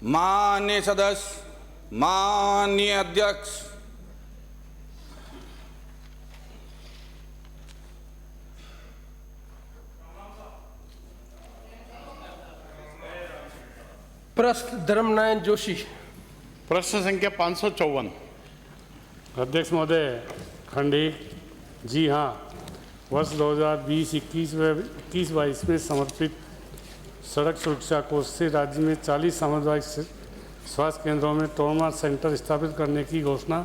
माननीय सदस्य, माननीय अध्यक्ष, प्रश्न धर्मनारायण जोशी। प्रश्न संख्या 554। अध्यक्ष महोदय, खंड 1। जी हाँ, वर्ष 2020-21 में समर्पित सड़क सुरक्षा कोष से राज्य में 40 सामुदायिक स्वास्थ्य केंद्रों में ट्रॉमा सेंटर स्थापित करने की घोषणा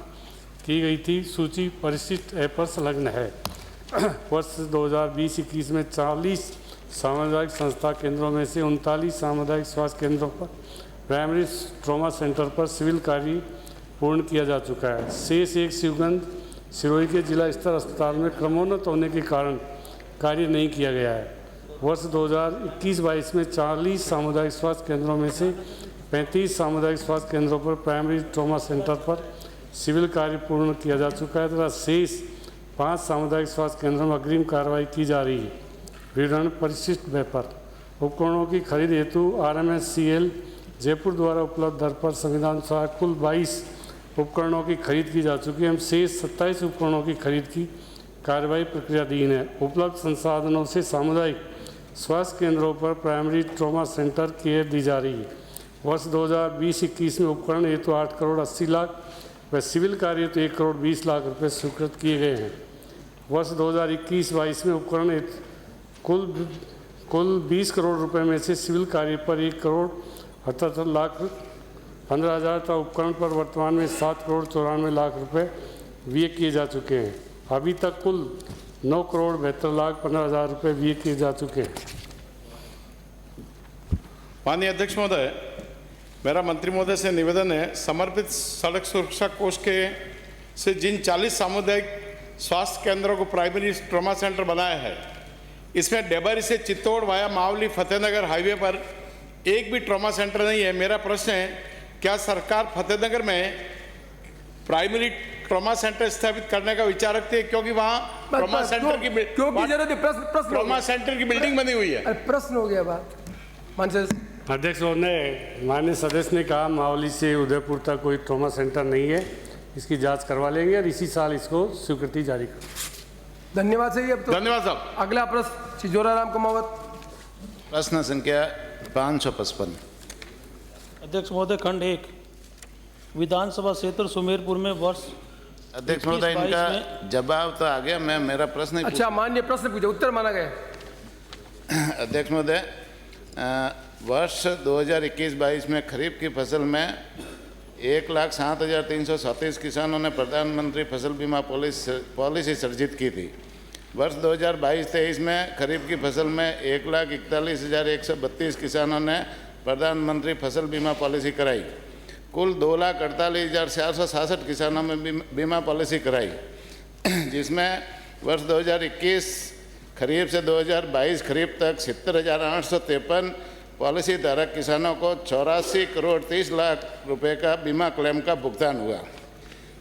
की गई थी। सूची परिशिष्ट ऐप पर संलग्न है। वर्ष 2020-21 में 40 सामुदायिक संस्था केंद्रों में से 39 सामुदायिक स्वास्थ्य केंद्रों पर प्राइमरी ट्रॉमा सेंटर पर सिविल कार्य पूर्ण किया जा चुका है। शेष एक शिवगंज सिरोही के जिला स्तर अस्पताल में क्रमोन्नत होने के कारण कार्य नहीं किया गया है। वर्ष 2021-22 में 40 सामुदायिक स्वास्थ्य केंद्रों में से 35 सामुदायिक स्वास्थ्य केंद्रों पर प्राइमरी ट्रॉमा सेंटर पर सिविल कार्य पूर्ण किया जा चुका है तथा शेष 5 सामुदायिक स्वास्थ्य केंद्रों में अग्रिम कार्रवाई की जा रही है। विवरण परिशिष्ट पेपर। उपकरणों की खरीद हेतु RMSCL जयपुर द्वारा उपलब्ध दर पर संविधानुसार कुल 22 उपकरणों की खरीद की जा चुकी है। शेष 27 उपकरणों की खरीद की कार्रवाई प्रक्रियाधीन है। उपलब्ध संसाधनों से सामुदायिक स्वास्थ्य केंद्रों पर प्राइमरी ट्रॉमा सेंटर केयर दी जा रही है। वर्ष 2020-21 में उपकरण हेतु 8 करोड़ 80 लाख व सिविल कार्य हेतु 1 करोड़ 20 लाख रुपये स्वीकृत किए गए हैं। वर्ष 2021-22 में उपकरण हेतु कुल 20 करोड़ रुपए में से सिविल कार्य पर 1 करोड़ 78 लाख 15 हज़ार तथा उपकरण पर वर्तमान में 7 करोड़ 94 लाख रुपए व्यय किए जा चुके हैं। अभी तक कुल 9 करोड़ 72 लाख 15 हज़ार रुपये व्यय किए जा चुके हैं। माननीय अध्यक्ष महोदय, मेरा मंत्री महोदय से निवेदन है, समर्पित सड़क सुरक्षा कोष के से जिन 40 सामुदायिक स्वास्थ्य केंद्रों को प्राइमरी ट्रॉमा सेंटर बनाया है, इसमें डेबरी से चित्तौड़ वाया मावली फतेहनगर हाईवे पर एक भी ट्रॉमा सेंटर नहीं है। मेरा प्रश्न है, क्या सरकार फतेहनगर में प्राइमरी ट्रॉमा सेंटर स्थापित करने का विचार रखती है? क्योंकि वहाँ ट्रॉमा सेंटर की ट्रॉमा सेंटर की बिल्डिंग बनी हुई है। प्रश्न हो गया बात। अध्यक्ष माननीय सदस्य ने कहा मावली से उदयपुर तक कोई ट्रॉमा सेंटर नहीं है। इसकी जांच करवा लेंगे और इसी साल इसको स्वीकृति जारी कर। धन्यवाद सही। अब तो धन्यवाद साहब। अगला प्रश्न चिजोराराम कुमावत। प्रश्न संख्या 555। अध्यक्ष महोदय, खंड 1। विधानसभा क्षेत्र सुमेरपुर में वर्ष अध्यक्ष महोदय, इनका जवाब तो आ गया। मैं मेरा प्रश्न अच्छा, मान्य प्रश्न पूछा, उत्तर माना गया। अध्यक्ष महोदय, वर्ष 2021-22 में खरीफ की फसल में 1,07,337 किसानों ने प्रधानमंत्री फसल बीमा पॉलिसी सर्जित की थी। वर्ष 2022-23 में खरीफ की फसल में 1,41,132 किसानों ने प्रधानमंत्री फसल बीमा पॉलिसी कराई। कुल 2,48,467 किसानों में बीमा पॉलिसी कराई, जिसमें वर्ष 2021 खरीफ से 2022 खरीफ तक 70,853 पॉलिसी धारक किसानों को 84 करोड़ 30 लाख रुपए का बीमा क्लेम का भुगतान हुआ,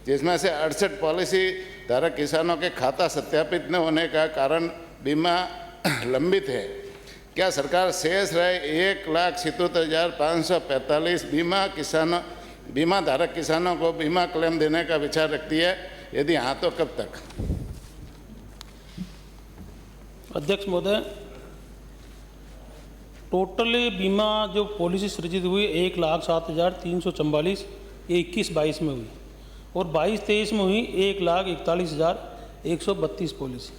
जिसमें से 68 पॉलिसी धारक किसानों के खाता सत्यापित न होने का कारण बीमा लंबित है। क्या सरकार शेष रहे 1,77,545 बीमा धारक किसानों को बीमा क्लेम देने का विचार रखती है? यदि हाँ तो कब तक? अध्यक्ष महोदय, टोटली बीमा जो पॉलिसी सृजित हुई 1,07,344 ये 21-22 में हुई और 22-23 में हुई 1,41,132 पॉलिसी।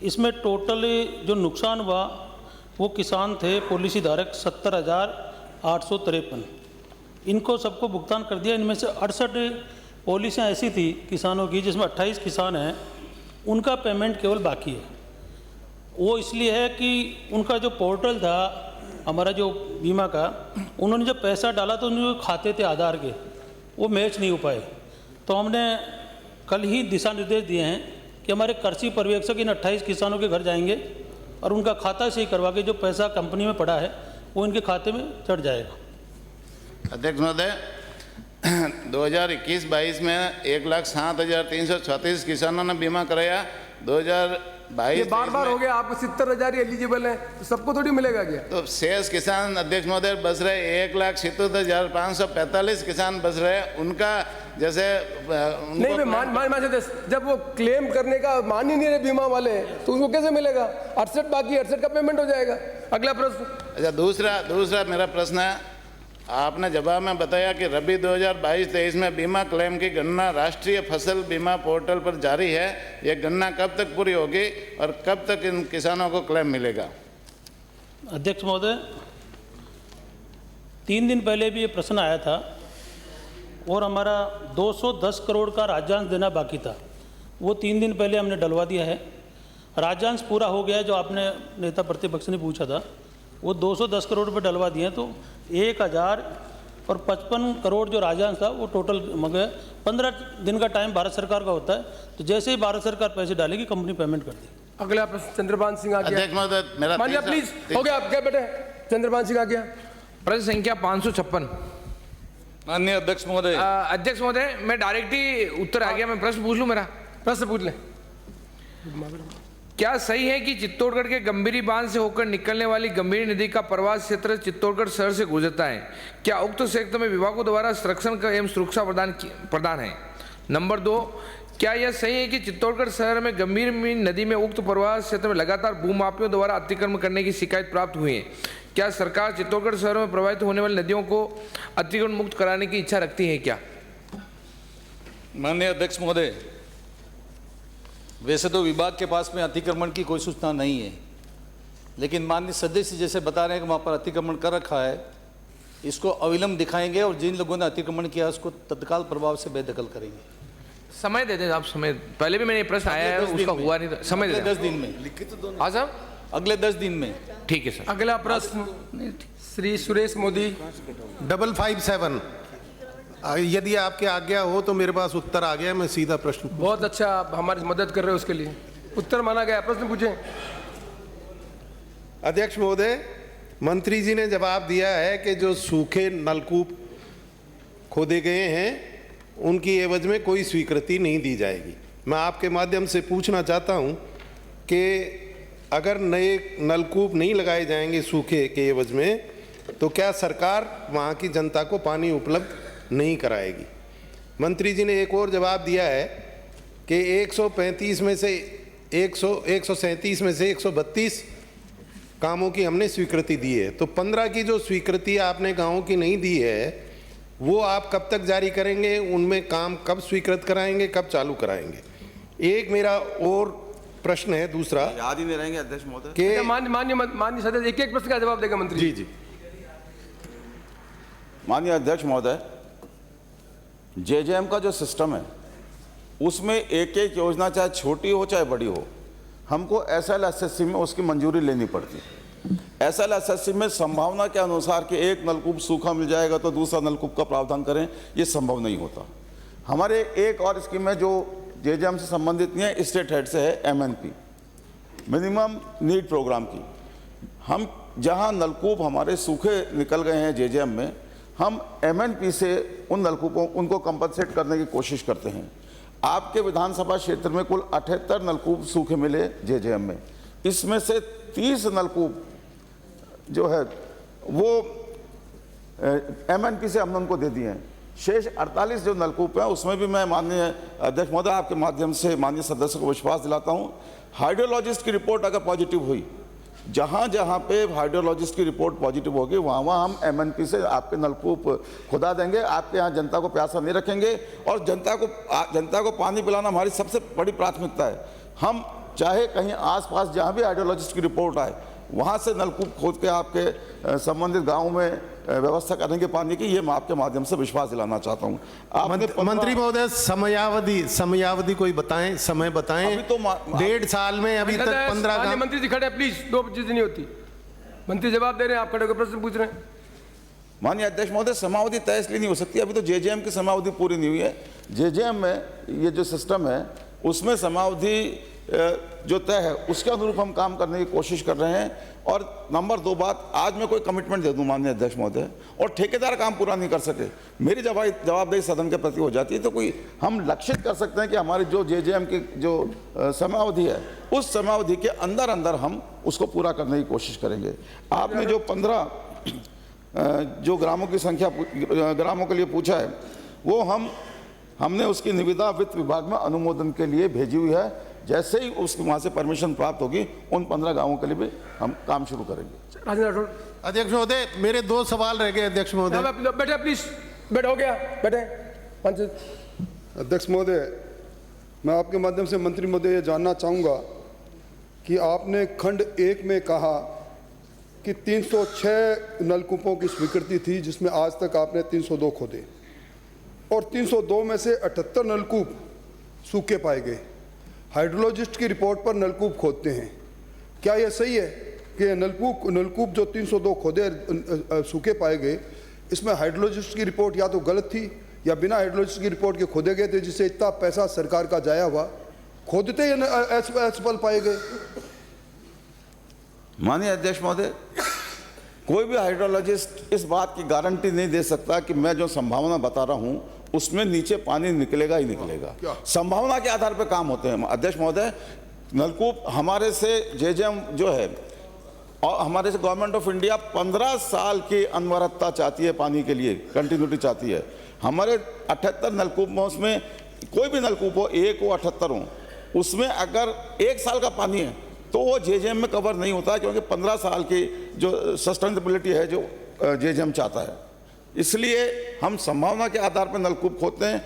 इसमें टोटल जो नुकसान हुआ वो किसान थे पॉलिसी धारक 70,853। इनको सबको भुगतान कर दिया। इनमें से 68 पॉलिसियाँ ऐसी थी किसानों की जिसमें 28 किसान हैं, उनका पेमेंट केवल बाकी है। वो इसलिए है कि उनका जो पोर्टल था हमारा जो बीमा का, उन्होंने जब पैसा डाला तो उनके खाते थे आधार के, वो मैच नहीं हो पाए। तो हमने कल ही दिशा निर्देश दिए हैं कि हमारे कृषि पर्यवेक्षक इन 28 किसानों के घर जाएंगे और उनका खाता सही करवा के जो पैसा कंपनी में पड़ा है वो इनके खाते में चढ़ जाएगा। अध्यक्ष महोदय, 2021-22 में 1,07,336 किसानों ने बीमा कराया। 2022 ये बार बार हो गया, आपको 70,000 एलिजिबल है तो सबको थोड़ी मिलेगा क्या? तो शेष किसान अध्यक्ष महोदय बच रहे 1,77,545 किसान बच रहे, उनका जैसे नहीं मैं जब वो क्लेम करने का मान ही नहीं रहे बीमा वाले तो उनको कैसे मिलेगा? 68 बाकी 68 का पेमेंट हो जाएगा। अगला प्रश्न। अच्छा, दूसरा मेरा प्रश्न है, आपने जवाब में बताया कि रबी 2022-23 में बीमा क्लेम की गणना राष्ट्रीय फसल बीमा पोर्टल पर जारी है। ये गणना कब तक पूरी होगी और कब तक इन किसानों को क्लेम मिलेगा? अध्यक्ष महोदय, 3 दिन पहले भी ये प्रश्न आया था और हमारा 210 करोड़ का राज्यांश देना बाकी था, वो 3 दिन पहले हमने डलवा दिया है। राज्यांश पूरा हो गया है, जो आपने नेता प्रतिपक्ष ने पूछा था, वो 210 करोड़ पर डलवा दिए, तो 1,055 करोड़ जो राज्यांश था वो टोटल मगर 15 दिन का टाइम भारत सरकार का होता है, तो जैसे ही भारत सरकार पैसे डालेगी कंपनी पेमेंट कर दी। अगला प्रश्न चंद्रपाल सिंह आ गया। अध्यक्ष महोदय, मेरा मानिए प्लीज, हो गया आप क्या बेटे? चंद्रपाल सिंह आ गया। प्रश्न संख्या 556। माननीय अध्यक्ष महोदय, अध्यक्ष महोदय, मैं डायरेक्ट ही उत्तर आ गया, मैं प्रश्न पूछ लूं? मेरा प्रश्न पूछ ले। क्या सही है कि चित्तौड़गढ़ के गंभीरी बांध से होकर निकलने वाली गंभीरी नदी का प्रवाह क्षेत्र चित्तौड़गढ़ शहर से गुजरता है? क्या उक्त क्षेत्र में विभागों द्वारा संरक्षण एवं सुरक्षा प्रदान है? नंबर 2, क्या यह सही है कि चित्तौड़गढ़ शहर में गंभीरी नदी में उक्त प्रवाह क्षेत्र में लगातार भूमाफियों द्वारा अतिक्रमण करने की शिकायत प्राप्त हुई है? क्या सरकार चित्तौड़गढ़ शहर में प्रवाहित होने वाली नदियों को अतिक्रमण मुक्त कराने की इच्छा रखती है क्या? माननीय अध्यक्ष महोदय, वैसे तो विभाग के पास में अतिक्रमण की कोई सूचना नहीं है, लेकिन माननीय सदस्य जैसे बता रहे हैं कि वहाँ पर अतिक्रमण कर रखा है, इसको अविलंब दिखाएंगे और जिन लोगों ने अतिक्रमण किया उसको तत्काल प्रभाव से बेदखल करेंगे। समय दे दें आप, समय पहले भी मैंने ये प्रश्न आया है, उसका हुआ नहीं, तो समय दे दें 10 दिन में। हाँ साहब, अगले 10 दिन में। ठीक है सर। अगला प्रश्न श्री सुरेश मोदी। 557। यदि आपके आज्ञा हो तो मेरे पास उत्तर आ गया, मैं सीधा प्रश्न। बहुत अच्छा, आप हमारी मदद कर रहे हो, उसके लिए उत्तर माना गया। प्रश्न पूछें। अध्यक्ष महोदय, मंत्री जी ने जवाब दिया है कि जो सूखे नलकूप खोदे गए हैं उनकी एवज में कोई स्वीकृति नहीं दी जाएगी। मैं आपके माध्यम से पूछना चाहता हूं कि अगर नए नलकूप नहीं लगाए जाएंगे सूखे के एवज में, तो क्या सरकार वहां की जनता को पानी उपलब्ध नहीं कराएगी? मंत्री जी ने एक और जवाब दिया है कि 137 में से 132 कामों की हमने स्वीकृति दी है, तो 15 की जो स्वीकृति आपने गाँव की नहीं दी है वो आप कब तक जारी करेंगे? उनमें काम कब स्वीकृत कराएंगे, कब चालू कराएंगे? एक मेरा और प्रश्न है दूसरा, याद ही नहीं रहेंगे अध्यक्ष महोदय के मान्य सदस्य एक प्रश्न का जवाब देगा मंत्री। जी। माननीय अध्यक्ष महोदय, जेजेएम का जो सिस्टम है उसमें एक एक योजना चाहे छोटी हो चाहे बड़ी हो, हमको SLSSC में उसकी मंजूरी लेनी पड़ती है। SLSSC में संभावना के अनुसार कि एक नलकूप सूखा मिल जाएगा तो दूसरा नलकूप का प्रावधान करें, ये संभव नहीं होता। हमारे एक और स्कीम है जो जेजेएम से संबंधित नहीं है, स्टेट हेड से है, MNP मिनिमम नीड प्रोग्राम की। हम जहां नलकूप हमारे सूखे निकल गए हैं जेजेएम में, हम MNP से उन नलकूपों उनको कंपनसेट करने की कोशिश करते हैं। आपके विधानसभा क्षेत्र में कुल 78 नलकूप सूखे मिले जेजेएम में, इसमें से 30 नलकूप जो है वो MNP से हमने उनको दे दिए हैं। शेष 48 जो नलकूप हैं उसमें भी मैं माननीय अध्यक्ष महोदय आपके माध्यम से माननीय सदस्य को विश्वास दिलाता हूं, हाइड्रोलॉजिस्ट की रिपोर्ट अगर पॉजिटिव हुई, जहां जहां पे हाइड्रोलॉजिस्ट की रिपोर्ट पॉजिटिव होगी वहां वहां हम MNP से आपके नलकूप खुदा देंगे। आपके यहाँ जनता को प्यासा नहीं रखेंगे और जनता को पानी पिलाना हमारी सबसे बड़ी प्राथमिकता है। हम चाहे कहीं आसपास जहां भी हाइड्रोलॉजिस्ट की रिपोर्ट आए वहां से नलकूप खोद के आपके संबंधित गाँव में व्यवस्था करेंगे पानी की, ये मैं आपके माध्यम से विश्वास दिलाना चाहता हूँ। मंत्री महोदय, समयावधि कोई बताएं, समय बताएं। अभी तो 1.5 साल में अभी तक 15 मंत्री जी खड़े प्लीज, 2 चीजें नहीं होती। मंत्री जवाब दे रहे हैं, आप खड़े होकर प्रश्न पूछ रहे हैं। माननीय अध्यक्ष महोदय, समावधि तय इसलिए नहीं हो सकती, अभी तो जेजेएम की समावधि पूरी नहीं हुई है। जेजेएम में ये जो सिस्टम है उसमें समयावधि जो तय है उसके अनुरूप हम काम करने की कोशिश कर रहे हैं। और नंबर 2 बात, आज मैं कोई कमिटमेंट दे दूं माननीय अध्यक्ष महोदय और ठेकेदार काम पूरा नहीं कर सके, मेरी जवाबदेही सदन के प्रति हो जाती है, तो कोई हम लक्षित कर सकते हैं कि हमारी जो जेजेएम की जो समयावधि है उस समयावधि के अंदर अंदर हम उसको पूरा करने की कोशिश करेंगे। आपने जो 15 जो ग्रामों की संख्या ग्रामों के लिए पूछा है वो हमने उसकी निविदा वित्त विभाग में अनुमोदन के लिए भेजी हुई है। जैसे ही उसकी वहाँ से परमिशन प्राप्त होगी उन 15 गांवों के लिए भी हम काम शुरू करेंगे। अध्यक्ष महोदय, मेरे 2 सवाल रह गए। अध्यक्ष महोदय, बैठे प्लीज, बैठ, हो गया, बैठे। अध्यक्ष महोदय, मैं आपके माध्यम से मंत्री महोदय ये जानना चाहूँगा कि आपने खंड 1 में कहा कि 306 नलकूपों की स्वीकृति थी, जिसमें आज तक आपने 302 खोदे और 302 में से 78 नलकूप सूखे पाए गए। हाइड्रोलॉजिस्ट की रिपोर्ट पर नलकूप खोदते हैं, क्या यह सही है कि नलकूप जो 302 खोदे सूखे पाए गए, इसमें हाइड्रोलॉजिस्ट की रिपोर्ट या तो गलत थी या बिना हाइड्रोलॉजिस्ट की रिपोर्ट के खोदे गए थे, जिससे इतना पैसा सरकार का जाया हुआ? खोदते ही असफल पाए गए। माननीय अध्यक्ष महोदय, कोई भी हाइड्रोलॉजिस्ट इस बात की गारंटी नहीं दे सकता कि मैं जो संभावना बता रहा हूं उसमें नीचे पानी निकलेगा ही निकलेगा। संभावना के आधार पर काम होते हैं। अध्यक्ष महोदय, नलकूप हमारे से जेजेएम जो है और हमारे से गवर्नमेंट ऑफ इंडिया 15 साल की अनवरतता चाहती है, पानी के लिए कंटिन्यूटी चाहती है। हमारे 78 नलकूप में, उसमें कोई भी नलकूप हो, 1 हो 78 हो, उसमें अगर 1 साल का पानी है तो वो जेजेएम में कवर नहीं होता, क्योंकि 15 साल की जो सस्टेनेबिलिटी है जो जेजेएम चाहता है। इसलिए हम संभावना के आधार पर नलकूप खोदते हैं।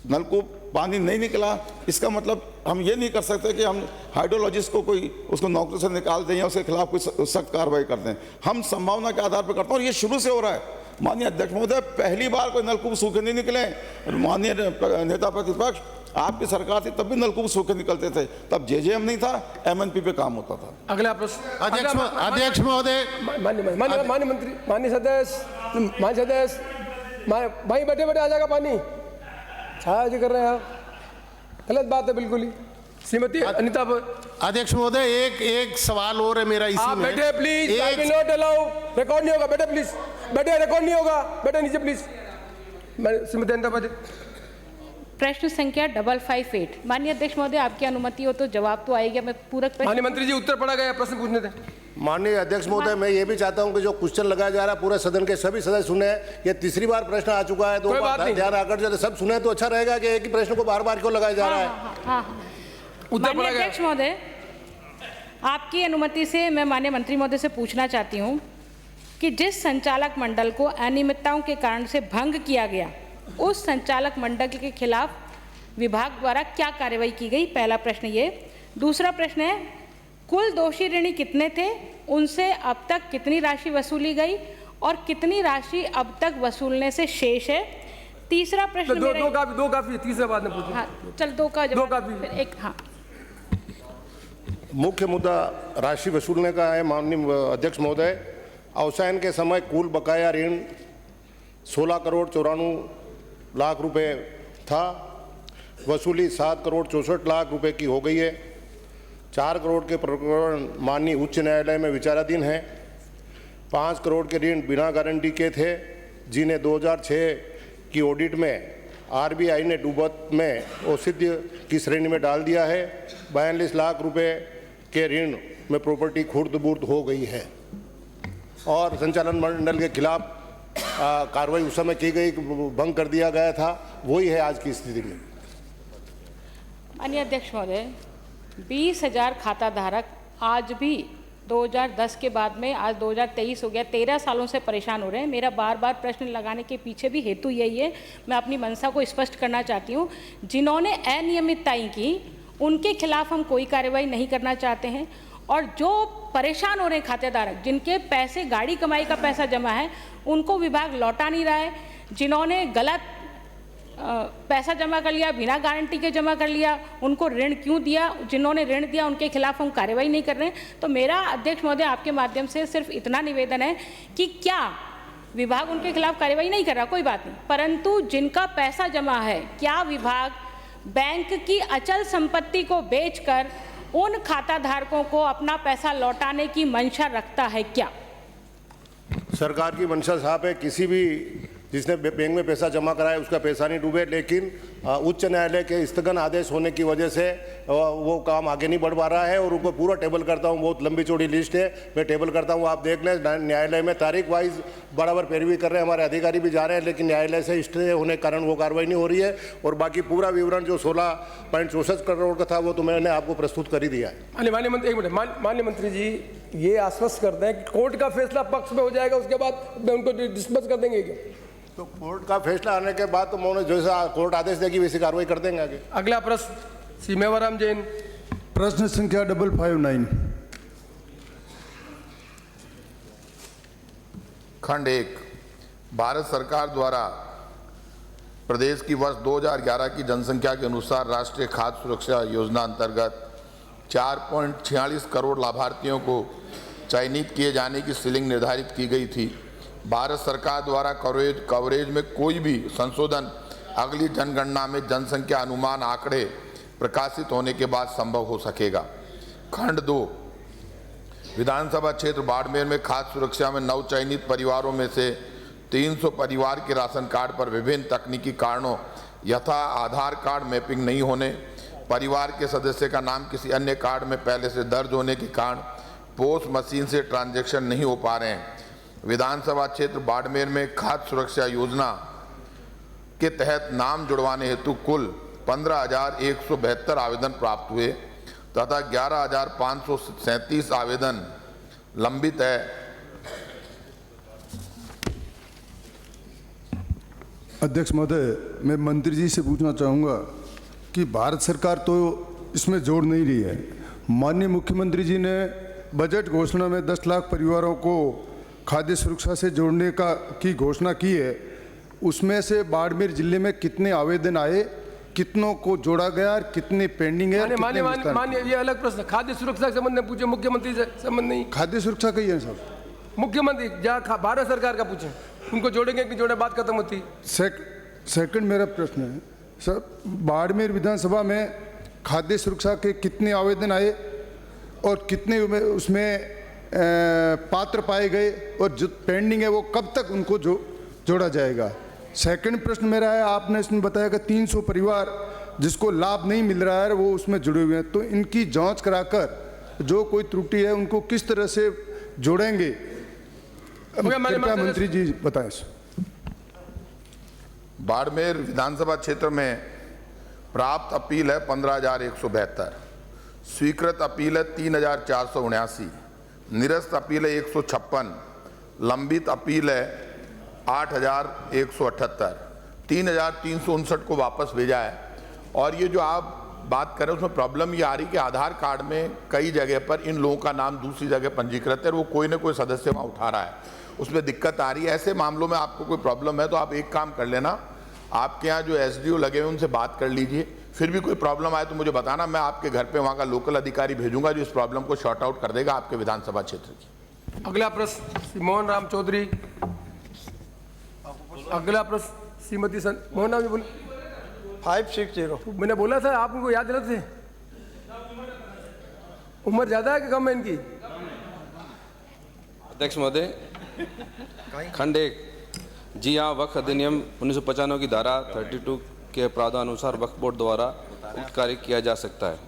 नलकूप पानी नहीं निकला, इसका मतलब हम ये नहीं कर सकते कि हम हाइड्रोलॉजिस्ट को कोई उसको नौकरी से निकाल दें या उसके खिलाफ कोई सख्त कार्रवाई कर दें। हम संभावना के आधार पर करते हैं और ये शुरू से हो रहा है। माननीय अध्यक्ष महोदय, पहली बार कोई नलकूप सूखे नहीं निकले। माननीय नेता प्रतिपक्ष, आपकी सरकार थी तब भी नलकूप सूखे निकलते थे, तब जेजेएम नहीं था, एमएनपी पे काम होता था। अगला प्रश्न। अध्यक्ष महोदय, माननीय मंत्री, माननीय सदस्य, भाई बैठे बैठे आ जाएगा पानी, छाया जी कर रहे हैं आप, गलत बात है बिल्कुल ही। श्रीमती अनिता पर। अध्यक्ष महोदय, एक सवाल और है मेरा इसी में। बैठे प्लीज, नॉट अलाउ, रिकॉर्ड नहीं होगा। बैठे प्लीज, बैठे, रिकॉर्ड नहीं होगा, बैठे नीचे प्लीज। श्रीमती अनिता पर। प्रश्न संख्या 558। माननीय अध्यक्ष महोदय, आपकी अनुमति हो तो जवाब तो आएगा। मैं पूरक प्रश्न। माननीय मंत्री जी, उत्तर पढ़ा गया, प्रश्न पूछने थे। माननीय अध्यक्ष महोदय, मैं ये भी चाहता हूं कि जो क्वेश्चन लगाया जा रहा है पूरे सदन के सभी सदस्य सुने। ये तीसरी बार प्रश्न आ चुका है, 2 बार ध्यान आकर सब सुने तो अच्छा रहेगा कि एक ही प्रश्न को बार बार क्यों लगाया जा रहा है। माननीय अध्यक्ष महोदय, आपकी अनुमति से मैं माननीय मंत्री महोदय से पूछना चाहती हूँ कि जिस संचालक मंडल को अनियमितताओं के कारण से भंग किया गया, उस संचालक मंडल के खिलाफ विभाग द्वारा क्या कार्रवाई की गई? पहला प्रश्न ये। दूसरा प्रश्न है, कुल दोषी ऋणी कितने थे, उनसे अब तक कितनी राशि वसूली गई और कितनी राशि अब तक वसूलने से शेष है? तीसरा प्रश्न दो काफी, तीसरा बाद में पूछो। हाँ, चल दो का जवाब, दो काफी। एक। हाँ, मुख्य मुद्दा राशि वसूलने का है। माननीय अध्यक्ष महोदय, अवसायन के समय कुल बकाया ऋण 16 करोड़ 94 लाख रुपए था। वसूली 7 करोड़ 64 लाख रुपए की हो गई है। 4 करोड़ के प्रकरण माननीय उच्च न्यायालय में विचाराधीन है। 5 करोड़ के ऋण बिना गारंटी के थे, जिन्हें 2006 की ऑडिट में आरबीआई ने डूबत में औषध्य की श्रेणी में डाल दिया है। 42 लाख रुपए के ऋण में प्रॉपर्टी खुर्द-बुर्द हो गई है और संचालन मंडल के खिलाफ कार्रवाई उस समय की गई, भंग कर दिया गया था। वही है आज की स्थिति में। माननीय अध्यक्ष महोदय, 20,000 खाता धारक आज भी 2010 के बाद में आज 2023 हो गया, 13 सालों से परेशान हो रहे हैं। मेरा बार बार प्रश्न लगाने के पीछे भी हेतु यही है। मैं अपनी मंशा को स्पष्ट करना चाहती हूँ, जिन्होंने अनियमितताएं की उनके खिलाफ हम कोई कार्रवाई नहीं करना चाहते हैं, और जो परेशान हो रहे हैं खातेदारक, जिनके पैसे गाड़ी कमाई का पैसा जमा है, उनको विभाग लौटा नहीं रहा है। जिन्होंने गलत पैसा जमा कर लिया, बिना गारंटी के जमा कर लिया, उनको ऋण क्यों दिया, जिन्होंने ऋण दिया उनके खिलाफ हम कार्रवाई नहीं कर रहे हैं। तो मेरा अध्यक्ष महोदय आपके माध्यम से सिर्फ इतना निवेदन है कि क्या विभाग उनके खिलाफ कार्रवाई नहीं कर रहा, कोई बात नहीं, परंतु जिनका पैसा जमा है, क्या विभाग बैंक की अचल संपत्ति को बेचकर उन खाता धारकों को अपना पैसा लौटाने की मंशा रखता है क्या? सरकार की मंशा साहब है, किसी भी जिसने बैंक में पैसा जमा कराया उसका पैसा नहीं डूबे, लेकिन उच्च न्यायालय के स्थगन आदेश होने की वजह से वो काम आगे नहीं बढ़ पा रहा है और उनको पूरा टेबल करता हूँ। बहुत लंबी चौड़ी लिस्ट है, मैं टेबल करता हूँ, आप देख लें। न्यायालय में तारीख वाइज बराबर पैरवी कर रहे हैं, हमारे अधिकारी भी जा रहे हैं, लेकिन न्यायालय से स्टे होने के कारण वो कार्रवाई नहीं हो रही है। और बाकी पूरा विवरण जो 16.64 करोड़ का था वो तो मैंने आपको प्रस्तुत कर ही दिया है। माननीय मंत्री जी, ये आश्वस्त करते हैं कि कोर्ट का फैसला पक्ष में हो जाएगा, उसके बाद उनको डिस्मिस कर देंगे क्या? तो कोर्ट का फैसला आने के बाद तो उन्होंने जैसा कोर्ट आदेश देगी वैसी कार्रवाई कर देंगे आगे। अगला प्रश्न श्री मेवाराम जैन, प्रश्न संख्या 559। खंड 1, भारत सरकार द्वारा प्रदेश की वर्ष 2011 की जनसंख्या के अनुसार राष्ट्रीय खाद्य सुरक्षा योजना अंतर्गत 4.46 करोड़ लाभार्थियों को चयनित किए जाने की सीलिंग निर्धारित की गई थी। भारत सरकार द्वारा कवरेज में कोई भी संशोधन अगली जनगणना में जनसंख्या अनुमान आंकड़े प्रकाशित होने के बाद संभव हो सकेगा। खंड 2, विधानसभा क्षेत्र बाड़मेर में खाद्य सुरक्षा में नव चयनित परिवारों में से 300 परिवार के राशन कार्ड पर विभिन्न तकनीकी कारणों यथा आधार कार्ड मैपिंग नहीं होने, परिवार के सदस्य का नाम किसी अन्य कार्ड में पहले से दर्ज होने के कारण पोस्ट मशीन से ट्रांजैक्शन नहीं हो पा रहे हैं। विधानसभा क्षेत्र बाड़मेर में खाद्य सुरक्षा योजना के तहत नाम जुड़वाने हेतु कुल 15,172 आवेदन प्राप्त हुए तथा 11,537 आवेदन लंबित है। अध्यक्ष महोदय, मैं मंत्री जी से पूछना चाहूँगा कि भारत सरकार तो इसमें जोड़ नहीं रही है। माननीय मुख्यमंत्री जी ने बजट घोषणा में 10 लाख परिवारों को खाद्य सुरक्षा से जोड़ने की घोषणा की है। उसमें से बाड़मेर जिले में कितने आवेदन आए, कितनों को जोड़ा गया और कितने पेंडिंग है? मान्य ये अलग प्रश्न, खाद्य सुरक्षा के संबंध में पूछे, मुख्यमंत्री से संबंध नहीं। खाद्य सुरक्षा का ही है सर, मुख्यमंत्री जहाँ भारत सरकार का पूछे, उनको जोड़ेंगे कि जोड़े, बात खत्म होती। सेकंड मेरा प्रश्न है सर, बाड़मेर विधानसभा में खाद्य सुरक्षा के कितने आवेदन आए और कितने उसमें पात्र पाए गए और जो पेंडिंग है वो कब तक उनको जोड़ा जाएगा? सेकंड प्रश्न मेरा है, आपने इसमें बताया कि 300 परिवार जिसको लाभ नहीं मिल रहा है वो उसमें जुड़े हुए हैं, तो इनकी जांच कराकर जो कोई त्रुटि है उनको किस तरह से जोड़ेंगे? कृपया मंत्री जी बताएं। बाड़मेर विधानसभा क्षेत्र में प्राप्त अपील है 15,172, स्वीकृत अपील है 3,479, निरस्त अपील है 156, लंबित अपील है 8,178, 3,359 को वापस भेजा है। और ये जो आप बात करें उसमें प्रॉब्लम ये आ रही कि आधार कार्ड में कई जगह पर इन लोगों का नाम दूसरी जगह पंजीकृत है, वो कोई ना कोई सदस्य वहाँ उठा रहा है, उसमें दिक्कत आ रही है। ऐसे मामलों में आपको कोई प्रॉब्लम है तो आप एक काम कर लेना, आपके यहाँ जो SDO लगे हुए उनसे बात कर लीजिए, फिर भी कोई प्रॉब्लम आए तो मुझे बताना, मैं आपके घर पे वहाँ का लोकल अधिकारी भेजूंगा जो इस प्रॉब्लम को शॉर्ट आउट कर देगा आपके विधानसभा क्षेत्र की। अगला प्रश्न मोहन राम चौधरी, अगला प्रश्न श्रीमती मोहन राम जी बोले। 560 मैंने बोला था, आप उनको याद रखते थे? उम्र ज्यादा है कि कम है इनकी? अध्यक्ष महोदय, खंड 1, जी हाँ, वक्फ अधिनियम 1995 की धारा 32 के प्रावधान अनुसार वक्फ बोर्ड द्वारा उक्त कार्य किया जा सकता है।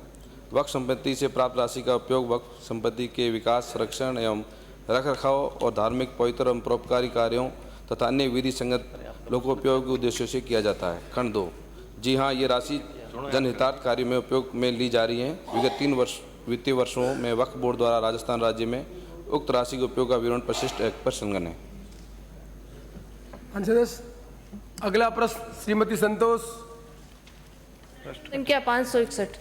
वक्फ संपत्ति से प्राप्त राशि का उपयोग वक्फ संपत्ति के विकास, संरक्षण एवं रखरखाव और धार्मिक, पवित्र एवं परोपकारी कार्यों तथा अन्य विधि संगत लोकोपयोगी उद्देश्यों से किया जाता है। खंड 2, जी हाँ, ये राशि जनहितार्थ कार्य में उपयोग में ली जा रही है। विगत 3 वित्तीय वर्षों में वक्फ बोर्ड द्वारा राजस्थान राज्य में उक्त राशि के उपयोग का विवरण परिशिष्ट एक्ट पर संलग्न है। अगला प्रश्न श्रीमती संतोष, संख्या 561।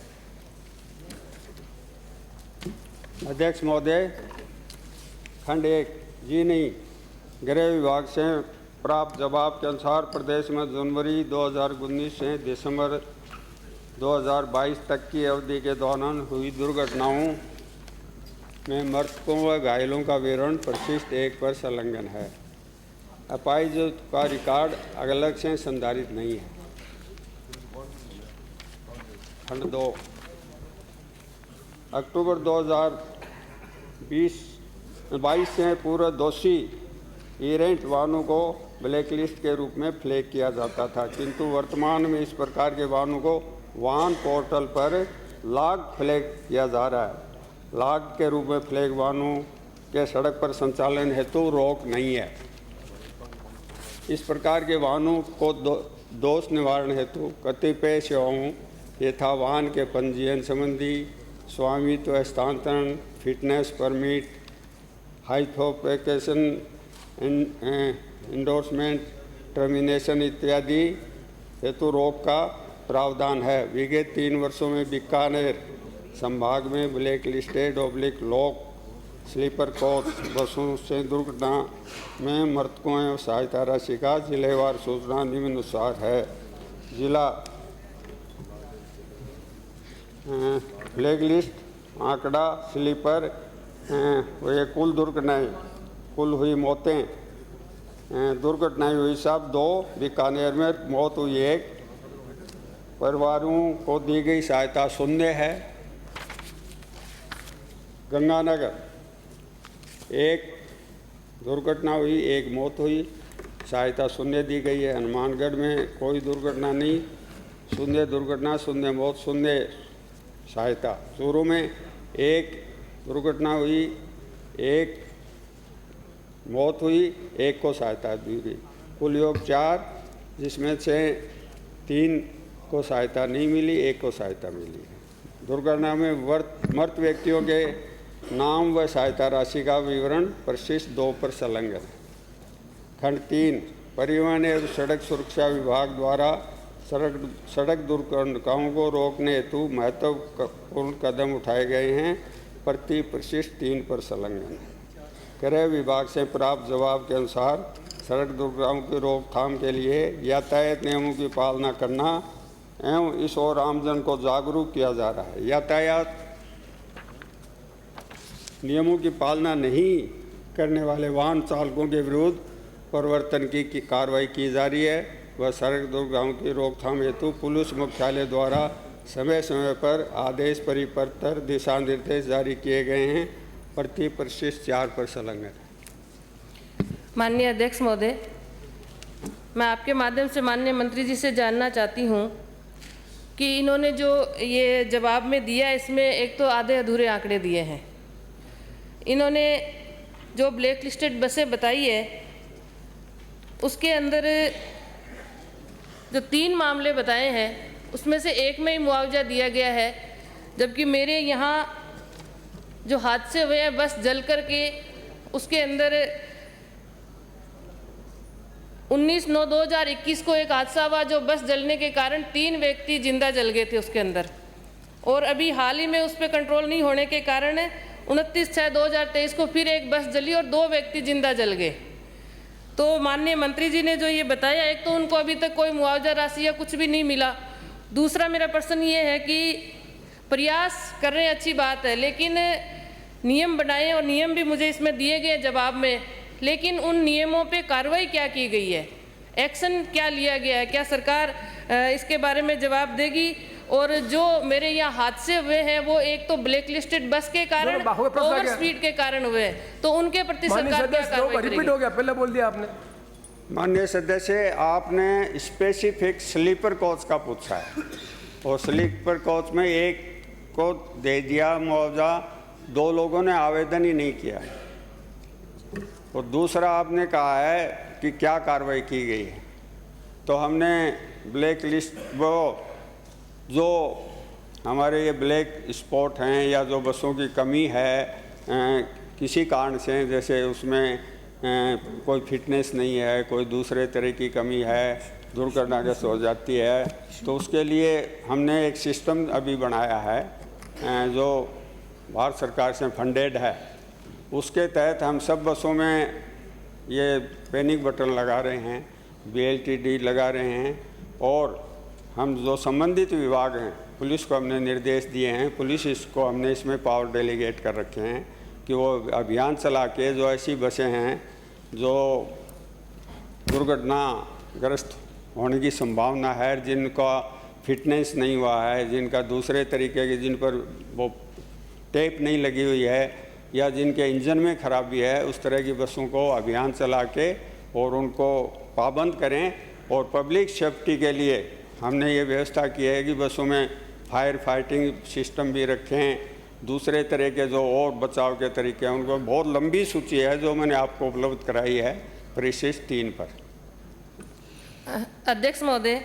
अध्यक्ष महोदय, खंड 1, जी नहीं, गृह विभाग से प्राप्त जवाब के अनुसार प्रदेश में जनवरी 2019 से दिसंबर 2022 तक की अवधि के दौरान हुई दुर्घटनाओं में मृतकों व घायलों का विवरण परिशिष्ट 1 पर संलग्न है। अपाहिज का रिकॉर्ड अलग से संधारित नहीं है। खंड 2 अक्टूबर 2022 से पूर्व दोषी इरेंट वाहनों को ब्लैकलिस्ट के रूप में फ्लैग किया जाता था, किंतु वर्तमान में इस प्रकार के वाहनों को वाहन पोर्टल पर लॉग फ्लैग किया जा रहा है। लॉग के रूप में फ्लैग वाहनों के सड़क पर संचालन हेतु रोक नहीं है। इस प्रकार के वाहनों को दोष निवारण हेतु कतिपय सेवाओं यथा वाहन के पंजीयन संबंधी, स्वामित्व हस्तांतरण, फिटनेस परमिट, हाइथोपेकेशन, इंडोर्समेंट, टर्मिनेशन इत्यादि हेतु रोक का प्रावधान है। विगत 3 वर्षों में बीकानेर संभाग में blacklisted lock sleeper coach बसों से दुर्घटना में मृतकों एवं सहायता राशि का जिलेवार सूचना निम्नानुसार है। जिला ब्लैक लिस्ट आंकड़ा स्लीपर ये कुल दुर्घटनाएं, कुल हुई मौतें, दुर्घटनाएं हुई सब 2, बीकानेर में मौत हुई 1, परिवारों को दी गई सहायता 0 है। गंगानगर 1 दुर्घटना हुई, 1 मौत हुई, सहायता 0 दी गई है। हनुमानगढ़ में कोई दुर्घटना नहीं, 0 दुर्घटना, 0 मौत, 0 सहायता। चूरू में 1 दुर्घटना हुई, 1 मौत हुई, 1 को सहायता दी गई। कुल योग 4, जिसमें से 3 को सहायता नहीं मिली, 1 को सहायता मिली। दुर्घटना में मृत व्यक्तियों के नाम व सहायता राशि का विवरण परिशिष्ट 2 पर संलग्न है। खंड 3 परिवहन एवं सड़क सुरक्षा विभाग द्वारा सड़क दुर्घटनाओं को रोकने हेतु महत्वपूर्ण कदम उठाए गए हैं, प्रति परिशिष्ट 3 पर संलग्न है। गृह विभाग से प्राप्त जवाब के अनुसार सड़क दुर्घटनाओं की रोकथाम के लिए यातायात नियमों की पालना करना एवं इस ओर आमजन को जागरूक किया जा रहा है। यातायात नियमों की पालना नहीं करने वाले वाहन चालकों के विरुद्ध प्रवर्तन की कार्रवाई की जा रही है। वह सड़क दुर्घटनाओं की रोकथाम हेतु पुलिस मुख्यालय द्वारा समय समय पर आदेश, परिपत्र, दिशा निर्देश जारी किए गए हैं, प्रति परिशिष्ट 4 पर संलग्न है। माननीय अध्यक्ष महोदय, मैं आपके माध्यम से माननीय मंत्री जी से जानना चाहती हूँ कि इन्होंने जो ये जवाब में दिया, इसमें एक तो आधे अधूरे आंकड़े दिए हैं। इन्होंने जो ब्लैक लिस्टेड बसें बताई है, उसके अंदर जो 3 मामले बताए हैं, उसमें से 1 में ही मुआवजा दिया गया है, जबकि मेरे यहाँ जो हादसे हुए हैं बस जल कर के, उसके अंदर 19/9/2021 को एक हादसा हुआ जो बस जलने के कारण 3 व्यक्ति जिंदा जल गए थे उसके अंदर, और अभी हाल ही में उस पर कंट्रोल नहीं होने के कारण 29/6/2023 को फिर एक बस जली और 2 व्यक्ति जिंदा जल गए। तो माननीय मंत्री जी ने जो ये बताया, एक तो उनको अभी तक कोई मुआवजा राशि या कुछ भी नहीं मिला। दूसरा मेरा प्रश्न ये है कि प्रयास कर रहे हैं, अच्छी बात है, लेकिन नियम बनाए और नियम भी मुझे इसमें दिए गए जवाब में, लेकिन उन नियमों पे कार्रवाई क्या की गई है, एक्शन क्या लिया गया है, क्या सरकार इसके बारे में जवाब देगी? और जो मेरे यहाँ हादसे हुए हैं वो एक तो ब्लैक लिस्टेड बस के कारण, ओवर स्पीड के कारण हुए, तो उनके प्रति सरकार क्या कार्रवाई करेगी? रिपीट हो गया, पहले बोल दिया आपने। माननीय सदस्य, आपने स्पेसिफिक स्लीपर कोच का पूछा है, और स्लीपर कोच में 1 को दे दिया मुआवजा, 2 लोगों ने आवेदन ही नहीं किया है। और दूसरा आपने कहा है कि क्या कार्रवाई की गई है, तो हमने ब्लैक लिस्ट वो जो हमारे ये ब्लैक स्पॉट हैं या जो बसों की कमी है किसी कारण से, जैसे उसमें कोई फिटनेस नहीं है, कोई दूसरे तरह की कमी है, दुर्घटनाग्रस्त हो जाती है, तो उसके लिए हमने एक सिस्टम अभी बनाया है जो भारत सरकार से फंडेड है। उसके तहत हम सब बसों में ये पैनिक बटन लगा रहे हैं, BLTD लगा रहे हैं, और हम जो संबंधित विभाग हैं, पुलिस को हमने निर्देश दिए हैं, पुलिस इसको हमने इसमें पावर डेलीगेट कर रखे हैं कि वो अभियान चला के जो ऐसी बसें हैं जो दुर्घटनाग्रस्त होने की संभावना है, जिनका फिटनेस नहीं हुआ है, जिनका दूसरे तरीके के, जिन पर वो टेप नहीं लगी हुई है या जिनके इंजन में खराबी है, उस तरह की बसों को अभियान चला के और उनको पाबंद करें। और पब्लिक सेफ्टी के लिए हमने ये व्यवस्था की है कि बसों में फायर फाइटिंग सिस्टम भी रखें, दूसरे तरह के जो और बचाव के तरीके हैं उनको, बहुत लंबी सूची है जो मैंने आपको उपलब्ध कराई है परिशिष्ट 3 पर। अध्यक्ष महोदय,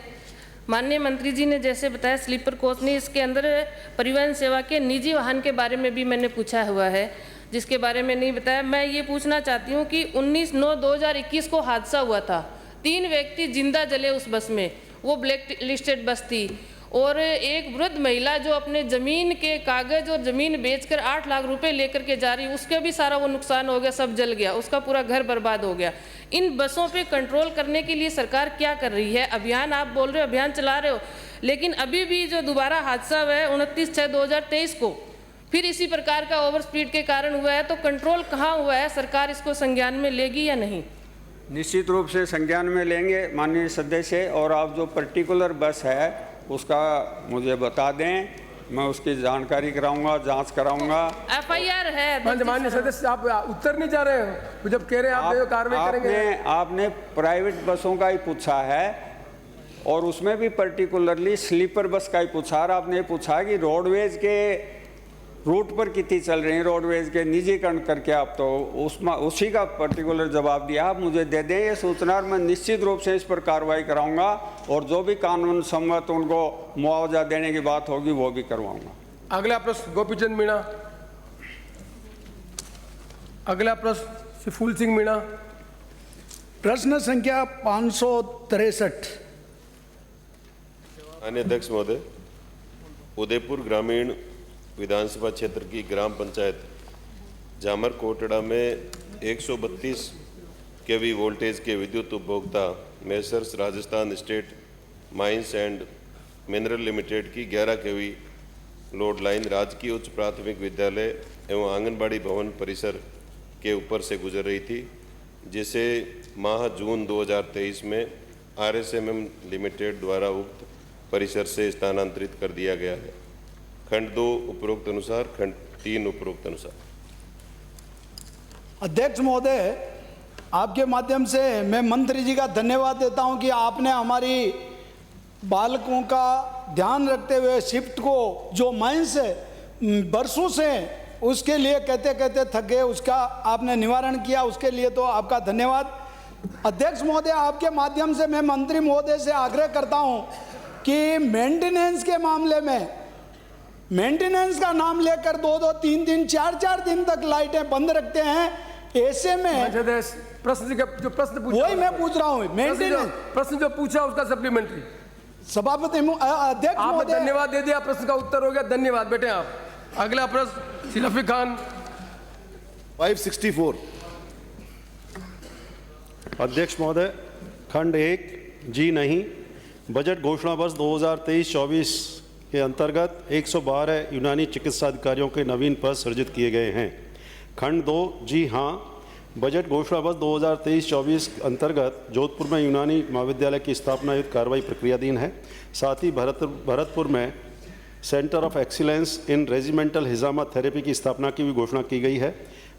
माननीय मंत्री जी ने जैसे बताया स्लीपर कोच नहीं, इसके अंदर परिवहन सेवा के निजी वाहन के बारे में भी मैंने पूछा हुआ है, जिसके बारे में नहीं बताया। मैं ये पूछना चाहती हूँ कि 19/9/2021 को हादसा हुआ था, 3 व्यक्ति जिंदा जले उस बस में, वो ब्लैक लिस्टेड बस थी, और एक वृद्ध महिला जो अपने ज़मीन के कागज़ और ज़मीन बेचकर 8 लाख रुपए लेकर के जा रही, उसका भी सारा वो नुकसान हो गया, सब जल गया, उसका पूरा घर बर्बाद हो गया। इन बसों पे कंट्रोल करने के लिए सरकार क्या कर रही है? अभियान आप बोल रहे हो, अभियान चला रहे हो, लेकिन अभी भी जो दोबारा हादसा हुआ है 29/6/2023 को, फिर इसी प्रकार का ओवर स्पीड के कारण हुआ है, तो कंट्रोल कहाँ हुआ है? सरकार इसको संज्ञान में लेगी या नहीं? निश्चित रूप से संज्ञान में लेंगे माननीय सदस्य, और आप जो पर्टिकुलर बस है उसका मुझे बता दें, मैं उसकी जानकारी कराऊंगा, जांच कराऊंगा। FIR है। माननीय सदस्य, आप उत्तर नहीं जा रहे हो, जब कह रहे हैं आप कार्रवाई करेंगे। आपने प्राइवेट बसों का ही पूछा है और उसमें भी पर्टिकुलरली स्लीपर बस का ही पूछा, और आपने पूछा कि रोडवेज के रूट पर कितनी चल रही है, रोडवेज के निजीकरण करके, आप तो उसी का पर्टिकुलर जवाब दिया। आप मुझे दे दें ये सूचना और मैं निश्चित रूप से इस पर कार्रवाई कराऊंगा, और जो भी कानून सम्मत उनको मुआवजा देने की बात होगी वो भी करवाऊंगा। अगला प्रश्न गोपीचंद मीणा। अगला प्रश्न श्री फूल सिंह मीणा। प्रश्न संख्या 563। माननीय अध्यक्ष महोदय, उदयपुर ग्रामीण विधानसभा क्षेत्र की ग्राम पंचायत जामर कोटड़ा में 132 केवी वोल्टेज के विद्युत उपभोक्ता messrs Rajasthan state mines and mineral limited की 11 केवी लोड लाइन राजकीय उच्च प्राथमिक विद्यालय एवं आंगनबाड़ी भवन परिसर के ऊपर से गुजर रही थी, जिसे माह जून 2023 में RSMM लिमिटेड द्वारा उक्त परिसर से स्थानांतरित कर दिया गया है। खंड 2 उपरोक्त अनुसार, खंड 3 उपरोक्त अनुसार। अध्यक्ष महोदय, आपके माध्यम से मैं मंत्री जी का धन्यवाद देता हूं कि आपने हमारी बालकों का ध्यान रखते हुए शिफ्ट को जो माइंस बरसों से उसके लिए कहते कहते थक गए, उसका आपने निवारण किया, उसके लिए तो आपका धन्यवाद। अध्यक्ष महोदय, आपके माध्यम से मैं मंत्री महोदय से आग्रह करता हूं कि मेंटेनेंस के मामले में, मेंटेनेंस का नाम लेकर 2-2, 3-3, 4-4 दिन तक लाइटें बंद रखते हैं, ऐसे में प्रश्न जो प्रश्न पूछा वही मैं पूछ रहा हूँ, मेंटेनेंस प्रश्न जो पूछा उसका सप्लीमेंट्री। सभापति अध्यक्ष आपने धन्यवाद दे दिया, प्रश्न का उत्तर हो गया, धन्यवाद बेटे आप। अगला प्रश्न श्री रफीक खान। 564। अध्यक्ष महोदय, खंड 1 जी नहीं, बजट घोषणा वर्ष 2023-24 के अंतर्गत 112 यूनानी चिकित्सा अधिकारियों के नवीन पद सृजित किए गए हैं। खंड 2 जी हाँ, बजट घोषणा वर्ष 2023-24 के अंतर्गत जोधपुर में यूनानी महाविद्यालय की स्थापना युक्त कार्रवाई प्रक्रियाधीन है। साथ ही भरतपुर में centre of excellence in regimental hijama therapy की स्थापना की भी घोषणा की गई है।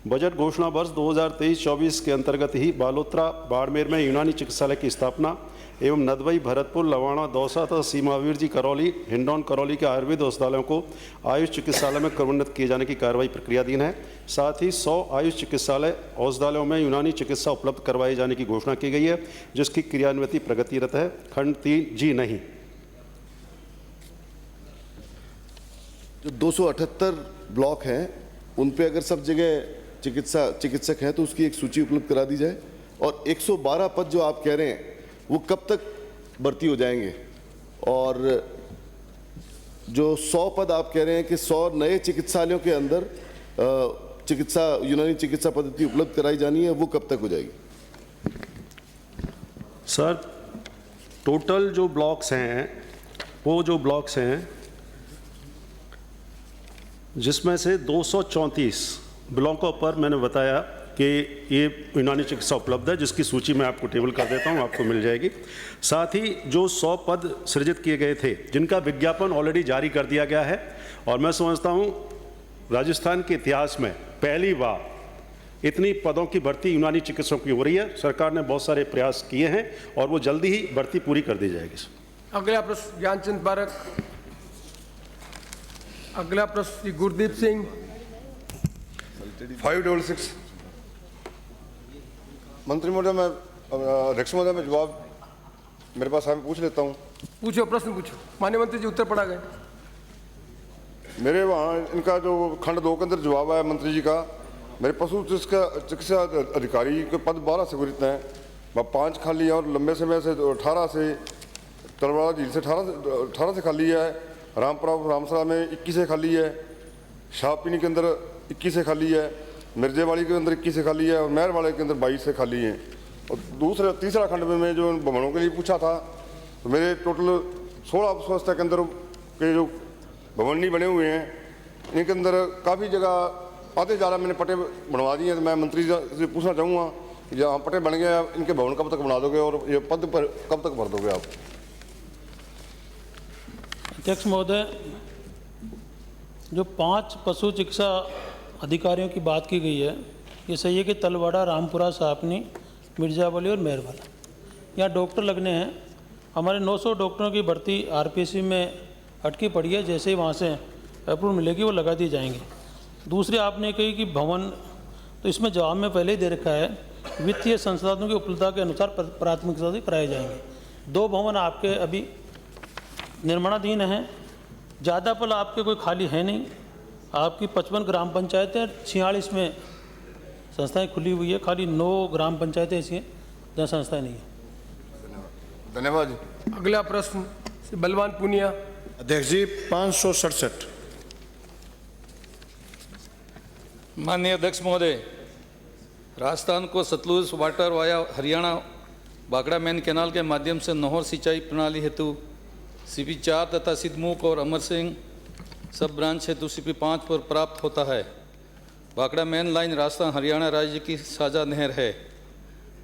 बजट घोषणा वर्ष 2023-24 के अंतर्गत ही बालोतरा बाड़मेर में यूनानी चिकित्सालय की स्थापना एवं नदवई, भरतपुर, लवाणा, दौसा तथा सीमावीर जी करौली, हिंडौन करौली के आयुर्वेद औषधालयों को आयुष चिकित्सालय में क्रमोन्नत किए जाने की कार्रवाई प्रक्रियाधीन है। साथ ही 100 आयुष चिकित्सालय औषधालयों में यूनानी चिकित्सा उपलब्ध करवाए जाने की घोषणा की गई है, जिसकी क्रियान्विति प्रगतिरत है। खंड 3 जी नहीं। जो 278 ब्लॉक हैं उन पे अगर सब जगह चिकित्सक हैं तो उसकी एक सूची उपलब्ध करा दी जाए, और 112 पद जो आप कह रहे हैं वो कब तक भर्ती हो जाएंगे, और जो 100 पद आप कह रहे हैं कि 100 नए चिकित्सालयों के अंदर यूनानी चिकित्सा पद्धति उपलब्ध कराई जानी है, वो कब तक हो जाएगी? सर, टोटल जो ब्लॉक्स हैं, वो जो ब्लॉक्स हैं जिसमें से 234 ब्लॉकों पर मैंने बताया कि ये यूनानी चिकित्सा उपलब्ध है, जिसकी सूची मैं आपको टेबल कर देता हूँ, आपको मिल जाएगी। साथ ही जो 100 पद सृजित किए गए थे, जिनका विज्ञापन ऑलरेडी जारी कर दिया गया है, और मैं समझता हूँ राजस्थान के इतिहास में पहली बार इतनी पदों की भर्ती यूनानी चिकित्सकों की हो रही है। सरकार ने बहुत सारे प्रयास किए हैं और वो जल्दी ही भर्ती पूरी कर दी जाएगी। अगला प्रश्न ज्ञानचंद पारक। अगला प्रश्न श्री गुरदीप सिंह। 566। मंत्री महोदय, मैं अध्यक्ष महोदय, मैं जवाब मेरे पास मैं पूछ लेता हूँ। पूछो, प्रश्न पूछो। माननीय मंत्री जी उत्तर पढ़ा गए। मेरे वहाँ इनका जो खंड 2 के अंदर जवाब आया मंत्री जी का, मेरे पशु चिकित्सा अधिकारी के पद 12 से गुरित हैं, वह 5 खाली है, और लंबे समय से 18 से, तलवाड़ा झील से 18 से खाली है, रामपुरा रामसरा में 21 से खाली है, शाहपीनी के अंदर 21 से खाली है, मिर्जेवाड़ी के अंदर 21 से खाली है, और मेहरवाड़े के अंदर 22 से खाली हैं। और तीसरा खंड में मैं जो भवनों के लिए पूछा था, तो मेरे टोटल 16 स्वास्थ्य केंद्र के जो भवन नहीं बने हुए हैं, इनके अंदर काफ़ी जगह आते जा रहा, मैंने पट्टे बनवा दिए हैं। तो मैं मंत्री से पूछना चाहूँगा कि जहाँ पट्टे बन गए, इनके भवन कब तक बना दोगे और ये पद पर कब तक भर दोगे आप? अध्यक्ष महोदय, जो 5 पशु चिकित्सा अधिकारियों की बात की गई है, ये सही है कि तलवाड़ा, रामपुरा, सापनी, मिर्जावली और मेहरवाला यहाँ डॉक्टर लगने हैं। हमारे 900 डॉक्टरों की भर्ती आरपीसी में अटकी पड़ी है, जैसे ही वहाँ से अप्रूवल मिलेगी वो लगा दी जाएंगी। दूसरी आपने कही कि भवन, तो इसमें जवाब में पहले ही दे रखा है, वित्तीय संसाधनों की उपलब्धता के अनुसार प्राथमिकता से कराए जाएंगे। 2 भवन आपके अभी निर्माणाधीन हैं, ज़्यादा पल आपके कोई खाली है नहीं। आपकी 55 ग्राम पंचायतें, 46 में संस्थाएं खुली हुई है, खाली 9 ग्राम पंचायतें ऐसी हैं जहाँ संस्थाएं नहीं है। धन्यवाद। अगला प्रश्न बलवान पुनिया। अध्यक्ष जी 567। माननीय अध्यक्ष महोदय, राजस्थान को सतलुज वाटर वाया हरियाणा बागड़ा मैन कैनाल के माध्यम से नहर सिंचाई प्रणाली हेतु CP4 तथा सिद्धमुख और अमर सिंह सब ब्रांच हेतु CP5 पर प्राप्त होता है। बागड़ा मैन लाइन राजस्थान हरियाणा राज्य की साझा नहर है।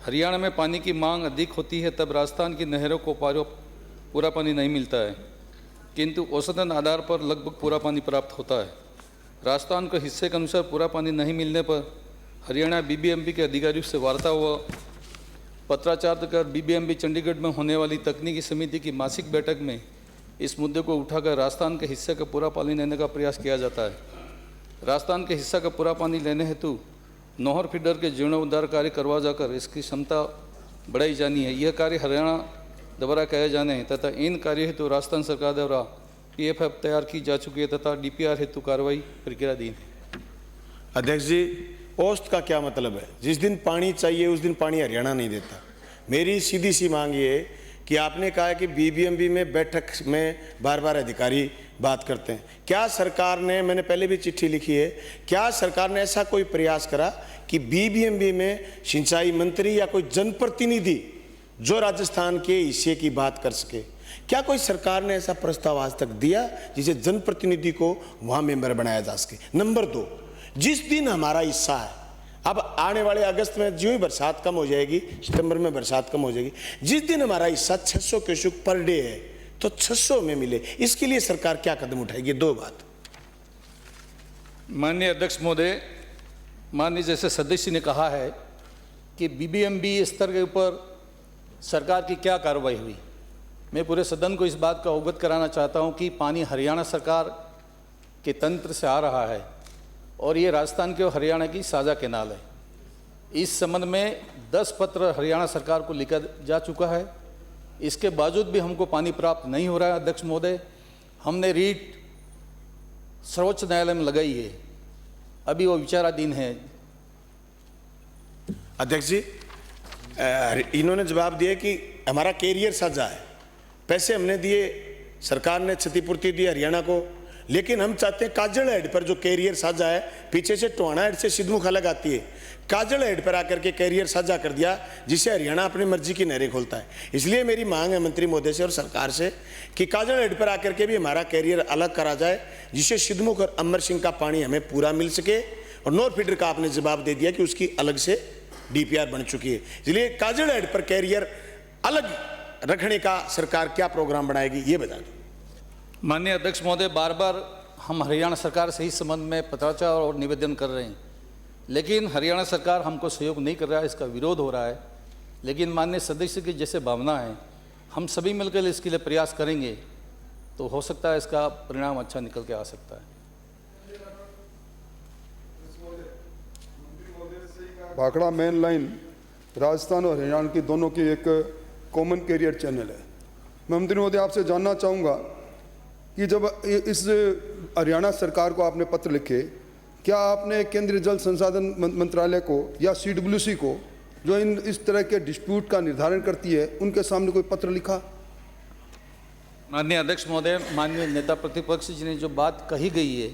हरियाणा में पानी की मांग अधिक होती है, तब राजस्थान की नहरों को पूरा पानी नहीं मिलता है, किंतु औसतन आधार पर लगभग पूरा पानी प्राप्त होता है। राजस्थान को हिस्से के अनुसार पूरा पानी नहीं मिलने पर हरियाणा BBMP के अधिकारियों से वार्ता व पत्राचार कर BBMP चंडीगढ़ में होने वाली तकनीकी समिति की मासिक बैठक में इस मुद्दे को उठाकर राजस्थान के हिस्से का पूरा पानी लेने का प्रयास किया जाता है। राजस्थान के हिस्सा का पूरा पानी लेने हेतु नहर फीडर के जीर्णोद्धार कार्य करवा जाकर इसकी क्षमता बढ़ाई जानी है। यह कार्य हरियाणा द्वारा किए जाने हैं तथा इन कार्य हेतु राजस्थान सरकार द्वारा PFF तैयार की जा चुकी है तथा DPR हेतु कार्रवाई प्रक्रियाधीन है। अध्यक्ष जी, औसत का क्या मतलब है? जिस दिन पानी चाहिए उस दिन पानी हरियाणा नहीं देता। मेरी सीधी सी मांग ये है कि आपने कहा है कि BBMP में बैठक में बार बार अधिकारी बात करते हैं। क्या सरकार ने, मैंने पहले भी चिट्ठी लिखी है, क्या सरकार ने ऐसा कोई प्रयास करा कि BBMP में सिंचाई मंत्री या कोई जनप्रतिनिधि जो राजस्थान के हिस्से की बात कर सके? क्या कोई सरकार ने ऐसा प्रस्ताव आज तक दिया जिसे जनप्रतिनिधि को वहां मेंबर बनाया जा सके? नंबर 2, जिस दिन हमारा हिस्सा है, अब आने वाले अगस्त में जो ही बरसात कम हो जाएगी, सितंबर में बरसात कम हो जाएगी, जिस दिन हमारा हिस्सा 600 क्यूसेक पर डे है तो 600 में मिले, इसके लिए सरकार क्या कदम उठाएगी? 2 बात। माननीय अध्यक्ष महोदय, माननीय जैसे सदस्य ने कहा है कि BBMP स्तर के ऊपर सरकार की क्या कार्रवाई हुई, मैं पूरे सदन को इस बात का अवगत कराना चाहता हूं कि पानी हरियाणा सरकार के तंत्र से आ रहा है और ये राजस्थान के और हरियाणा की साझा कैनाल है। इस संबंध में 10 पत्र हरियाणा सरकार को लिखा जा चुका है। इसके बावजूद भी हमको पानी प्राप्त नहीं हो रहा है। अध्यक्ष महोदय, हमने रीट सर्वोच्च न्यायालय में लगाई है, अभी वो विचाराधीन है। अध्यक्ष जी, इन्होंने जवाब दिया कि हमारा कैरियर साझा है, पैसे हमने दिए, सरकार ने क्षतिपूर्ति दी हरियाणा को, लेकिन हम चाहते हैं काजल हेड पर जो कैरियर साझा है, पीछे से टोहाना हेड से सिद्धमुख अलग आती है, काजल हेड पर आकर के कैरियर साझा कर दिया, जिससे हरियाणा अपनी मर्जी की नहरें खोलता है। इसलिए मेरी मांग है मंत्री महोदय से और सरकार से कि काजल हेड पर आकर के भी हमारा कैरियर अलग करा जाए, जिससे सिद्धमुख और अमर सिंह का पानी हमें पूरा मिल सके और नोर फीडर का आपने जवाब दे दिया कि उसकी अलग से डीपीआर बन चुकी है। इसलिए काजल हेड पर कैरियर अलग रखने का सरकार क्या प्रोग्राम बनाएगी, ये बता दो। माननीय अध्यक्ष महोदय, बार बार हम हरियाणा सरकार से इस संबंध में पत्राचार और निवेदन कर रहे हैं, लेकिन हरियाणा सरकार हमको सहयोग नहीं कर रहा है, इसका विरोध हो रहा है। लेकिन माननीय सदस्य की जैसे भावना है, हम सभी मिलकर इसके लिए प्रयास करेंगे तो हो सकता है इसका परिणाम अच्छा निकल के आ सकता है। भाखड़ा मेन लाइन राजस्थान और हरियाणा की दोनों की एक कॉमन कैरियर चैनल है। मैं मंत्री महोदय आपसे जानना चाहूँगा कि जब इस हरियाणा सरकार को आपने पत्र लिखे, क्या आपने केंद्रीय जल संसाधन मंत्रालय को या CWC को, जो इस तरह के डिस्प्यूट का निर्धारण करती है, उनके सामने कोई पत्र लिखा? माननीय अध्यक्ष महोदय, माननीय नेता प्रतिपक्ष जी ने जो बात कही गई है,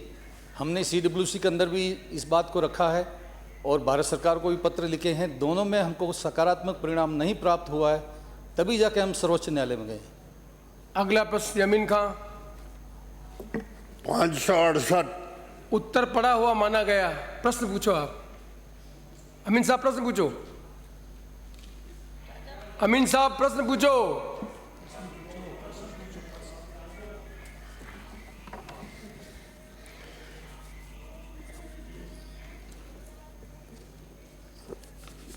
हमने CWC के अंदर भी इस बात को रखा है और भारत सरकार को भी पत्र लिखे हैं। दोनों में हमको सकारात्मक परिणाम नहीं प्राप्त हुआ है, तभी जाके हम सर्वोच्च न्यायालय में गए। अगला प्रश्न यमीन खां। 568 उत्तर पड़ा हुआ माना गया। प्रश्न पूछो आप। अमीन साहब प्रश्न पूछो। अमीन साहब प्रश्न पूछो।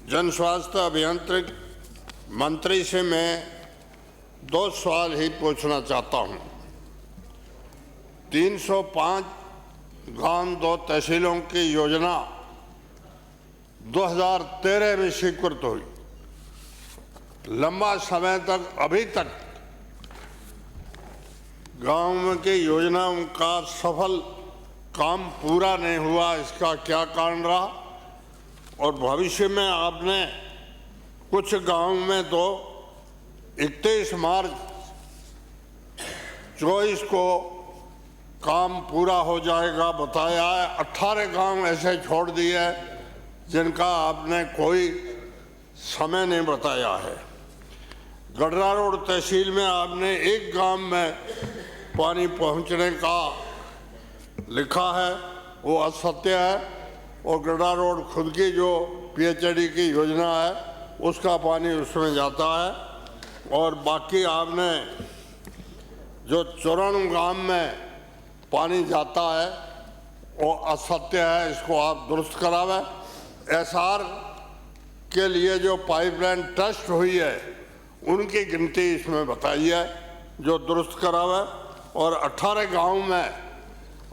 जन स्वास्थ्य अभियांत्रिक मंत्री से मैं 2 सवाल ही पूछना चाहता हूं। 305 गांव 2 तहसीलों की योजना 2013 में स्वीकृत हुई। लंबा समय तक अभी तक गांव की योजनाओं का सफल काम पूरा नहीं हुआ, इसका क्या कारण रहा? और भविष्य में आपने कुछ गांव में तो 31 मार्च 24 को काम पूरा हो जाएगा बताया है। 18 गांव ऐसे छोड़ दिए हैं जिनका आपने कोई समय नहीं बताया है। गडरा रोड तहसील में आपने एक गांव में पानी पहुंचने का लिखा है, वो असत्य है। और गडरा रोड खुद की जो PHD की योजना है उसका पानी उसमें जाता है। और बाकी आपने जो 94 गांव में पानी जाता है वो असत्य है, इसको आप दुरुस्त करावे। SR के लिए जो पाइपलाइन टेस्ट हुई है उनकी गिनती इसमें बताई है जो दुरुस्त करावे। और 18 गांव में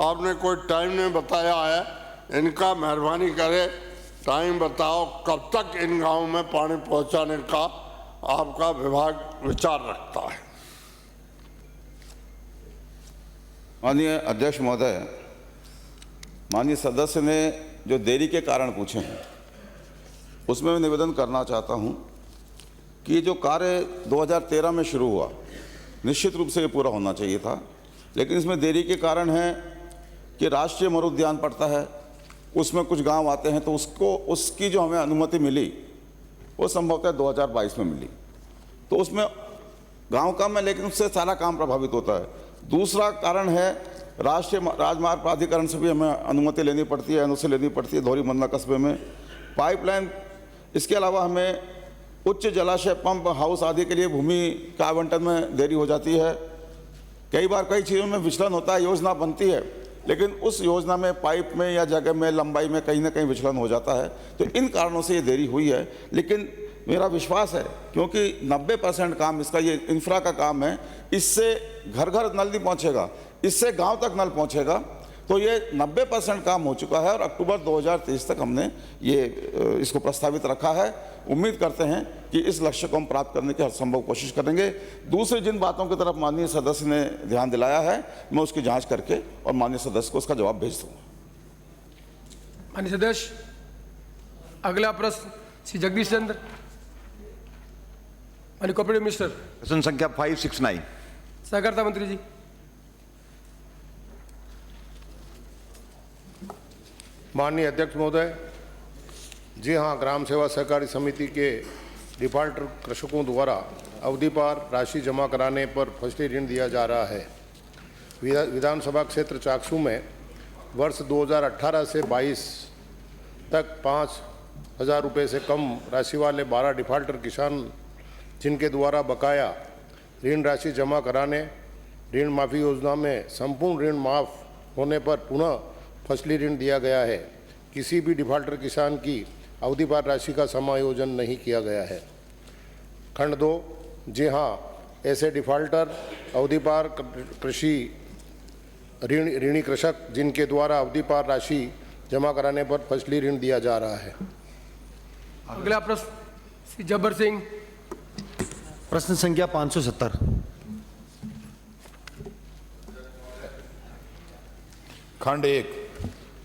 आपने कोई टाइम नहीं बताया है, इनका मेहरबानी करे टाइम बताओ कब तक इन गांवों में पानी पहुंचाने का आपका विभाग विचार रखता है। माननीय अध्यक्ष महोदय, माननीय सदस्य ने जो देरी के कारण पूछे हैं उसमें मैं निवेदन करना चाहता हूं कि जो कार्य 2013 में शुरू हुआ निश्चित रूप से ये पूरा होना चाहिए था, लेकिन इसमें देरी के कारण है कि राष्ट्रीय मरुद्यान पड़ता है, उसमें कुछ गांव आते हैं, तो उसकी जो हमें अनुमति मिली वो संभवतः 2022 में मिली, तो उसमें गांव कम है लेकिन उससे सारा काम प्रभावित होता है। दूसरा कारण है राष्ट्रीय राजमार्ग प्राधिकरण से भी हमें अनुमति लेनी पड़ती है, NOC लेनी पड़ती है धौरी मंडला कस्बे में पाइपलाइन। इसके अलावा हमें उच्च जलाशय, पंप हाउस आदि के लिए भूमि का आवंटन में देरी हो जाती है। कई बार कई चीज़ों में विचलन होता है, योजना बनती है लेकिन उस योजना में पाइप में या जगह में लंबाई में कहीं ना कहीं विचलन हो जाता है, तो इन कारणों से ये देरी हुई है। लेकिन मेरा विश्वास है क्योंकि 90% काम इसका ये इंफ्रा का काम है, इससे घर घर नल नहीं पहुंचेगा, इससे गांव तक नल पहुंचेगा, तो ये 90% काम हो चुका है और अक्टूबर 2023 तक हमने ये इसको प्रस्तावित रखा है। उम्मीद करते हैं कि इस लक्ष्य को हम प्राप्त करने की हर संभव कोशिश करेंगे। दूसरी जिन बातों की तरफ माननीय सदस्य ने ध्यान दिलाया है, मैं उसकी जांच करके और माननीय सदस्य को उसका जवाब भेज दूंगा। माननीय सदस्य, अगला प्रश्न श्री जगदीश चंद्र, माननीय कोऑपरेटिव मिनिस्टर। प्रश्न संख्या 569। सहकारिता मंत्री जी। माननीय अध्यक्ष महोदय, जी हाँ, ग्राम सेवा सहकारी समिति के डिफाल्टर कृषकों द्वारा अवधि पार राशि जमा कराने पर फसली ऋण दिया जा रहा है। विधानसभा क्षेत्र चाकसू में वर्ष 2018 से 22 तक 5,000 रुपये से कम राशि वाले 12 डिफाल्टर किसान जिनके द्वारा बकाया ऋण राशि जमा कराने ऋण माफ़ी योजना में संपूर्ण ऋण माफ़ होने पर पुनः फसली ऋण दिया गया है। किसी भी डिफाल्टर किसान की अवधि पार राशि का समायोजन नहीं किया गया है। खंड 2, जी हाँ, ऐसे डिफाल्टर अवधि पार कृषि ऋणी कृषक जिनके द्वारा अवधि पार राशि जमा कराने पर फसली ऋण दिया जा रहा है। अगला प्रश्न श्री जब्बर सिंह। प्रश्न संख्या 570। खंड 1,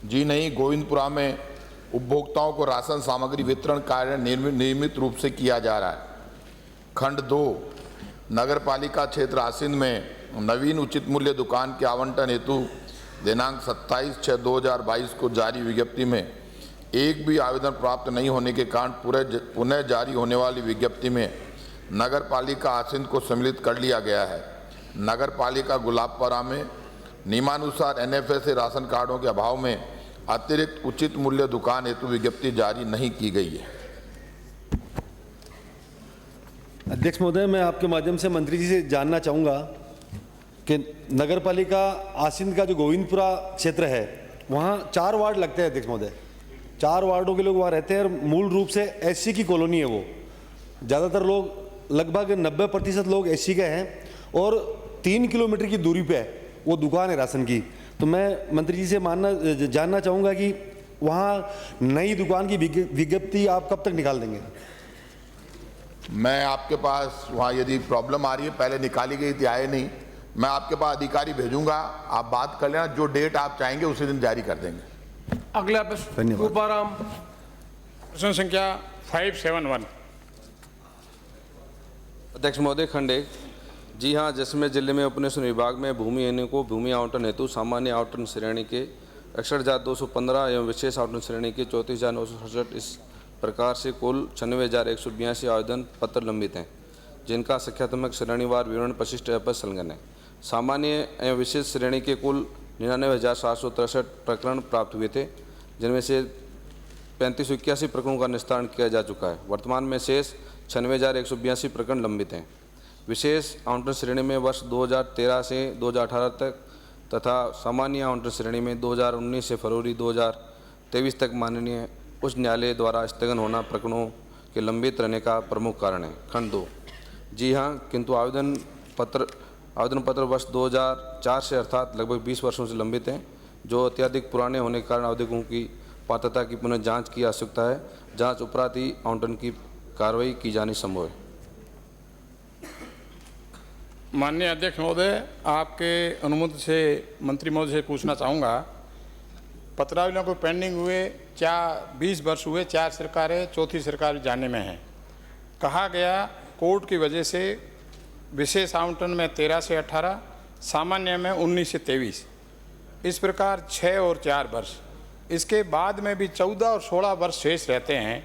जी नहीं, गोविंदपुरा में उपभोक्ताओं को राशन सामग्री वितरण कार्य नियमित रूप से किया जा रहा है। खंड 2, नगर पालिका क्षेत्र आसीन में नवीन उचित मूल्य दुकान के आवंटन हेतु दिनांक 27/6/2022 को जारी विज्ञप्ति में एक भी आवेदन प्राप्त नहीं होने के कारण पुनः जारी होने वाली विज्ञप्ति में नगर पालिका आसीन को सम्मिलित कर लिया गया है। नगर पालिका गुलाबपुरा में नियमानुसार NFA राशन कार्डों के अभाव में अतिरिक्त उचित मूल्य दुकान हेतु विज्ञप्ति जारी नहीं की गई है। अध्यक्ष महोदय, मैं आपके माध्यम से मंत्री जी से जानना चाहूँगा कि नगर पालिका आसीन का जो गोविंदपुरा क्षेत्र है वहाँ 4 वार्ड लगते हैं। अध्यक्ष महोदय, 4 वार्डों के लोग वहाँ रहते हैं और मूल रूप से SC की कॉलोनी है। वो ज़्यादातर लोग, लगभग 90% लोग SC के हैं और 3 किलोमीटर की दूरी पे वो दुकान है राशन की। तो मैं मंत्री जी से जानना चाहूँगा कि वहाँ नई दुकान की विज्ञप्ति आप कब तक निकाल देंगे? मैं आपके पास वहाँ यदि प्रॉब्लम आ रही है, पहले निकाली गई थी, आए नहीं, मैं आपके पास अधिकारी भेजूंगा, आप बात कर लेना, जो डेट आप चाहेंगे उसी दिन जारी कर देंगे। अगला प्रश्न रूपाराम। प्रश्न संख्या 571। अध्यक्ष महोदय, खंड 1, जी हाँ, जैसलमेर जिले में उपनिवेशन विभाग में भूमिहीनों को भूमि आवंटन हेतु सामान्य आवंटन श्रेणी के 61,215 एवं विशेष आवंटन श्रेणी के 34,967 इस प्रकार से कुल 96,182 आवेदन पत्र लंबित हैं, जिनका संख्यात्मक श्रेणीवार विवरण परिशिष्ट पर संलग्न है। सामान्य एवं विशेष श्रेणी के कुल 99,763 प्रकरण प्राप्त हुए थे, जिनमें से 3581 प्रकरणों का निस्तारण किया जा चुका है। वर्तमान में शेष 96,182 प्रकरण लंबित हैं। विशेष आवंटन श्रेणी में वर्ष 2013 से 2018 तक तथा सामान्य आवंटन श्रेणी में 2019 से फरवरी 2023 तक माननीय उच्च न्यायालय द्वारा स्थगन होना प्रकरणों के लंबित रहने का प्रमुख कारण है। खंड 2, जी हाँ, किंतु आवेदन पत्र वर्ष 2004 से अर्थात लगभग 20 वर्षों से लंबित हैं, जो अत्यधिक पुराने होने के कारण आवेदकों की पात्रता की पुनः जाँच की आवश्यकता है। जाँच उपरांत ही आवंटन की कार्रवाई की जानी संभव है। माननीय अध्यक्ष महोदय, आपके अनुमति से मंत्री महोदय से पूछना चाहूँगा, पत्रावलियों को पेंडिंग हुए 20 वर्ष हुए, 4 सरकारें, चौथी सरकार जाने में है। कहा गया कोर्ट की वजह से विशेष आवंटन में 13 से 18, सामान्य में 19 से 23, इस प्रकार 6 और 4 वर्ष। इसके बाद में भी 14 और 16 वर्ष शेष रहते हैं।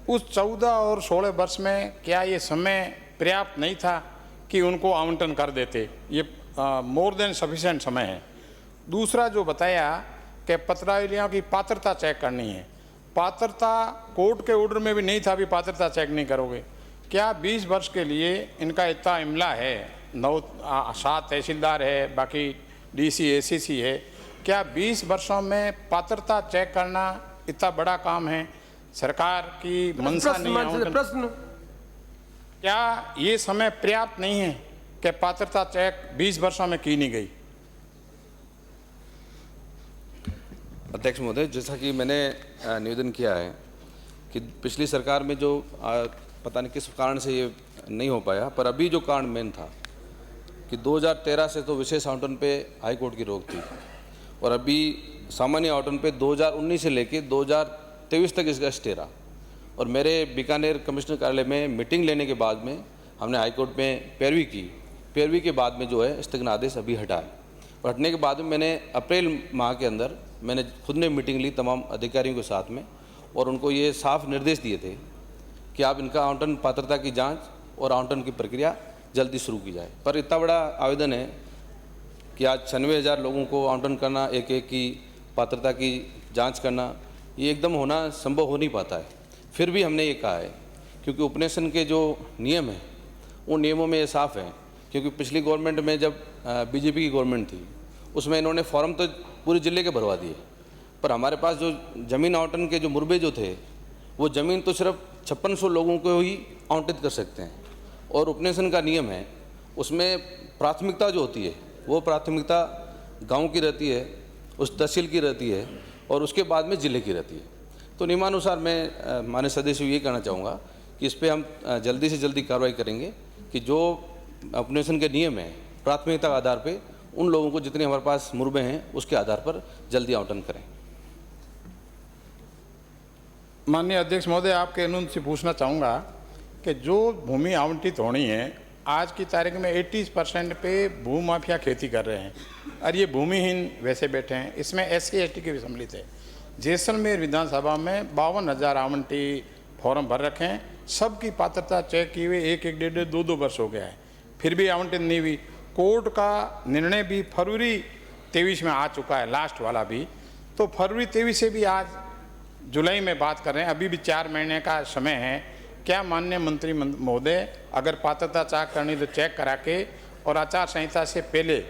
उस 14 और 16 वर्ष में क्या ये समय पर्याप्त नहीं था कि उनको आवंटन कर देते? ये मोर देन सफिशिएंट समय है। दूसरा जो बताया कि पत्रावलियों की पात्रता चेक करनी है, पात्रता कोर्ट के ऑर्डर में भी नहीं था, भी पात्रता चेक नहीं करोगे। क्या 20 वर्ष के लिए इनका इतना इमला है, 7 तहसीलदार है, बाकी DC ACC है, क्या 20 वर्षों में पात्रता चेक करना इतना बड़ा काम है? सरकार की मंशा नहीं है। प्रश्न, क्या ये समय पर्याप्त नहीं है कि पात्रता चेक 20 वर्षों में की नहीं गई? अध्यक्ष महोदय, जैसा कि मैंने निवेदन किया है कि पिछली सरकार में जो पता नहीं किस कारण से ये नहीं हो पाया, पर अभी जो कारण मेन था कि 2013 से तो विशेष आवंटन पे हाई कोर्ट की रोक थी और अभी सामान्य आवंटन पे 2019 से लेके 2023 तक इसका स्टे रहा। और मेरे बीकानेर कमिश्नर कार्यालय में मीटिंग लेने के बाद में हमने हाई कोर्ट में पैरवी की। पैरवी के बाद में जो है स्थगन आदेश अभी हटा है और हटने के बाद में मैंने अप्रैल माह के अंदर मैंने खुद ने मीटिंग ली तमाम अधिकारियों के साथ में और उनको ये साफ निर्देश दिए थे कि आप इनका आवंटन पात्रता की जांच और आवंटन की प्रक्रिया जल्दी शुरू की जाए। पर इतना बड़ा आवेदन है कि आज 96,000 लोगों को आवंटन करना, एक एक की पात्रता की जांच करना, ये एकदम होना संभव हो नहीं पाता है। फिर भी हमने ये कहा है, क्योंकि उपनेशन के जो नियम हैं उन नियमों में ये साफ है, क्योंकि पिछली गवर्नमेंट में जब बीजेपी की गवर्नमेंट थी उसमें इन्होंने फॉर्म तो पूरे ज़िले के भरवा दिए, पर हमारे पास जो ज़मीन आवंटन के जो मुरबे जो थे वो ज़मीन तो सिर्फ 5600 लोगों को ही आवंटित कर सकते हैं। और उपनेशन का नियम है, उसमें प्राथमिकता जो होती है वो प्राथमिकता गांव की रहती है, उस तहसील की रहती है, और उसके बाद में ज़िले की रहती है। तो नियमानुसार मैं माननीय सदस्य ये कहना चाहूँगा कि इस पर हम जल्दी से जल्दी कार्रवाई करेंगे कि जो उपनेशन के नियम हैं प्राथमिकता के आधार पे उन लोगों को जितने हमारे पास मुरबे हैं उसके आधार पर जल्दी आवंटन करें। माननीय अध्यक्ष महोदय, आपके अनुरोध से पूछना चाहूँगा कि जो भूमि आवंटित होनी है आज की तारीख में 80% पे भूमाफिया खेती कर रहे हैं और ये भूमिहीन वैसे बैठे हैं। इसमें SC ST के भी सम्मिलित है। जैसलमेर विधानसभा में 52,000 आवंटी फॉर्म भर रखे हैं, सबकी पात्रता चेक की हुई 1-1, 1.5, 2-2 वर्ष हो गया है, फिर भी आवंटित नहीं हुई। कोर्ट का निर्णय भी फरवरी 23 में आ चुका है, लास्ट वाला भी। तो फरवरी 23 से भी आज जुलाई में बात कर रहे हैं, अभी भी 4 महीने का समय है। क्या माननीय मंत्री महोदय अगर पात्रता चेक करनी तो चेक करा के और आचार संहिता से पहले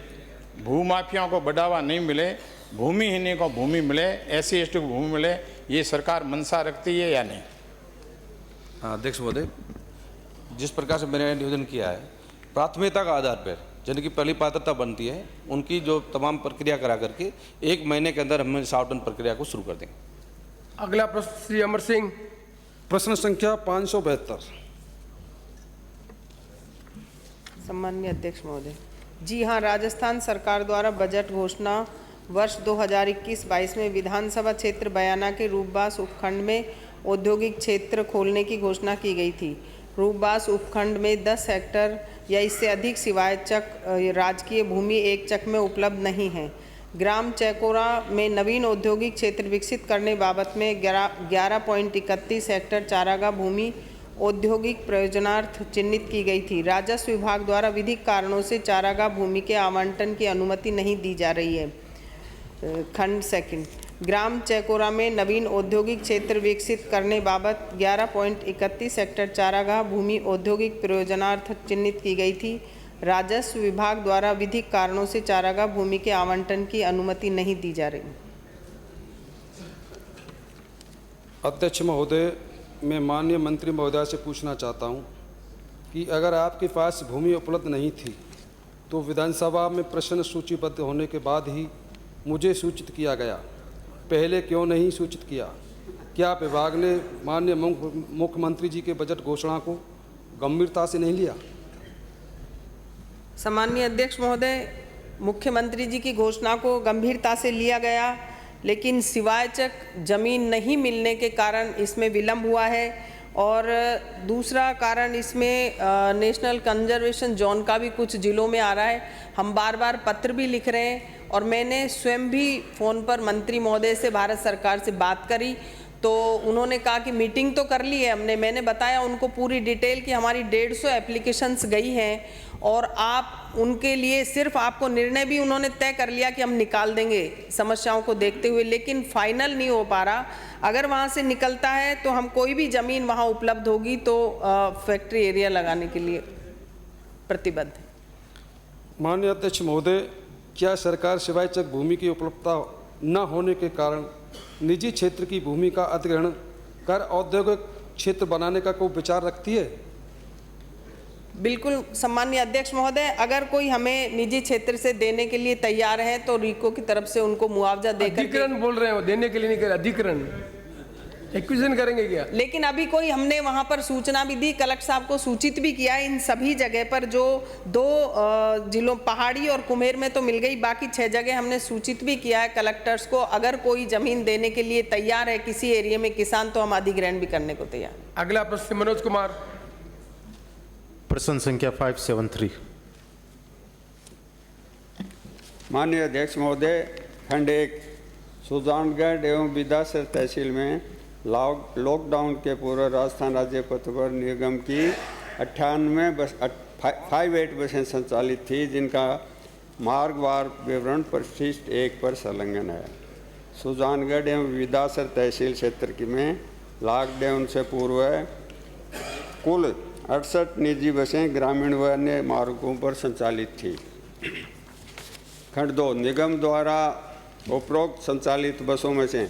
भूमाफियाओं को बढ़ावा नहीं मिले, भूमिहीनों को भूमि मिले, SC ST को भूमि मिले, ये सरकार मंशा रखती है या नहीं? हाँ अध्यक्ष महोदय, जिस प्रकार से मैंने निवेदन किया है, प्राथमिकता का आधार पर जिनकी पहली पात्रता बनती है उनकी जो तमाम प्रक्रिया करा करके 1 महीने के अंदर हम इस आवंटन प्रक्रिया को शुरू कर देंगे। अगला प्रश्न श्री अमर सिंह। प्रश्न संख्या 572। सम्माननीय अध्यक्ष महोदय, जी हाँ, राजस्थान सरकार द्वारा बजट घोषणा वर्ष 2021-22 में विधानसभा क्षेत्र बयाना के रूपबास उपखंड में औद्योगिक क्षेत्र खोलने की घोषणा की गई थी। रूपबास उपखंड में 10 हेक्टेयर या इससे अधिक सिवाय चक राजकीय भूमि एक चक में उपलब्ध नहीं है। ग्राम चैकोरा में नवीन औद्योगिक क्षेत्र विकसित करने बाबत में 11.31 हेक्टेयर चारागाह भूमि औद्योगिक प्रयोजनार्थ चिन्हित की गई थी। राजस्व विभाग द्वारा विधिक कारणों से चारागाह भूमि के आवंटन की अनुमति नहीं दी जा रही है। खंड सेकंड, ग्राम चैकोरा में नवीन औद्योगिक क्षेत्र विकसित करने बाबत 11.31 हेक्टेयर चारागाह भूमि औद्योगिक प्रयोजनार्थ चिन्हित की गई थी। राजस्व विभाग द्वारा विधिक कारणों से चारागाह भूमि के आवंटन की अनुमति नहीं दी जा रही। अध्यक्ष महोदय, मैं माननीय मंत्री महोदय से पूछना चाहता हूं कि अगर आपके पास भूमि उपलब्ध नहीं थी तो विधानसभा में प्रश्न सूचीबद्ध होने के बाद ही मुझे सूचित किया गया, पहले क्यों नहीं सूचित किया? क्या विभाग ने माननीय मुख्यमंत्री जी के बजट घोषणा को गंभीरता से नहीं लिया? सम्माननीय अध्यक्ष महोदय, मुख्यमंत्री जी की घोषणा को गंभीरता से लिया गया, लेकिन सिवायचक जमीन नहीं मिलने के कारण इसमें विलंब हुआ है। और दूसरा कारण इसमें नेशनल कंजर्वेशन जोन का भी कुछ जिलों में आ रहा है। हम बार बार पत्र भी लिख रहे हैं और मैंने स्वयं भी फ़ोन पर मंत्री महोदय से भारत सरकार से बात करी, तो उन्होंने कहा कि मीटिंग तो कर ली है हमने। मैंने बताया उनको पूरी डिटेल कि हमारी 150 एप्लीकेशंस गई हैं और आप उनके लिए सिर्फ आपको निर्णय भी उन्होंने तय कर लिया कि हम निकाल देंगे समस्याओं को देखते हुए, लेकिन फाइनल नहीं हो पा रहा। अगर वहाँ से निकलता है तो हम कोई भी ज़मीन वहाँ उपलब्ध होगी तो फैक्ट्री एरिया लगाने के लिए प्रतिबद्ध है। माननीय अध्यक्ष महोदय, क्या सरकार सिवायचक भूमि की उपलब्धता न होने के कारण निजी क्षेत्र की भूमि का अधिग्रहण कर औद्योगिक क्षेत्र बनाने का कोई विचार रखती है? बिल्कुल सम्माननीय अध्यक्ष महोदय, अगर कोई हमें निजी क्षेत्र से देने के लिए तैयार है तो रीको की तरफ से उनको मुआवजा देकर, अधिग्रहण बोल रहे हो, देने के लिए नहीं कर, अधिग्रहण एक्विजिशन करेंगे क्या? लेकिन अभी कोई हमने वहां पर सूचना भी दी, कलेक्टर साहब को सूचित भी किया इन सभी जगह पर। जो 2 जिलों पहाड़ी और कुम्हेर में तो मिल गई, बाकी 6 जगह हमने सूचित भी किया है कलेक्टर्स को। अगर कोई जमीन देने के लिए तैयार है किसी एरिया में किसान, तो हम अधिग्रहण भी करने को तैयार। अगला प्रश्न मनोज कुमार। प्रश्न संख्या 573। माननीय अध्यक्ष महोदय, खंड 1 सुजानगढ़ एवं बिदासर तहसील में लॉकडाउन के पूर्व राजस्थान राज्य पथ परिवहन निगम की 58 बसें संचालित थी, जिनका मार्गवार विवरण परिशिष्ट 1 पर संलग्न है। सुजानगढ़ एवं विदासर तहसील क्षेत्र की में लॉकडाउन से पूर्व कुल 68 निजी बसें ग्रामीण व अन्य मार्गों पर संचालित थी। खंड 2, निगम द्वारा उपरोक्त संचालित बसों में से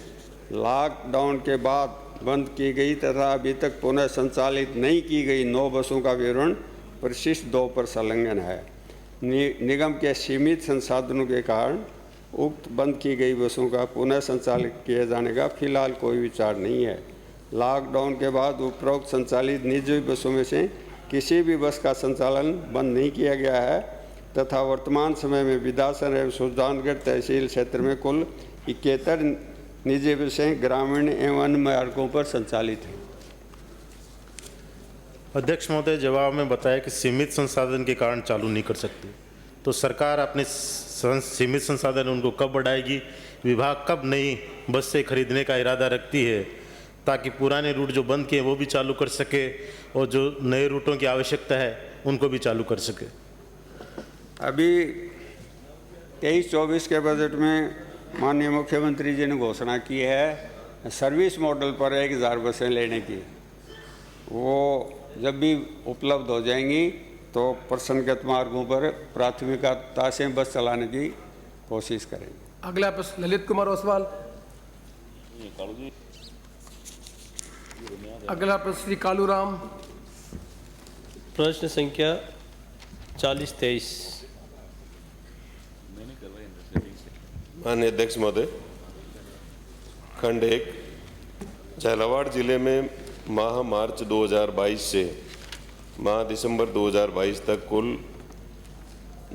लॉकडाउन के बाद बंद की गई तथा अभी तक पुनः संचालित नहीं की गई 9 बसों का विवरण परिशिष्ट 2 पर संलग्न है। निगम के सीमित संसाधनों के कारण उक्त बंद की गई बसों का पुनः संचालित किए जाने का फिलहाल कोई विचार नहीं है। लॉकडाउन के बाद उपरोक्त संचालित निजी बसों में से किसी भी बस का संचालन बंद नहीं किया गया है तथा वर्तमान समय में विदासन एवं सुजानगढ़ तहसील क्षेत्र में कुल 71 निजी बसें ग्रामीण एवं अन्य मार्गों पर संचालित हैं। अध्यक्ष महोदय, जवाब में बताया कि सीमित संसाधन के कारण चालू नहीं कर सकती, तो सरकार अपने सीमित संसाधन उनको कब बढ़ाएगी? विभाग कब नई बस से खरीदने का इरादा रखती है ताकि पुराने रूट जो बंद किए वो भी चालू कर सके और जो नए रूटों की आवश्यकता है उनको भी चालू कर सके? अभी 23-24 के बजट में माननीय मुख्यमंत्री जी ने घोषणा की है सर्विस मॉडल पर 1000 बसें लेने की। वो जब भी उपलब्ध हो जाएंगी तो प्रसन्नगत मार्गों पर प्राथमिकता से बस चलाने की कोशिश करेंगे। अगला प्रश्न ललित कुमार ओसवाल। अगला प्रश्न श्री कालूराम। प्रश्न संख्या 40-23। माननीय अध्यक्ष महोदय, खंड 1, झालावाड़ जिले में माह मार्च 2022 से माह दिसंबर 2022 तक कुल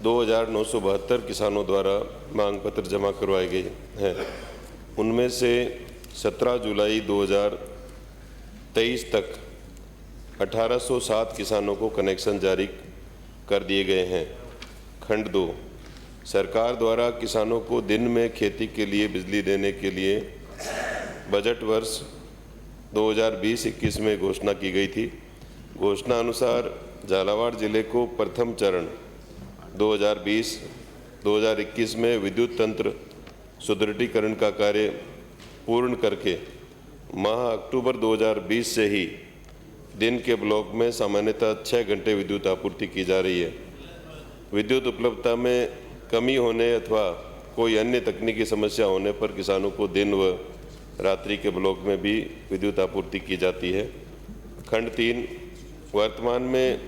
2,972 किसानों द्वारा मांग पत्र जमा करवाए गए हैं। उनमें से 17 जुलाई 2023 तक 1807 किसानों को कनेक्शन जारी कर दिए गए हैं। खंड 2, सरकार द्वारा किसानों को दिन में खेती के लिए बिजली देने के लिए बजट वर्ष 2020-21 में घोषणा की गई थी। घोषणा अनुसार झालावाड़ जिले को प्रथम चरण 2020-2021 में विद्युत तंत्र सुदृढ़ीकरण का कार्य पूर्ण करके माह अक्टूबर 2020 से ही दिन के ब्लॉक में सामान्यतः 6 घंटे विद्युत आपूर्ति की जा रही है। विद्युत उपलब्धता में कमी होने अथवा कोई अन्य तकनीकी समस्या होने पर किसानों को दिन व रात्रि के ब्लॉक में भी विद्युत आपूर्ति की जाती है। खंड 3, वर्तमान में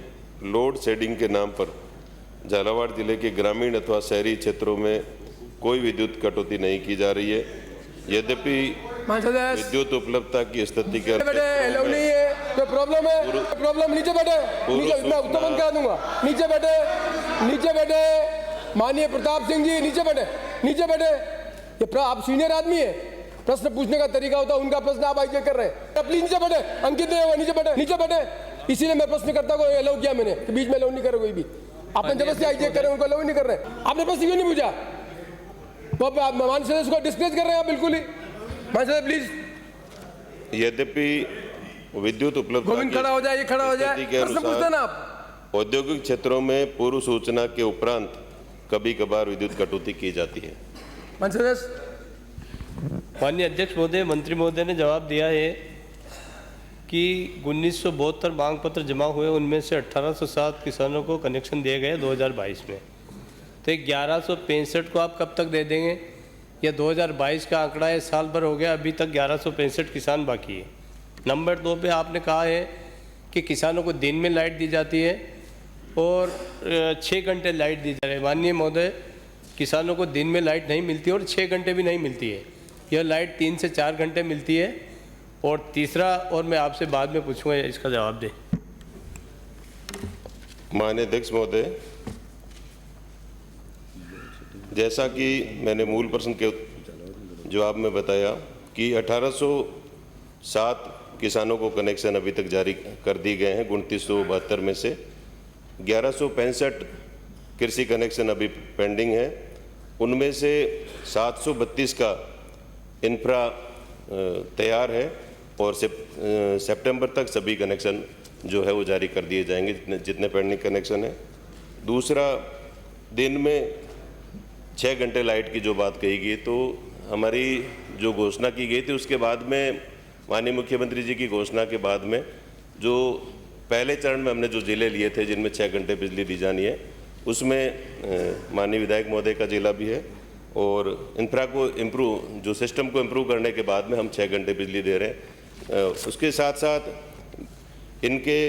लोड शेडिंग के नाम पर झालावाड़ जिले के ग्रामीण अथवा शहरी क्षेत्रों में कोई विद्युत कटौती नहीं की जा रही है। यद्यपि विद्युत उपलब्धता की स्थिति के प्रॉब्लम है, प्रॉब्लम नीचे बैठे, मैं उत्तर बंद करा दूंगा। नीचे बैठे, नीचे बैठे। माननीय प्रताप सिंह जी नीचे बैठे, नीचे बैठे। ये आप सीनियर आदमी है, प्रश्न पूछने का तरीका होता है, उनका प्रश्न आप हाईजैक कर रहे हैं। प्लीज नीचे बैठे, अंकित नहीं होगा, नीचे बैठे, नीचे बैठे। इसीलिए मैं प्रश्न करता को अलाउ किया मैंने, कि बीच में अलाउ नहीं करे कोई भी। आपने जबरदस्ती हाईजैक कर रहे हैं, उनको अलाउ नहीं कर रहे। आपने प्रश्न क्यों नहीं पूछा? तो आप माननीय सदस्य को डिस्करेज कर रहे हैं आप बिल्कुल ही। माननीय सदस्य प्लीज। यद्यपि विद्युत उपलब्धता गोविंद खड़ा हो जाए, ये खड़ा हो जाए, प्रश्न पूछते ना आप। औद्योगिक क्षेत्रों में पूर्व सूचना के उपरांत कभी कभार विद्युत कटौती की जाती है। माननीय अध्यक्ष महोदय, मंत्री महोदय ने जवाब दिया है कि 1972 मांग पत्र जमा हुए, उनमें से 1807 किसानों को कनेक्शन दिए गए 2022 में। तो 1165 को आप कब तक दे देंगे? या 2022 का आंकड़ा है, साल भर हो गया, अभी तक 1165 किसान बाकी है। नंबर 2 पे आपने कहा है कि किसानों को दिन में लाइट दी जाती है और 6 घंटे लाइट दी जा रही है। माननीय महोदय, किसानों को दिन में लाइट नहीं मिलती और 6 घंटे भी नहीं मिलती है। यह लाइट 3 से 4 घंटे मिलती है। और तीसरा, और मैं आपसे बाद में पूछूंगा, इसका जवाब दें। माननीय अध्यक्ष महोदय, जैसा कि मैंने मूल प्रश्न के जवाब में बताया कि 1807 किसानों को कनेक्शन अभी तक जारी कर दिए गए हैं। 2972 में से 1165 कृषि कनेक्शन अभी पेंडिंग है। उनमें से 732 का इंफ्रा तैयार है और सितंबर तक सभी कनेक्शन जो है वो जारी कर दिए जाएंगे, जितने पेंडिंग कनेक्शन है। दूसरा, दिन में 6 घंटे लाइट की जो बात कही गई, तो हमारी जो घोषणा की गई थी उसके बाद में माननीय मुख्यमंत्री जी की घोषणा के बाद में जो पहले चरण में हमने जो ज़िले लिए थे जिनमें 6 घंटे बिजली दी जानी है, उसमें माननीय विधायक महोदय का जिला भी है और इंफ्रा को इम्प्रूव, जो सिस्टम को इम्प्रूव करने के बाद में हम 6 घंटे बिजली दे रहे हैं। उसके साथ साथ इनके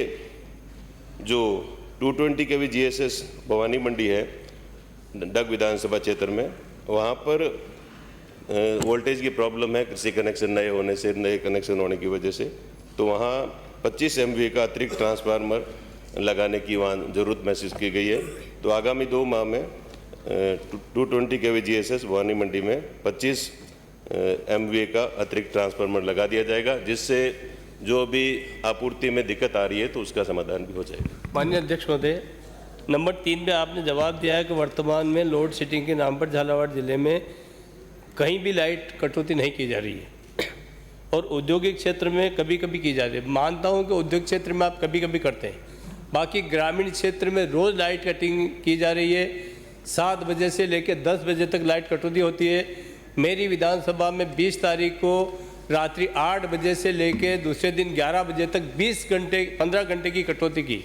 जो 220 kV GSS भवानी मंडी है डग विधानसभा क्षेत्र में, वहाँ पर वोल्टेज की प्रॉब्लम है कृषि कनेक्शन नए होने से, नए कनेक्शन होने की वजह से, तो वहाँ 25 MVA का अतिरिक्त ट्रांसफार्मर लगाने की वहाँ ज़रूरत महसूस की गई है। तो आगामी 2 माह में 220 kV GSS भवानी मंडी में 25 MVA का अतिरिक्त ट्रांसफार्मर लगा दिया जाएगा, जिससे जो भी आपूर्ति में दिक्कत आ रही है तो उसका समाधान भी हो जाएगा। माननीय अध्यक्ष महोदय, नंबर 3 में आपने जवाब दिया है कि वर्तमान में लोड शेडिंग के नाम पर झालावाड़ जिले में कहीं भी लाइट कटौती नहीं की जा रही है और औद्योगिक क्षेत्र में कभी कभी की जा रही है। मानता हूं कि औद्योगिक क्षेत्र में आप कभी कभी करते हैं, बाकी ग्रामीण क्षेत्र में रोज़ लाइट कटिंग की जा रही है। 7 बजे से लेकर 10 बजे तक लाइट कटौती होती है। मेरी विधानसभा में 20 तारीख को रात्रि 8 बजे से लेकर दूसरे दिन 11 बजे तक 15 घंटे की कटौती की।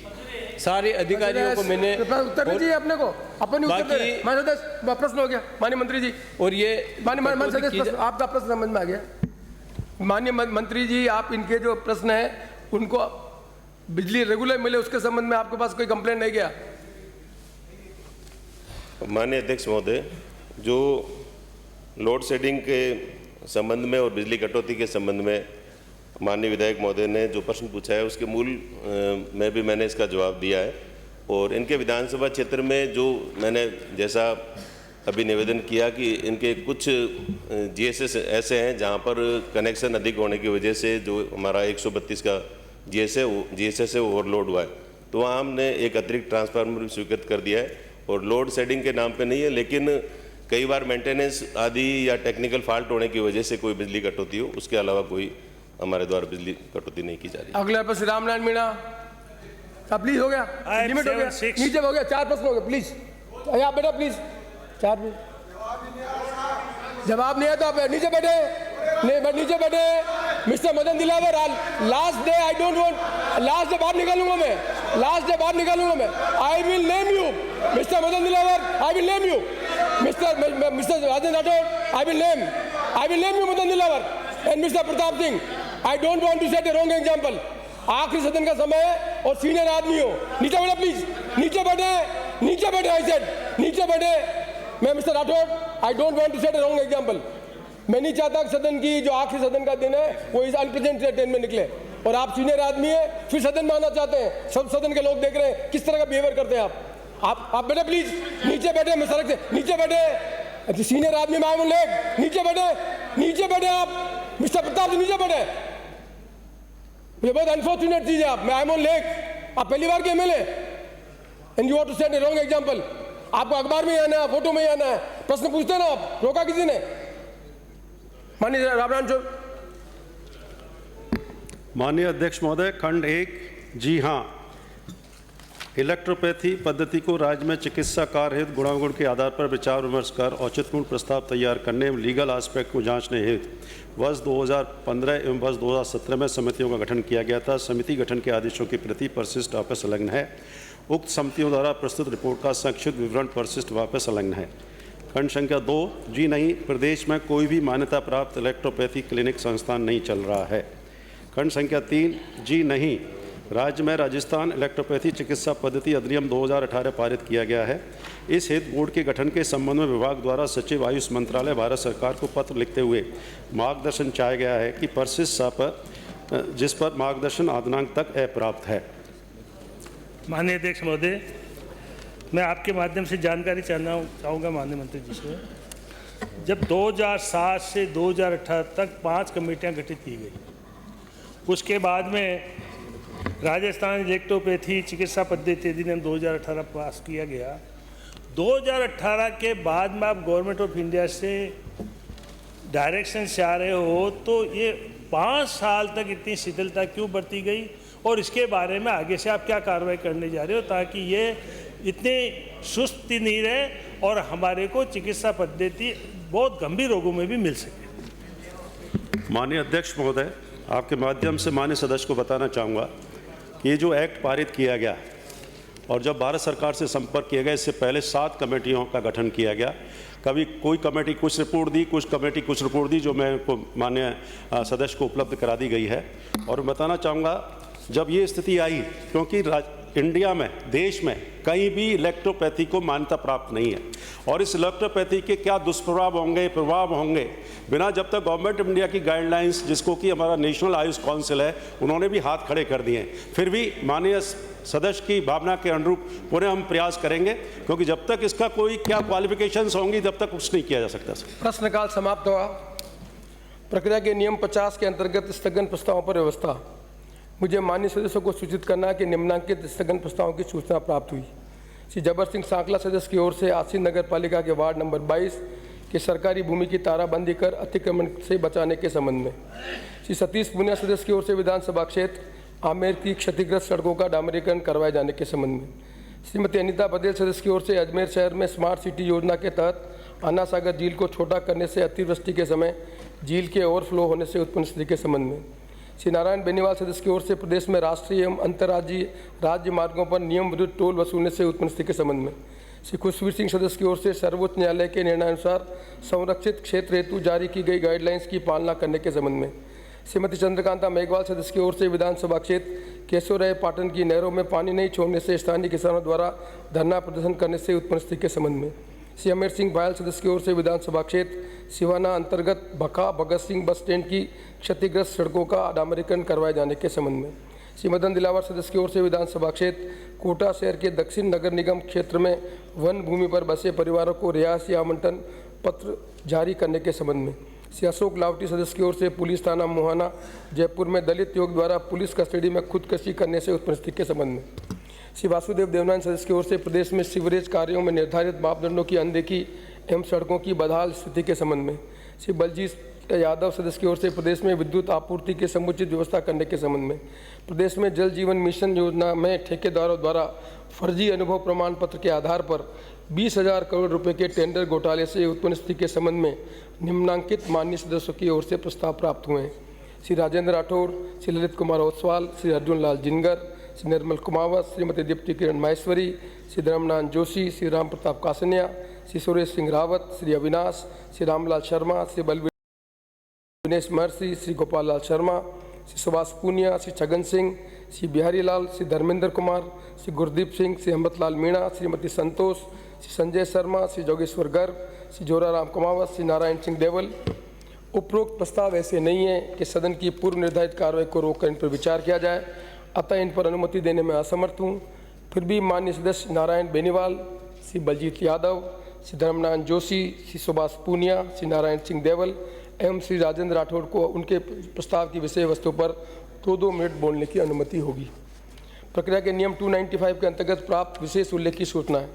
सारे अधिकारियों को मैंने उत्तर दीजिए अपने को, अपने उत्तर दे। माननीय प्रश्न हो गया माननीय मंत्री जी, और ये माननीय आपका प्रश्न समझ में आ गया। माननीय मंत्री जी, आप इनके जो प्रश्न है उनको बिजली रेगुलर मिले उसके संबंध में आपके पास कोई कंप्लेंट नहीं गया? माननीय अध्यक्ष महोदय, जो लोड शेडिंग के संबंध में और बिजली कटौती के संबंध में माननीय विधायक महोदय ने जो प्रश्न पूछा है उसके मूल में भी मैंने इसका जवाब दिया है। और इनके विधानसभा क्षेत्र में जो मैंने जैसा अभी निवेदन किया कि इनके कुछ GSS ऐसे हैं जहां पर कनेक्शन अधिक होने की वजह से जो हमारा 132 का GSS है वो ओवरलोड हुआ है, तो वहाँ हमने एक अतिरिक्त ट्रांसफार्मर भी स्वीकृत कर दिया है। और लोड शेडिंग के नाम पे नहीं है, लेकिन कई बार मेंटेनेंस आदि या टेक्निकल फॉल्ट होने की वजह से कोई बिजली कटौती हो, उसके अलावा कोई हमारे द्वारा बिजली कटौती नहीं की जा रही। अगले पर श्री रामनारायण मीणा साहब, प्लीज हो गया, लिमिट हो गया, नीचे हो गया, 4 प्रश्न हो गए, प्लीज आप बेटा प्लीज 4 जवाब नहीं है तो आप नीचे बैठे, नहीं नीचे बैठे। Mister Madan Dilawar, last day I don't want, last day बाहर निकालूंगा मैं, लास्ट डे बाहर निकालूंगा मैं। I will name you mister Madan Dilawar, I will name you mister Rajendra Rathore, I will name you Madan Dilawar and mister Pratap Singh. I don't want to set a wrong example. आखिरी सदन का समय है और सीनियर आदमी हो, नीचे बैठे प्लीज, नीचे बैठे, नीचे बैठे, आई सेड नीचे बैठे। मैं mister Rathore, I don't want to set a wrong example. मैं नहीं चाहता कि सदन की जो आखिरी सदन का दिन है वो इस अनप्रेजेंटेड टाइम में निकले, और आप सीनियर आदमी है, फिर सदन में आना चाहते हैं। सब सदन के लोग देख रहे हैं किस तरह का बिहेवियर करते हैं आप बेटे प्लीज नीचे बैठे, मैं सड़क से नीचे बैठे, सीनियर आदमी में लेग नीचे बैठे आप मिस्टर प्रताप नीचे बैठे। ये बहुत अनफॉर्चुनेट चीज है। आप मैं आई एम ऑन लेग, आप पहली बार के MLA and you want to set a wrong example. आपको अखबार में ही आना है, फोटो में ही आना है, प्रश्न पूछते हैं ना आप, रोका किसी ने? माननीय रामनारायण चौर। माननीय अध्यक्ष महोदय, खंड 1, जी हाँ, इलेक्ट्रोपैथी पद्धति को राज्य में चिकित्सा कार्य हेतु गुणागुण के आधार पर विचार विमर्श कर औचित्यपूर्ण प्रस्ताव तैयार करने एवं लीगल एस्पेक्ट को जांचने हेतु वर्ष 2015 एवं वर्ष 2017 में समितियों का गठन किया गया था। समिति गठन के आदेशों की प्रति परिशिष्ट वापस संलग्न है। उक्त समितियों द्वारा प्रस्तुत रिपोर्ट का संक्षिप्त विवरण परिशिष्ट वापस संलग्न है। खंड संख्या 2, जी नहीं, प्रदेश में कोई भी मान्यता प्राप्त इलेक्ट्रोपैथी क्लिनिक संस्थान नहीं चल रहा है। खंड संख्या 3, जी नहीं, राज्य में राजस्थान इलेक्ट्रोपैथी चिकित्सा पद्धति अधिनियम 2018 पारित किया गया है। इस हेतु बोर्ड के गठन के संबंध में विभाग द्वारा सचिव आयुष मंत्रालय भारत सरकार को पत्र लिखते हुए मार्गदर्शन चाहा गया है कि परिशिष्ट पर जिस पर मार्गदर्शन आदिनांक तक अप्राप्त है। माननीय अध्यक्ष महोदय, मैं आपके माध्यम से जानकारी चाहूँगा माननीय मंत्री जी से। जब 2007 से 2018 तक 5 कमेटियाँ गठित की गई, उसके बाद में राजस्थान इलेक्ट्रोपैथी चिकित्सा पद्धति अधिनियम 2018 पास किया गया। 2018 के बाद में आप गवर्नमेंट ऑफ इंडिया से डायरेक्शन से आ रहे हो, तो ये 5 साल तक इतनी शिथिलता क्यों बरती गई, और इसके बारे में आगे से आप क्या कार्रवाई करने जा रहे हो ताकि ये इतने सुस्त नहीं रहे और हमारे को चिकित्सा पद्धति बहुत गंभीर रोगों में भी मिल सके। माननीय अध्यक्ष महोदय, आपके माध्यम से माननीय सदस्य को बताना चाहूँगा कि ये जो एक्ट पारित किया गया और जब भारत सरकार से संपर्क किया गया, इससे पहले 7 कमेटियों का गठन किया गया। कभी कोई कमेटी कुछ रिपोर्ट दी, कुछ कमेटी कुछ रिपोर्ट दी, जो मैं को माननीय सदस्य को उपलब्ध करा दी गई है। और बताना चाहूँगा, जब ये स्थिति आई, क्योंकि इंडिया में, देश में कहीं भी इलेक्ट्रोपैथी को मान्यता प्राप्त नहीं है, और इस इलेक्ट्रोपैथी के क्या दुष्प्रभाव होंगे, प्रभाव होंगे, बिना जब तक गवर्नमेंट ऑफ इंडिया की गाइडलाइंस, जिसको कि हमारा नेशनल आयुष काउंसिल है, उन्होंने भी हाथ खड़े कर दिए। फिर भी माननीय सदस्य की भावना के अनुरूप पुनः हम प्रयास करेंगे, क्योंकि जब तक इसका कोई क्या क्वालिफिकेशंस होंगी तब तक कुछ नहीं किया जा सकता। प्रश्नकाल समाप्त हुआ। प्रक्रिया के नियम 50 के अंतर्गत स्थगन प्रस्तावों पर व्यवस्था। मुझे माननीय सदस्यों को सूचित करना है कि निम्नांकित स्थगन प्रस्तावों की सूचना प्राप्त हुई। श्री जबर सिंह सांकला सदस्य की ओर से आसीन नगर पालिका के वार्ड नंबर 22 के सरकारी भूमि की ताराबंदी कर अतिक्रमण से बचाने के संबंध में। श्री सतीश पुनिया सदस्य की ओर से विधानसभा क्षेत्र आमेर की क्षतिग्रस्त सड़कों का डामरीकरण करवाए जाने के संबंध में। श्रीमती अनीता पटेल सदस्य की ओर से अजमेर शहर में स्मार्ट सिटी योजना के तहत अन्ना सागर झील को छोटा करने से अतिवृष्टि के समय झील के ओवरफ्लो होने से उत्पन्न स्थिति के संबंध में। श्री नारायण बेनीवाल सदस्य की ओर से प्रदेश में राष्ट्रीय एवं अंतर्राज्यीय राज्य मार्गों पर नियम विरुद्ध टोल वसूलने से उत्पन्न स्थिति के संबंध में। श्री खुशवीर सिंह सदस्य की ओर से सर्वोच्च न्यायालय के निर्णयानुसार संरक्षित क्षेत्र हेतु जारी की गई गाइडलाइंस की पालना करने के संबंध में। श्रीमती चंद्रकांता मेघवाल सदस्य की ओर से विधानसभा क्षेत्र केशवराय पाटन की नहरों में पानी नहीं छोड़ने से स्थानीय किसानों द्वारा धरना प्रदर्शन करने से उत्पन्न स्थिति के संबंध में। श्री अमेर सिंह भायल सदस्य की ओर से विधानसभा क्षेत्र सिवाना अंतर्गत भखा भगत सिंह बस स्टैंड की क्षतिग्रस्त सड़कों का डामरीकरण करवाए जाने के संबंध में। श्री मदन दिलावर सदस्य की ओर से विधानसभा क्षेत्र कोटा शहर के दक्षिण नगर निगम क्षेत्र में वन भूमि पर बसे परिवारों को रिहायशी आवंटन पत्र जारी करने के संबंध में। श्री अशोक लावटी सदस्य की ओर से पुलिस थाना मोहाना जयपुर में दलित युवक द्वारा पुलिस कस्टडी में खुदकशी करने से उत्पन्न स्थिति के संबंध में। श्री वासुदेव देवनारायण सदस्य की ओर से प्रदेश में सीवरेज कार्यों में निर्धारित मापदंडों की अनदेखी एवं सड़कों की बदहाल स्थिति के संबंध में। श्री बलजीत यादव सदस्य की ओर से प्रदेश में विद्युत आपूर्ति की समुचित व्यवस्था करने के संबंध में। प्रदेश में जल जीवन मिशन योजना में ठेकेदारों द्वारा फर्जी अनुभव प्रमाण पत्र के आधार पर 20,000 करोड़ रुपए के टेंडर घोटाले से उत्पन्न स्थिति के संबंध में निम्नांकित माननीय सदस्यों की ओर से प्रस्ताव प्राप्त हुए हैं। श्री राजेंद्र राठौड़, श्री ललित कुमार ओसवाल, श्री अर्जुन लाल जिनगर, श्री निर्मल कुमावत, श्रीमती दीप्ति किरण माहेश्वरी, श्री धर्मनाथ जोशी, श्री राम प्रताप कासनिया, श्री सुरेश सिंह रावत, श्री अविनाश, श्री रामलाल शर्मा, श्री बलवीर दिनेश महर्षि, श्री गोपाल लाल शर्मा, श्री सुभाष पूनिया, श्री छगन सिंह, श्री बिहारी लाल, श्री धर्मेंद्र कुमार, श्री गुरदीप सिंह, श्री अमृतलाल मीणा, श्रीमती संतोष, श्री संजय शर्मा, श्री जोगेश्वर गर्ग, श्री जोराराम कुमावत, श्री नारायण सिंह देवल। उपरोक्त प्रस्ताव ऐसे नहीं है कि सदन की पूर्व निर्धारित कार्रवाई को रोककर इन पर विचार किया जाए, अतः इन पर अनुमति देने में असमर्थ हूँ। फिर भी माननीय सदस्य नारायण बेनीवाल, श्री बलजीत यादव, श्री धर्मनाथ जोशी, श्री सुभाष पूनिया, श्री नारायण सिंह देवल एवं श्री राजेंद्र राठौड़ को उनके प्रस्ताव की विषय वस्तु पर 2-2 मिनट बोलने की अनुमति होगी। प्रक्रिया के नियम 295 के अंतर्गत प्राप्त विशेष उल्लेख की सूचना है।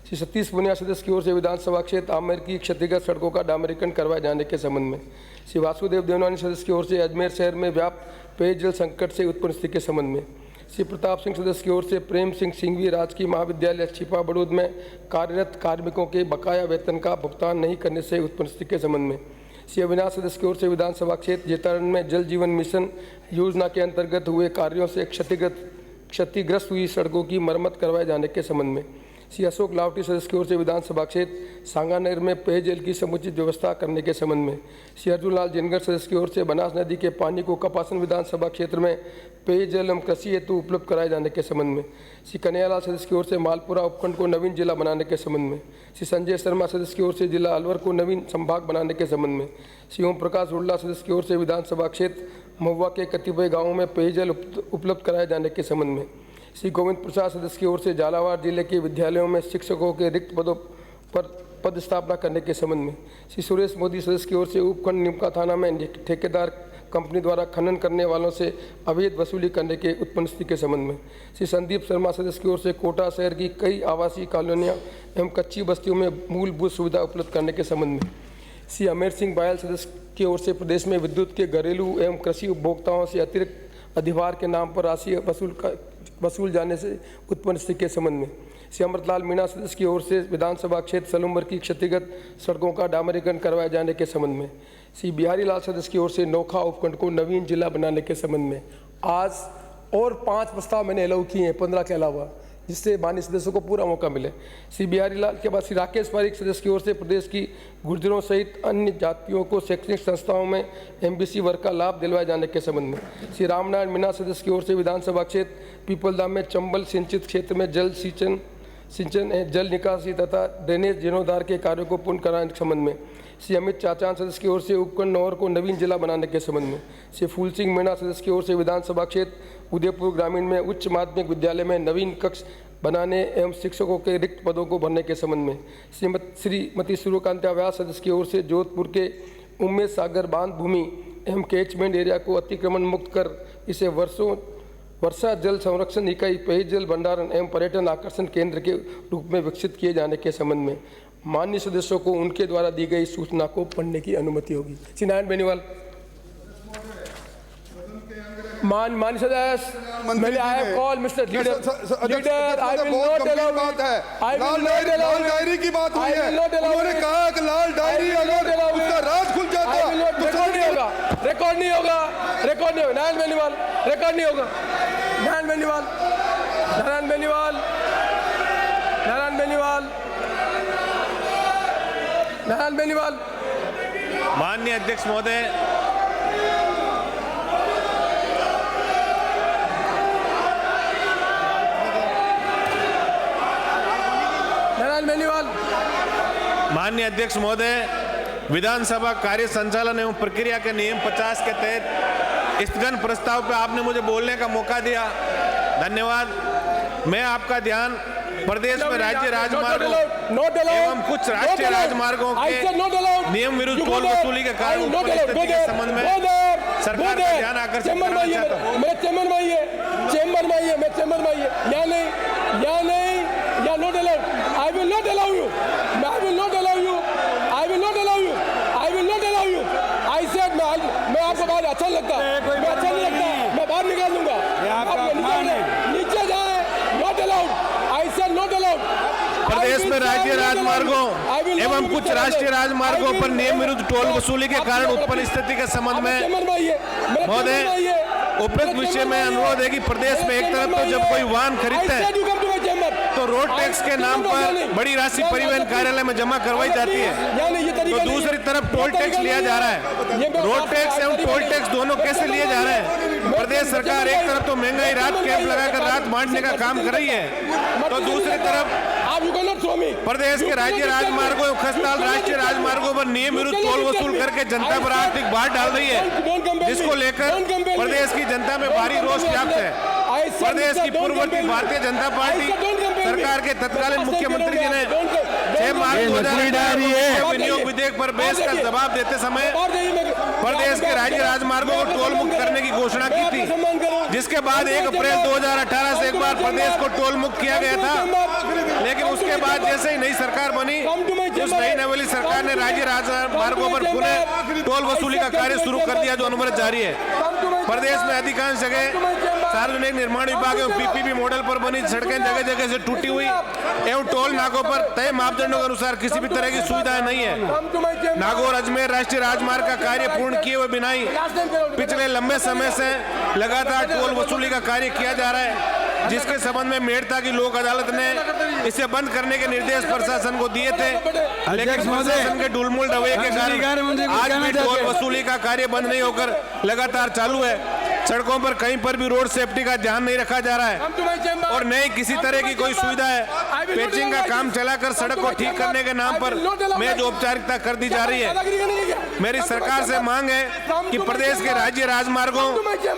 श्री सतीश पुनिया सदस्य की ओर से विधानसभा क्षेत्र आमेर की क्षतिग्रस्त सड़कों का डामरीकरण करवाए जाने के संबंध में। श्री वासुदेव देवनानी सदस्य की ओर से अजमेर शहर में व्याप्त पेयजल संकट से उत्पन्न स्थिति के संबंध में। श्री प्रताप सिंह सदस्य की ओर से प्रेम सिंह सिंघवी राजकीय महाविद्यालय छिपा बड़ूद में कार्यरत कार्मिकों के बकाया वेतन का भुगतान नहीं करने से उत्पन्न स्थिति के संबंध में। श्री अविनाश सदस्य की ओर से विधानसभा क्षेत्र जेतारण में जल जीवन मिशन योजना के अंतर्गत हुए कार्यों से क्षतिग्रस्त हुई सड़कों की मरम्मत करवाए जाने के संबंध में। श्री अशोक लावटी सदस्य की ओर से विधानसभा क्षेत्र सांगानेर में पेयजल की समुचित व्यवस्था करने के संबंध में। श्री अर्जुन लाल जिनगर सदस्य की ओर से बनास नदी के पानी को कपासन विधानसभा क्षेत्र में पेयजल एवं कृषि हेतु उपलब्ध कराए जाने के संबंध में। श्री कन्हैयालाल सदस्य की ओर से मालपुरा उपखंड को नवीन जिला बनाने के संबंध में। श्री संजय शर्मा सदस्य की ओर से जिला अलवर को नवीन संभाग बनाने के संबंध में। श्री ओम प्रकाश उल्ला सदस्य की ओर से विधानसभा क्षेत्र महुआ के कतिपय गाँवों में पेयजल उपलब्ध कराए जाने के संबंध में। श्री गोविंद प्रसाद सदस्य की ओर से झालावाड़ जिले के विद्यालयों में शिक्षकों के रिक्त पदों पर पद स्थापना करने के संबंध में। श्री सुरेश मोदी सदस्य की ओर से उपखंड निमका थाना में ठेकेदार कंपनी द्वारा खनन करने वालों से अवैध वसूली करने के उत्पन्न स्थिति के संबंध में। श्री संदीप शर्मा सदस्य की ओर से कोटा शहर की कई आवासीय कॉलोनियां एवं कच्ची बस्तियों में मूलभूत सुविधा उपलब्ध करने के संबंध में। श्री अमेर सिंह बायल सदस्य की ओर से प्रदेश में विद्युत के घरेलू एवं कृषि उपभोक्ताओं से अतिरिक्त अधिभार के नाम पर राशि वसूल जाने से उत्पन्न स्थिति के संबंध में श्री अमृतलाल मीणा सदस्य की ओर से विधानसभा क्षेत्र सलूमबर की क्षतिगत सड़कों का डामरीकरण करवाए जाने के संबंध में श्री बिहारी लाल सदस्य की ओर से नोखा उपखंड को नवीन जिला बनाने के संबंध में आज और 5 प्रस्ताव मैंने अलाउ किए हैं 15 के अलावा, जिससे माननीय सदस्यों को पूरा मौका मिले। श्री बिहारी लाल के बाद श्री राकेश पारिक सदस्य की ओर से प्रदेश की गुर्जरों सहित अन्य जातियों को शैक्षणिक संस्थाओं में MBC वर्ग का लाभ दिलवाए जाने के संबंध में श्री रामनारायण मीणा सदस्य की ओर से विधानसभा क्षेत्र पीपलधाम में चंबल सिंचित क्षेत्र में जल सिंचन जल निकासी तथा ड्रेनेज जीर्णोद्धार के कार्यों को पूर्ण कराने के संबंध में श्री अमित चाचान सदस्य की ओर से उपखंड नौर को नवीन जिला बनाने के संबंध में श्री फूल सिंह मीणा सदस्य की ओर से विधानसभा क्षेत्र उदयपुर ग्रामीण में उच्च माध्यमिक विद्यालय में नवीन कक्ष बनाने एवं शिक्षकों के रिक्त पदों को भरने के संबंध में श्रीमती सूर्यकांता व्यास सदस्य की ओर से जोधपुर के उम्मेद सागर बांध भूमि एवं कैचमेंट एरिया को अतिक्रमण मुक्त कर इसे वर्षा जल संरक्षण इकाई, पेयजल भंडारण एवं पर्यटन आकर्षण केंद्र के रूप में विकसित किए जाने के संबंध में माननीय सदस्यों को उनके द्वारा दी गई सूचना को पढ़ने की अनुमति होगी। श्री नारायण बेनीवाल। माननीय सदस्य, मैंने I have call mister leader, I will not allow बात है। लाल डायरी की बात हुई है, उन्होंने कहा कि लाल डायरी अगर उसका राज खुल जाता तो रिकॉर्ड नहीं होगा, रिकॉर्ड नहीं होगा, रिकॉर्ड नहीं होगा। नारायण बेनीवाल, रिकॉर्ड नहीं होगा। नारायण बेनीवाल, नारायण बेनीवाल, नारायण बेनीवाल, नारायण बेनीवाल। माननीय अध्यक्ष महोदय, नारायण बेनीवाल। माननीय अध्यक्ष महोदय, विधानसभा कार्य संचालन एवं प्रक्रिया के नियम 50 के तहत स्थगन प्रस्ताव पर आपने मुझे बोलने का मौका दिया, धन्यवाद। मैं आपका ध्यान प्रदेश में राज्य राजमार्गों एवं कुछ राष्ट्रीय राजमार्गों के नियम विरुद्ध टोल वसूली के कारण उत्पन्न स्थिति के संबंध में सरकार का ध्यान आकर्षित करना चाहता हूं। मैं चेंबर में आइए, चेंबर में आइए, मैं चेंबर में आइए। या नहीं, या नहीं, या not allowed. I will not allow you, I will not allow you, I will not allow you, I will not allow you. I said मैं आपको बात अच्छा लगता, मैं अच्छा नहीं लगता, मैं बाहर निकाल दूंगा। नीचे जाए, not allowed. I said not allowed. प्रदेश में राज्य राजमार्गों एवं कुछ राष्ट्रीय राजमार्गों पर नियम विरुद्ध टोल वसूली के कारण उत्पन्न स्थिति के संबंध में महोदय उपरोक्त विषय में अनुरोध है कि प्रदेश में एक तरफ तो जब कोई वाहन खरीदता है तो रोड टैक्स के नाम पर बड़ी राशि परिवहन कार्यालय में जमा करवाई जाती है, तो दूसरी तरफ टोल टैक्स लिया जा रहा है। रोड टैक्स एवं टोल टैक्स दोनों कैसे लिए जा रहे हैं? प्रदेश सरकार एक तरफ तो महंगाई रात कैंप लगाकर रात बांटने का काम कर रही है, तो दूसरी तरफ प्रदेश के राज्य राजमार्गों एवं खस्ताल राष्ट्रीय राजमार्गों पर नियम विरुद्ध टोल वसूल करके जनता पर आर्थिक भार डाल रही है, जिसको लेकर प्रदेश की जनता में भारी रोष व्याप्त है। प्रदेश की पूर्ववर्ती भारतीय जनता पार्टी सरकार के तत्कालीन मुख्यमंत्री जी ने 6 मार्च 2018 विनियोग विधेयक पर बहस का जवाब देते समय प्रदेश के राज्य राजमार्गों को टोल मुक्त करने की घोषणा की थी, जिसके बाद 1 अप्रैल 2018 से एक बार प्रदेश को टोल मुक्त किया गया था। लेकिन उसके बाद जैसे ही नई सरकार बनी, उस नई नवेली सरकार ने राज्य राजमार्गों पर पुनः टोल वसूली का कार्य शुरू कर दिया, जो अनवरत जारी है। प्रदेश में अधिकांश जगह सार्वजनिक निर्माण विभाग एवं PPP मॉडल पर बनी सड़कें जगह जगह से टूटी हुई एवं टोल नाकों पर तय मापदंडों के अनुसार किसी भी तरह की सुविधाएं नहीं है। नागौर अजमेर राष्ट्रीय राजमार्ग का कार्य पूर्ण किए हुए बिना ही पिछले लंबे समय से लगातार टोल वसूली का कार्य किया जा रहा है, जिसके संबंध में मेड़ता की लोक अदालत ने इसे बंद करने के निर्देश प्रशासन को दिए थे, लेकिन प्रशासन के ढुलमुल रवैये के कारण आज भी टोल वसूली का कार्य बंद नहीं होकर लगातार चालू है। सड़कों पर कहीं पर भी रोड सेफ्टी का ध्यान नहीं रखा जा रहा है और न ही किसी तरह की कोई सुविधा है। पेचिंग का काम चलाकर सड़क को ठीक करने के नाम पर मेज औपचारिकता कर दी जा रही है। मेरी सरकार से मांग है कि प्रदेश के राज्य राजमार्गों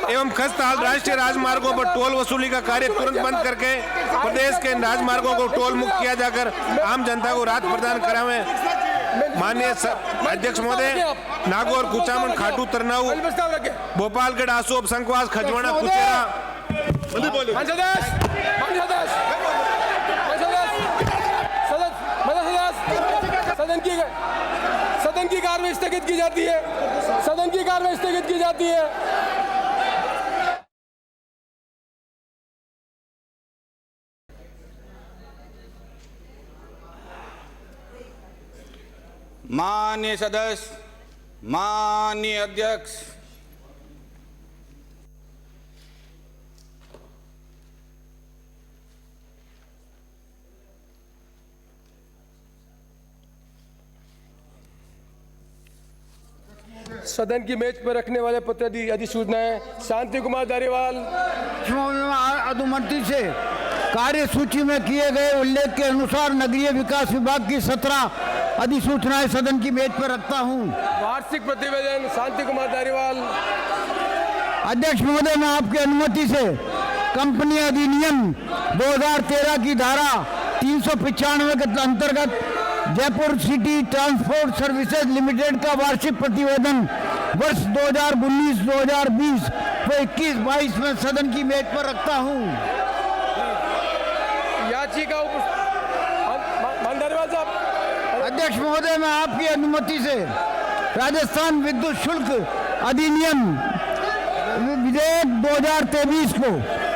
एवं खस्ताल राष्ट्रीय राजमार्गों पर टोल वसूली का कार्य तुरंत बंद करके प्रदेश के राजमार्गों को टोल मुक्त किया जाकर आम जनता को राहत प्रदान करावे। माननीय अध्यक्ष महोदय, नागौर, कुचामन, खाटू, तरनाऊ, भोपालगढ़, आसोप, संकवास, खजवाड़ा, कुचेरा, सदन की कार्रवाई स्थगित की जाती है, सदन की कार्रवाई स्थगित की जाती है। माननीय सदस्य, माननीय अध्यक्ष, सदन की मेज पर रखने वाले पत्र अधिसूचनाएं शांति कुमार धारीवाल। अनुमति से कार्य सूची में किए गए उल्लेख के अनुसार नगरीय विकास विभाग की 17 अधिसूचनाएं सदन की मेज पर रखता हूं। वार्षिक प्रतिवेदन शांति कुमार धारीवाल। अध्यक्ष महोदय, मैं आपकी अनुमति से कंपनी अधिनियम 2013 की धारा 395 के अंतर्गत Jaipur city transport services limited का वार्षिक प्रतिवेदन वर्ष 2019-2020 व 21-22 में सदन की मेज पर रखता हूं। याचिका अध्यक्ष महोदय, मैं आपकी अनुमति से राजस्थान विद्युत शुल्क अधिनियम विधेयक 2023 को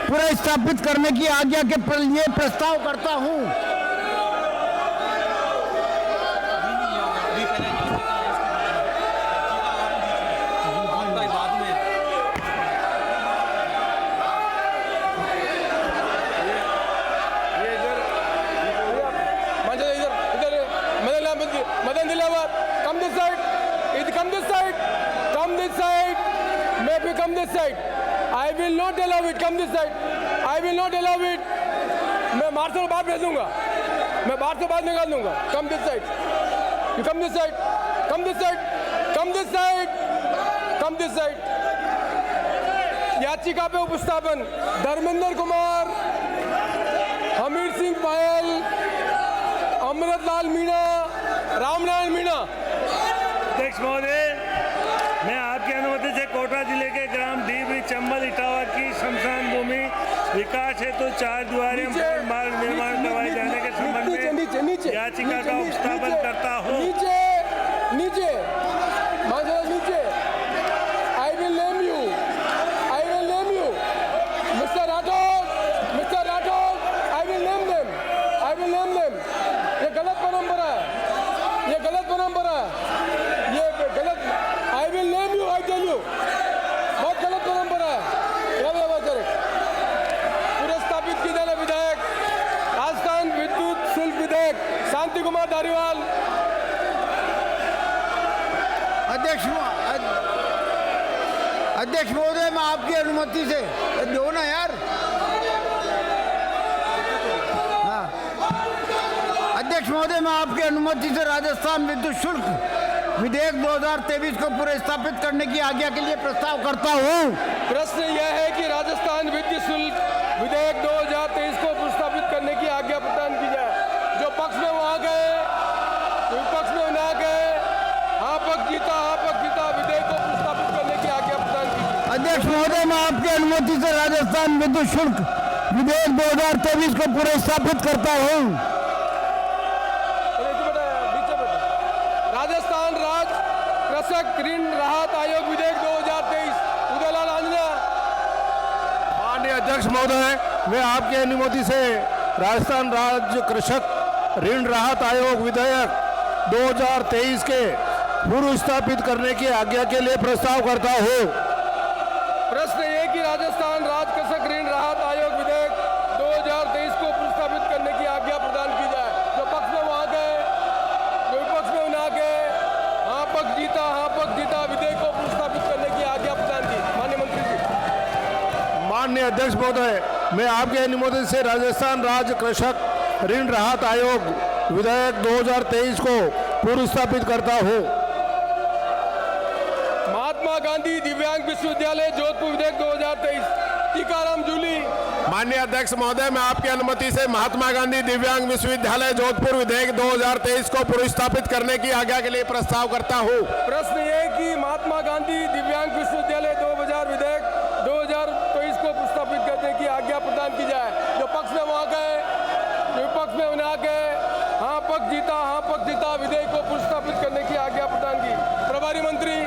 पुनर्स्थापित करने की आज्ञा के लिए प्रस्ताव करता हूं। I will not allow it. Come this side. I will not allow it. मैं मार्शल बाहर भेज दूंगा, मैं बाहर से बाहर निकाल दूंगा। Come this side. You come this side. Come this side. Come this side. Come this side. याचिका पे उपस्थापन धर्मेंद्र कुमार, हमीर सिंह पायल, अमृतलाल मीणा, रामनारायण मीणा। अध्यक्ष महोदय, मैं आपकी अनुमति से कोटा जिले के ग्राम डीबी चंबल इटावा की शमशान भूमि विकास हेतु 4 द्वारे मार्ग निर्माण करवाए जाने के संबंध में याचिका का उपस्थापन करता हूँ। नीचे नीचे आई will name you, I will name you mister Rathore, mister Rathore, I will name them, I will name them. ये गलत परंपरा है, ये गलत परंपरा है, ये गलत। I will name you, I tell you. बहुत गलत परंपरा है। पुनर्स्थापित की जाने विधेयक राजस्थान विद्युत शुल्क विधेयक शांति कुमार धारीवाल। अध्यक्ष महोदय, मैं आपकी अनुमति से दो ना यार। हाँ। अध्यक्ष महोदय, मैं आपकी अनुमति से राजस्थान विद्युत शुल्क विधेयक 2023 को पुनर्स्थापित करने की आज्ञा के लिए प्रस्ताव करता हूँ। प्रश्न यह है कि राजस्थान विद्युत शुल्क विधेयक 2023 को पुनर्स्थापित करने की आज्ञा प्रदान की जाए। जो पक्ष में वहाँ गए, विपक्ष में ना गए, हाँ पक्ष जीता, हाँ पक्ष जीता, विधेयक को पुनर्स्थापित करने की आज्ञा प्रदान की जाए। अध्यक्ष महोदय, मैं आपकी अनुमति से राजस्थान विद्युत शुल्क विधेयक 2023 को पुनर्स्थापित करता हूँ। राजस्थान राज्य कृषक ऋण राहत आयोग विधेयक 2023 उदयलाल आंजना। माननीय अध्यक्ष महोदय, मैं आपकी अनुमति से राजस्थान राज्य कृषक ऋण राहत आयोग विधेयक 2023 के पूर्व स्थापित करने की आज्ञा के लिए प्रस्ताव करता हूँ। प्रश्न ये कि राजस्थान राज्य कृषक ऋण राहत आयोग विधेयक 2023 को पुनर्स्थापित करने की आज्ञा प्रदान की जाए। जो पक्ष में वहाँ गए, जो विपक्ष में ना गए, हाँ पक्ष जीता, हाँ पक्ष जीता, विधेयक को पुनर्स्थापित करने की आज्ञा प्रदान की। माननीय मंत्री जी। माननीय अध्यक्ष महोदय, मैं आपकी अनुमति से राजस्थान राज्य कृषक ऋण राहत आयोग विधेयक 2023 को पूर्व स्थापित करता हूँ। महात्मा गांधी दिव्यांग विश्वविद्यालय जोधपुर विधेयक 2023 टीकाराम जूली। माननीय अध्यक्ष महोदय, मैं आपकी अनुमति से महात्मा गांधी दिव्यांग विश्वविद्यालय जोधपुर विधेयक 2023 को पूर्व स्थापित करने की आज्ञा के लिए प्रस्ताव करता हूँ। प्रश्न ये कि महात्मा गांधी दिव्यांग विश्वविद्यालय 2000 विधेयक 2023 को प्रस्तावित करने की आज्ञा प्रदान की जाए। जो पक्ष में वहाँ गए, जो विपक्ष में ना गए, हाँ पक्ष जीता, हाँ पक्ष जीता, विधेयक को पुनर्स्थापित करने की आज्ञा प्रदान की। प्रभारी मंत्री।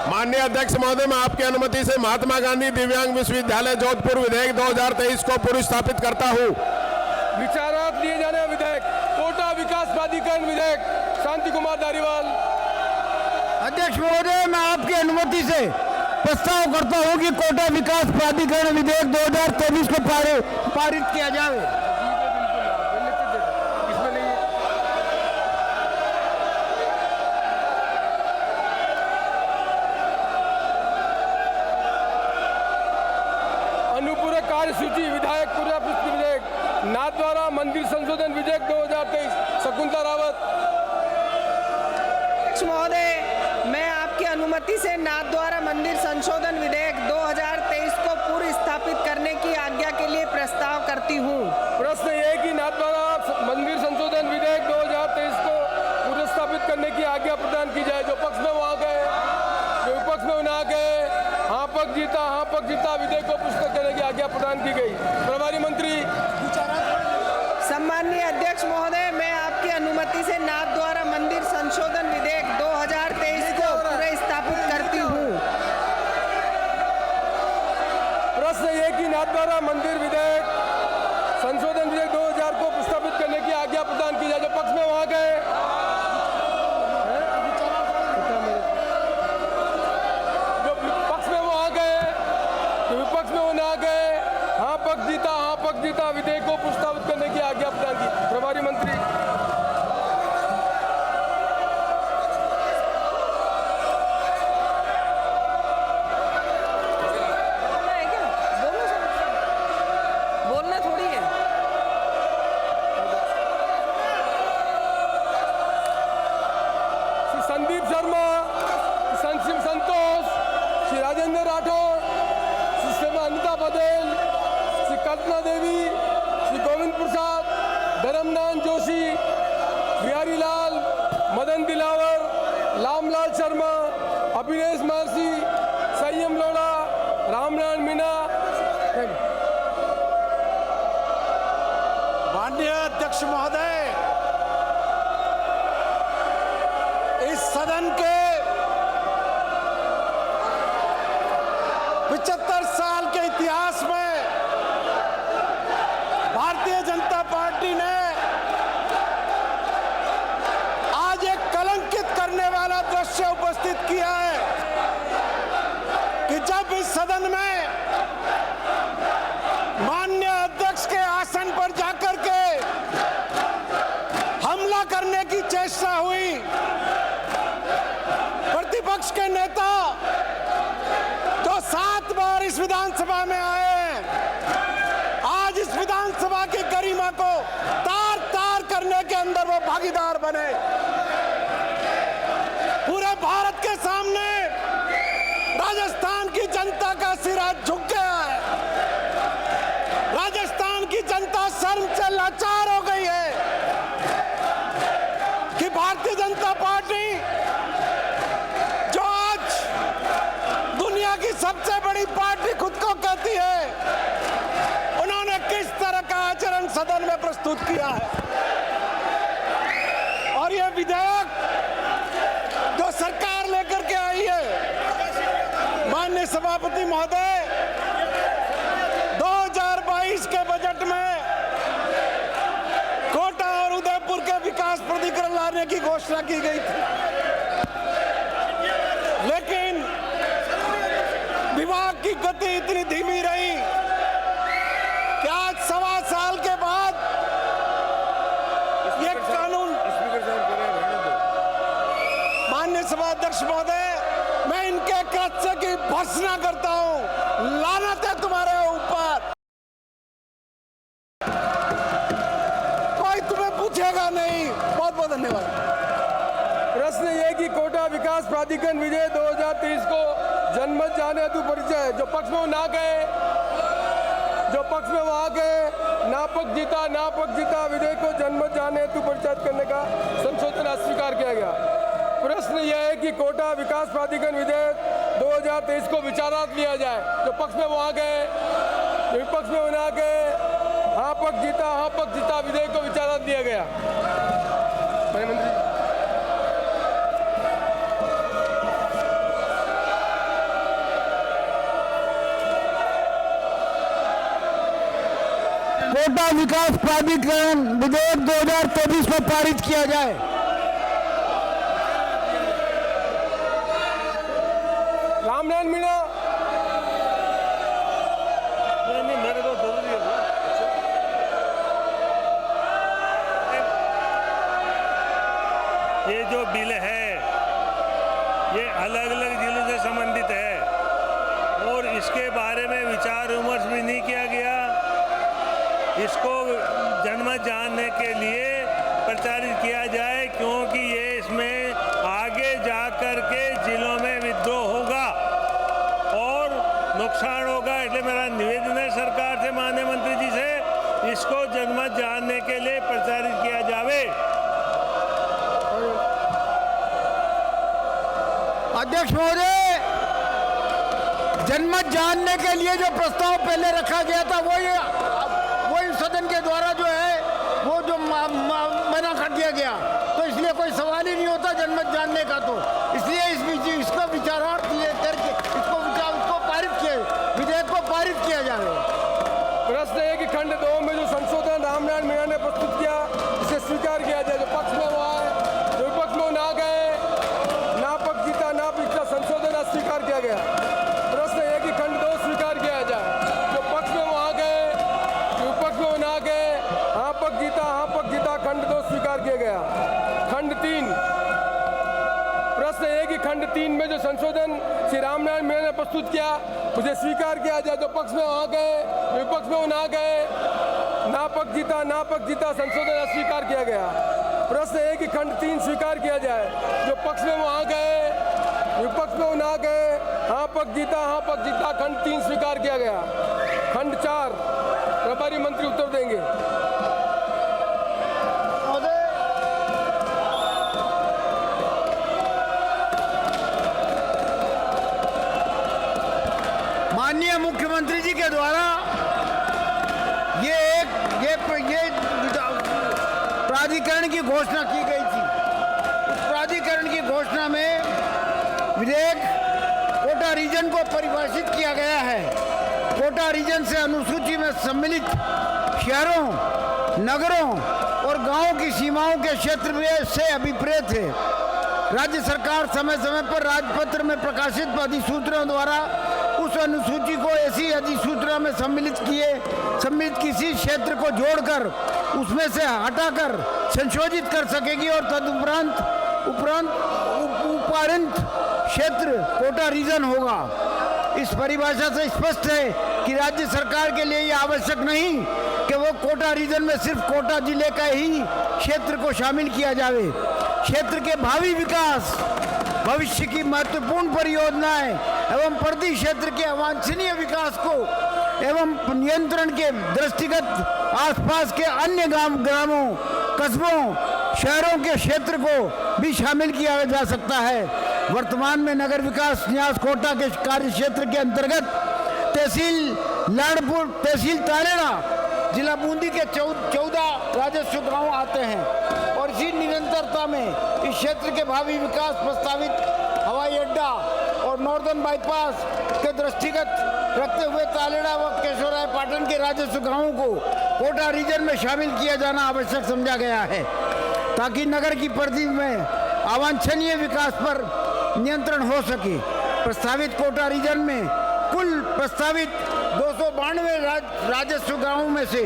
माननीय अध्यक्ष महोदय, मैं आपकी अनुमति से महात्मा गांधी दिव्यांग विश्वविद्यालय जोधपुर विधेयक 2023 को पूर्व स्थापित करता हूँ। विचारार्थ लिए जाने विधेयक कोटा विकास प्राधिकरण विधेयक शांति कुमार धारीवाल। अध्यक्ष महोदय, मैं आपकी अनुमति से प्रस्ताव करता हूं कि कोटा विकास प्राधिकरण विधेयक 2023 को पारित किया जाए। अनुपूरक कार्यसूची विधायक पुनर्प्रस्तुत विधेयक नाथद्वारा मंदिर संशोधन विधेयक 2023 शकुंतला रावत। महोदय, मैं आपकी अनुमति से नाथद्वारा मंदिर संशोधन विधेयक 2023 को पूर्व स्थापित करने की आज्ञा के लिए प्रस्ताव करती हूँ। प्रश्न ये है कि नाथद्वारा मंदिर संशोधन विधेयक 2023 को पूर्व स्थापित करने की आज्ञा प्रदान की जाए। जो पक्ष में वहाँ गए, जो विपक्ष में वहाँ गए, हाँ पक्ष जीता विधेयक को पुस्तक करने की आज्ञा प्रदान की गई। प्रभारी मंत्री। सम्माननीय अध्यक्ष महोदय, मैं आपकी अनुमति से नाथद्वारा मंदिर संशोधन विधेयक 2023 को पूरे स्थापित करती हूँ। प्रश्न ये कि नाथद्वारा मंदिर विधेयक संशोधन विधेयक 2000 को प्रस्तावित करने की आज्ञा प्रदान की जाए। जो पक्ष में वहाँ गए, जो पक्ष में वहाँ गए, जो विपक्ष में वो ना गए, हाँ पक्ष जीता विधेयक को प्रस्तावित करने की आज्ञा प्रदान की। प्रभारी मंत्री। बोलना थोड़ी है। श्री संदीप शर्मा, श्री संतोष, श्री राजेंद्र राठौर, श्री अनिता पटेल, श्री कल्पना देवी, श्री गोविंद प्रसाद, धर्मनाथ जोशी, बिहारी लाल, मदन दिलावर, रामलाल शर्मा, अभिनेश महर्षि, संयम लोढ़ा, रामनारायण मीणा। माननीय अध्यक्ष महोदय, इस सदन के 75 साल के इतिहास में भारतीय जनता पार्टी ने आज एक कलंकित करने वाला दृश्य उपस्थित किया है कि जब इस सदन में माननीय अध्यक्ष के आसन पर जाकर के हमला करने की चेष्टा हुई, प्रतिपक्ष के नेता जो 7 बार इस विधानसभा में आए हैं, आज इस विधानसभा की गरिमा को तार-तार करने के अंदर वो भागीदार बने। पूरे भारत के सामने राजस्थान की जनता का सिर आज झुक गया है। राजस्थान की जनता शर्म से लाचार हो गई है कि भारतीय जनता पार्टी जो आज दुनिया की सबसे बड़ी पार्टी खुद को कहती है, उन्होंने किस तरह का आचरण सदन में प्रस्तुत किया है। और यह विधेयक जो सरकार लेकर के आई है, माननीय सभापति महोदय, 2022 के बजट में कोटा और उदयपुर के विकास प्राधिकरण लाने की घोषणा की गई थी, लेकिन विभाग की गति इतनी धीमी रही कि आज 1.25 साल के बाद ये कानून। माननीय सभाध्यक्ष महोदय, मैं इनके कृत्य की भर्त्सना करता हूं। लानत है तुम्हारे ऊपर, कोई तुम्हें पूछेगा नहीं। बहुत बहुत धन्यवाद। प्रश्न ये कि कोटा विकास प्राधिकरण विधेयक 2023 को जनमत जाने हेतु परिचय। जो पक्ष में ना गए, जो पक्ष में वहाँ गए, ना पक्ष जीता विधेयक को जनमत जाने हेतु परिचय करने का संशोधन अस्वीकार किया गया। प्रश्न यह है कि कोटा विकास प्राधिकरण विधेयक 2023 को विचारार्थ लिया जाए। जो पक्ष में वहाँ गए, जो विपक्ष में ना गए, हाँ पक्ष जीता विधेयक को विचारार्थ लिया गया। मंत्री। कोटा विकास प्राधिकरण विधेयक 2023 को पारित किया जाए। रामनारायण मीणा। नहीं, मेरे को जरूरी है। ये जो बिल है ये अलग अलग जिलों से संबंधित है और इसके बारे में विचार विमर्श भी नहीं किया गया। इसको जनमत जानने के लिए प्रचारित किया जाए, क्योंकि ये इसमें आगे जा कर के जिलों में विद्रोह होगा और नुकसान होगा। इसलिए मेरा निवेदन है सरकार से, माननीय मंत्री जी से, इसको जनमत जानने के लिए प्रचारित किया जावे। अध्यक्ष महोदय, जनमत जानने के लिए जो प्रस्ताव पहले रखा गया था वही सदन के द्वारा जो है वो जो मना कर दिया गया, तो इसलिए कोई सवाल ही नहीं होता जनमत जानने का। तो इसलिए इसको विचारार्थ करके इसको पारित किया, विधेयक को पारित किया जाए। प्रश्न है कि खंड 2 में जो संशोधन रामनारायण मीणा ने प्रस्तुत किया इसे स्वीकार किया जाए। जो पक्ष में वो आए, जो विपक्ष में ना गए, ना पक्ष जीता ना पिछला संशोधन अस्वीकार किया गया। प्रश्न है कि खंड 2 स्वीकार किया जाए। जो पक्ष में वो आ गए, जो विपक्ष में वो ना गए, हाँ पक्ष जीता, खंड 2 स्वीकार किया गया। खंड 3, प्रश्न है कि खंड 3 में जो संशोधन श्री रामनारायण मीणा ने प्रस्तुत किया उसे स्वीकार किया जाए। जो पक्ष में आ गए, विपक्ष में वो ना गए, ना पक्ष जीता, संशोधन अस्वीकार किया गया। प्रश्न है कि खंड 3 स्वीकार किया जाए। जो पक्ष में वो आ गए, विपक्ष में वो ना गए, हाँ पक्ष जीता, खंड 3 स्वीकार किया गया। खंड 4 प्रभारी मंत्री उत्तर देंगे। माननीय मुख्यमंत्री जी के द्वारा ये प्राधिकरण की घोषणा की गई थी। उस प्राधिकरण की घोषणा में विधेयक कोटा रीजन को परिभाषित किया गया है। कोटा रीजन से अनुसूची में सम्मिलित शहरों, नगरों और गांवों की सीमाओं के क्षेत्र से अभिप्रेत है। राज्य सरकार समय समय पर राजपत्र में प्रकाशित अधिसूचनाओं द्वारा उस अनुसूची को ऐसी अधिसूचना में सम्मिलित किसी क्षेत्र को जोड़कर उसमें से हटाकर संशोधित कर सकेगी और तदुपरांत उपरांत क्षेत्र कोटा रीजन होगा। इस परिभाषा से स्पष्ट है कि राज्य सरकार के लिए यह आवश्यक नहीं कि वो कोटा रीजन में सिर्फ कोटा जिले का ही क्षेत्र को शामिल किया जावे। क्षेत्र के भावी विकास, भविष्य की महत्वपूर्ण परियोजनाएं एवं प्रति क्षेत्र के अवांछनीय विकास को एवं नियंत्रण के दृष्टिगत आसपास के अन्य ग्रामों, कस्बों, शहरों के क्षेत्र को भी शामिल किया जा सकता है। वर्तमान में नगर विकास न्यास कोटा के कार्य क्षेत्र के अंतर्गत तहसील लाड़पुर, तहसील तालेड़ा, जिला बूंदी के 14 राजस्व गांव आते हैं और इसी निरंतरता में इस क्षेत्र के भावी विकास प्रस्तावित हवाई अड्डा और नॉर्दर्न बाईपास के दृष्टिगत रखते हुए तालेड़ा व केशवराय पाटन के राजस्व गांवों को कोटा रीजन में शामिल किया जाना आवश्यक समझा गया है, ताकि नगर की परिधि में अवांछनीय विकास पर नियंत्रण हो सके। प्रस्तावित कोटा रीजन में कुल प्रस्तावित 292 राजस्व गांवों में से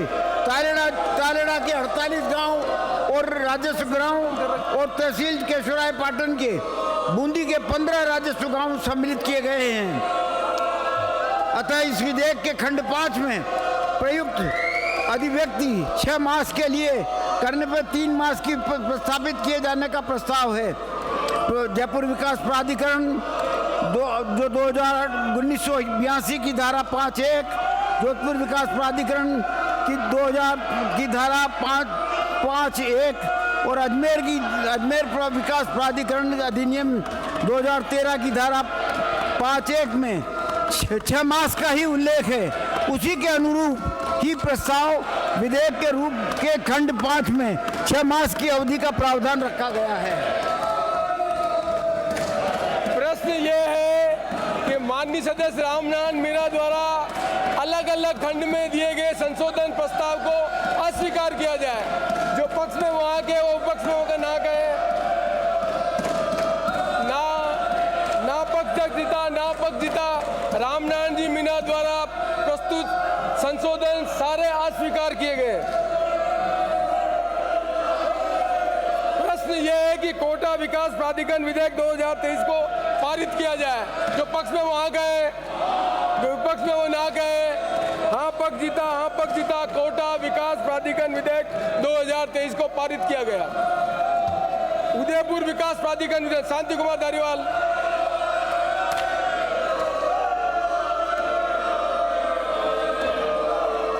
तालेड़ा के 48 गांव और राजस्व गांव और तहसील केशवराय पाटन के बूंदी के 15 राजस्व गांव सम्मिलित किए गए हैं। अतः इस विधेयक के खंड 5 में प्रयुक्त अधिव्यक्ति 6 मास के लिए करने पर 3 मास की प्रस्तावित किए जाने का प्रस्ताव है। जयपुर विकास प्राधिकरण जो 1982 की धारा 5(1), जोधपुर विकास प्राधिकरण की 2000 की धारा 5(1) और अजमेर विकास प्राधिकरण अधिनियम 2013 की धारा 5(1) में 6 मास का ही उल्लेख है। उसी के अनुरूप ही प्रस्ताव विधेयक के रूप के खंड 5 में 6 मास की अवधि का प्रावधान रखा गया है। प्रश्न ये है कि माननीय सदस्य रामनारायण मीणा द्वारा अलग अलग खंड में दिए गए संशोधन प्रस्ताव को अस्वीकार किया जाए। जो पक्ष में वहां के वो पक्ष में होकर ना गए, ना पक्ष जीता ना पक्ष पगजिता रामनारायण जी मीणा द्वारा प्रस्तुत संशोधन सारे अस्वीकार किए गए। प्रश्न यह है कि कोटा विकास प्राधिकरण विधेयक 2023 को पारित किया जाए। जो पक्ष में वो आ गए, जो विपक्ष में वो ना गए। हाँ पक्ष जीता कोटा विकास प्राधिकरण विधेयक 2023 को पारित किया गया। उदयपुर विकास प्राधिकरण विधेयक, शांति कुमार धारीवाल।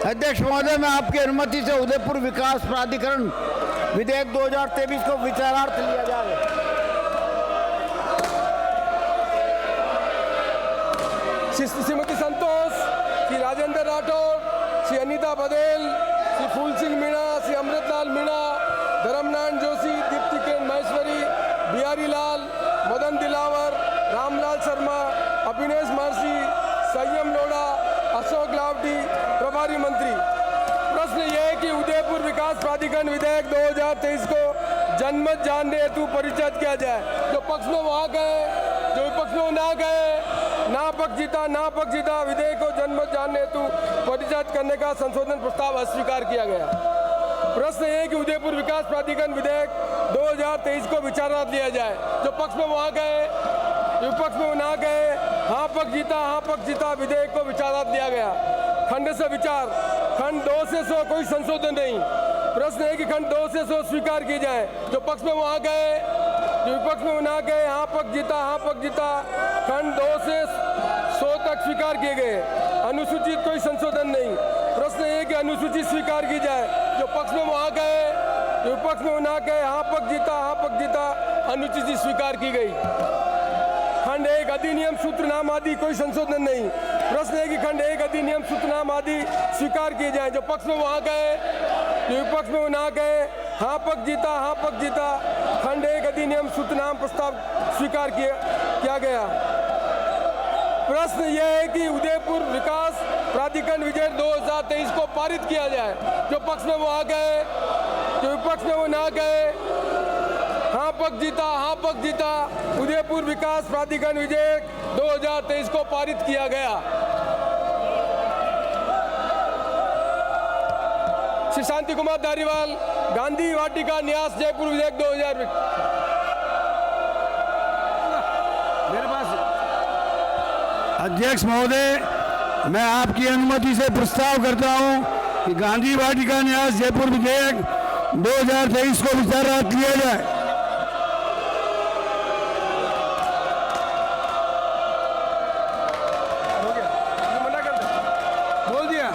अध्यक्ष महोदय, मैं आपकी अनुमति से उदयपुर विकास प्राधिकरण विधेयक 2023 को विचारार्थ लिया जाए। श्रीमती संतोष, श्री राजेंद्र राठौर, श्री अनीता बघेल, श्री फूल सिंह मीणा, श्री अमृतलाल मीणा, धर्मनारायण जोशी, दीप्ति किरण महेश्वरी, बिहारी लाल, मदन दिलावर, रामलाल शर्मा, अभिनेश महर्षि, संयम लोढ़ा, अशोक लावटी, प्रभारी मंत्री। प्रश्न यह है कि उदयपुर विकास प्राधिकरण विधेयक 2023 को जनमत जानने हेतु परिचय किया जाए। जो पक्ष में वो आ गए, जो विपक्ष में वो ना गए। ना पक्ष जीता विधेयक को जनमत जानने हेतु परिचय करने का संशोधन प्रस्ताव अस्वीकार किया गया। प्रश्न ये है कि उदयपुर विकास प्राधिकरण विधेयक 2023 को विचारार्थ लिया जाए। जो पक्ष में वो आ गए, विपक्ष में वो ना गए। हाँ पक्ष जीता विधेयक को विचारार्थ लिया गया। खंड से विचार, खंड 2 से 100 कोई संशोधन नहीं। प्रश्न है कि खंड 2 से 100 स्वीकार किए जाए। जो पक्ष में वो आ गए, जो विपक्ष में वो ना गए। हाँ पक्ष जीता खंड 2 से 100 तक स्वीकार किए गए। अनुसूचित कोई संशोधन नहीं। प्रश्न है कि अनुसूचित स्वीकार की जाए। जो पक्ष में वो आ गए, जो विपक्ष में वो ना गए। हाँ पक्ष जीता अनुसूचित स्वीकार की गई। खंड 1 अधिनियम सूत्रनाम आदि कोई संशोधन नहीं। प्रश्न है कि खंड 1 अधिनियम सूत्रनाम आदि स्वीकार किए जाए। जो पक्ष में वो आ गए, जो विपक्ष में वो ना गए। हाँ पक्ष जीता खंड 1 अधिनियम सूत्रनाम प्रस्ताव स्वीकार किया गया। प्रश्न यह है कि उदयपुर विकास प्राधिकरण विधेयक 2023 को पारित किया जाए। जो पक्ष में वो आ गए, जो विपक्ष में वो ना गए। हाँ पक्ष जीता उदयपुर विकास प्राधिकरण विधेयक 2023 को पारित किया गया। श्री शांति कुमार धारीवाल, गांधी वाटिका न्यास जयपुर विधेयक 2000। मेरे पास अध्यक्ष महोदय, मैं आपकी अनुमति से प्रस्ताव करता हूं कि गांधी वाटिका न्यास जयपुर विधेयक 2023 को विचारार्थ लिया जाए। बोल दिया।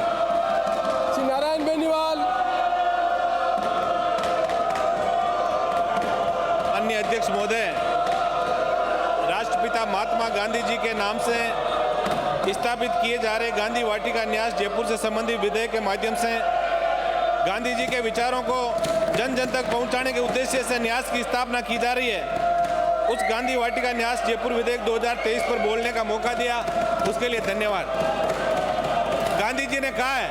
श्री नारायण बेनीवाल। अन्य अध्यक्ष महोदय, राष्ट्रपिता महात्मा गांधी जी के नाम से स्थापित किए जा रहे गांधी वाटिका न्यास जयपुर से संबंधित विधेयक के माध्यम से गांधी जी के विचारों को जन जन तक पहुंचाने के उद्देश्य से न्यास की स्थापना की जा रही है। उस गांधी वाटिका न्यास जयपुर विधेयक 2023 पर बोलने का मौका दिया, उसके लिए धन्यवाद। गांधी जी ने कहा है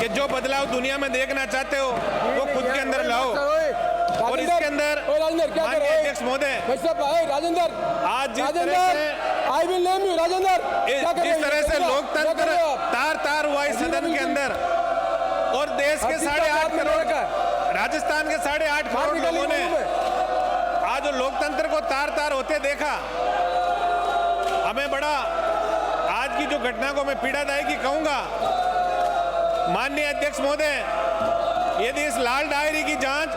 कि जो बदलाव दुनिया में देखना चाहते हो वो खुद के अंदर लाओ, और इसके अंदर माननीय अध्यक्ष महोदय, राजेंद्र, आज जिस तरह से लोकतंत्र तार हुआ इस सदन के अंदर, और देश के 8.5 करोड़, राजस्थान के 8.5 करोड़ लोगों ने आज लोकतंत्र को तार होते देखा। हमें बड़ा आज की जो घटना को मैं पीड़ादायी कहूंगा। माननीय अध्यक्ष महोदय, यदि इस लाल डायरी की जांच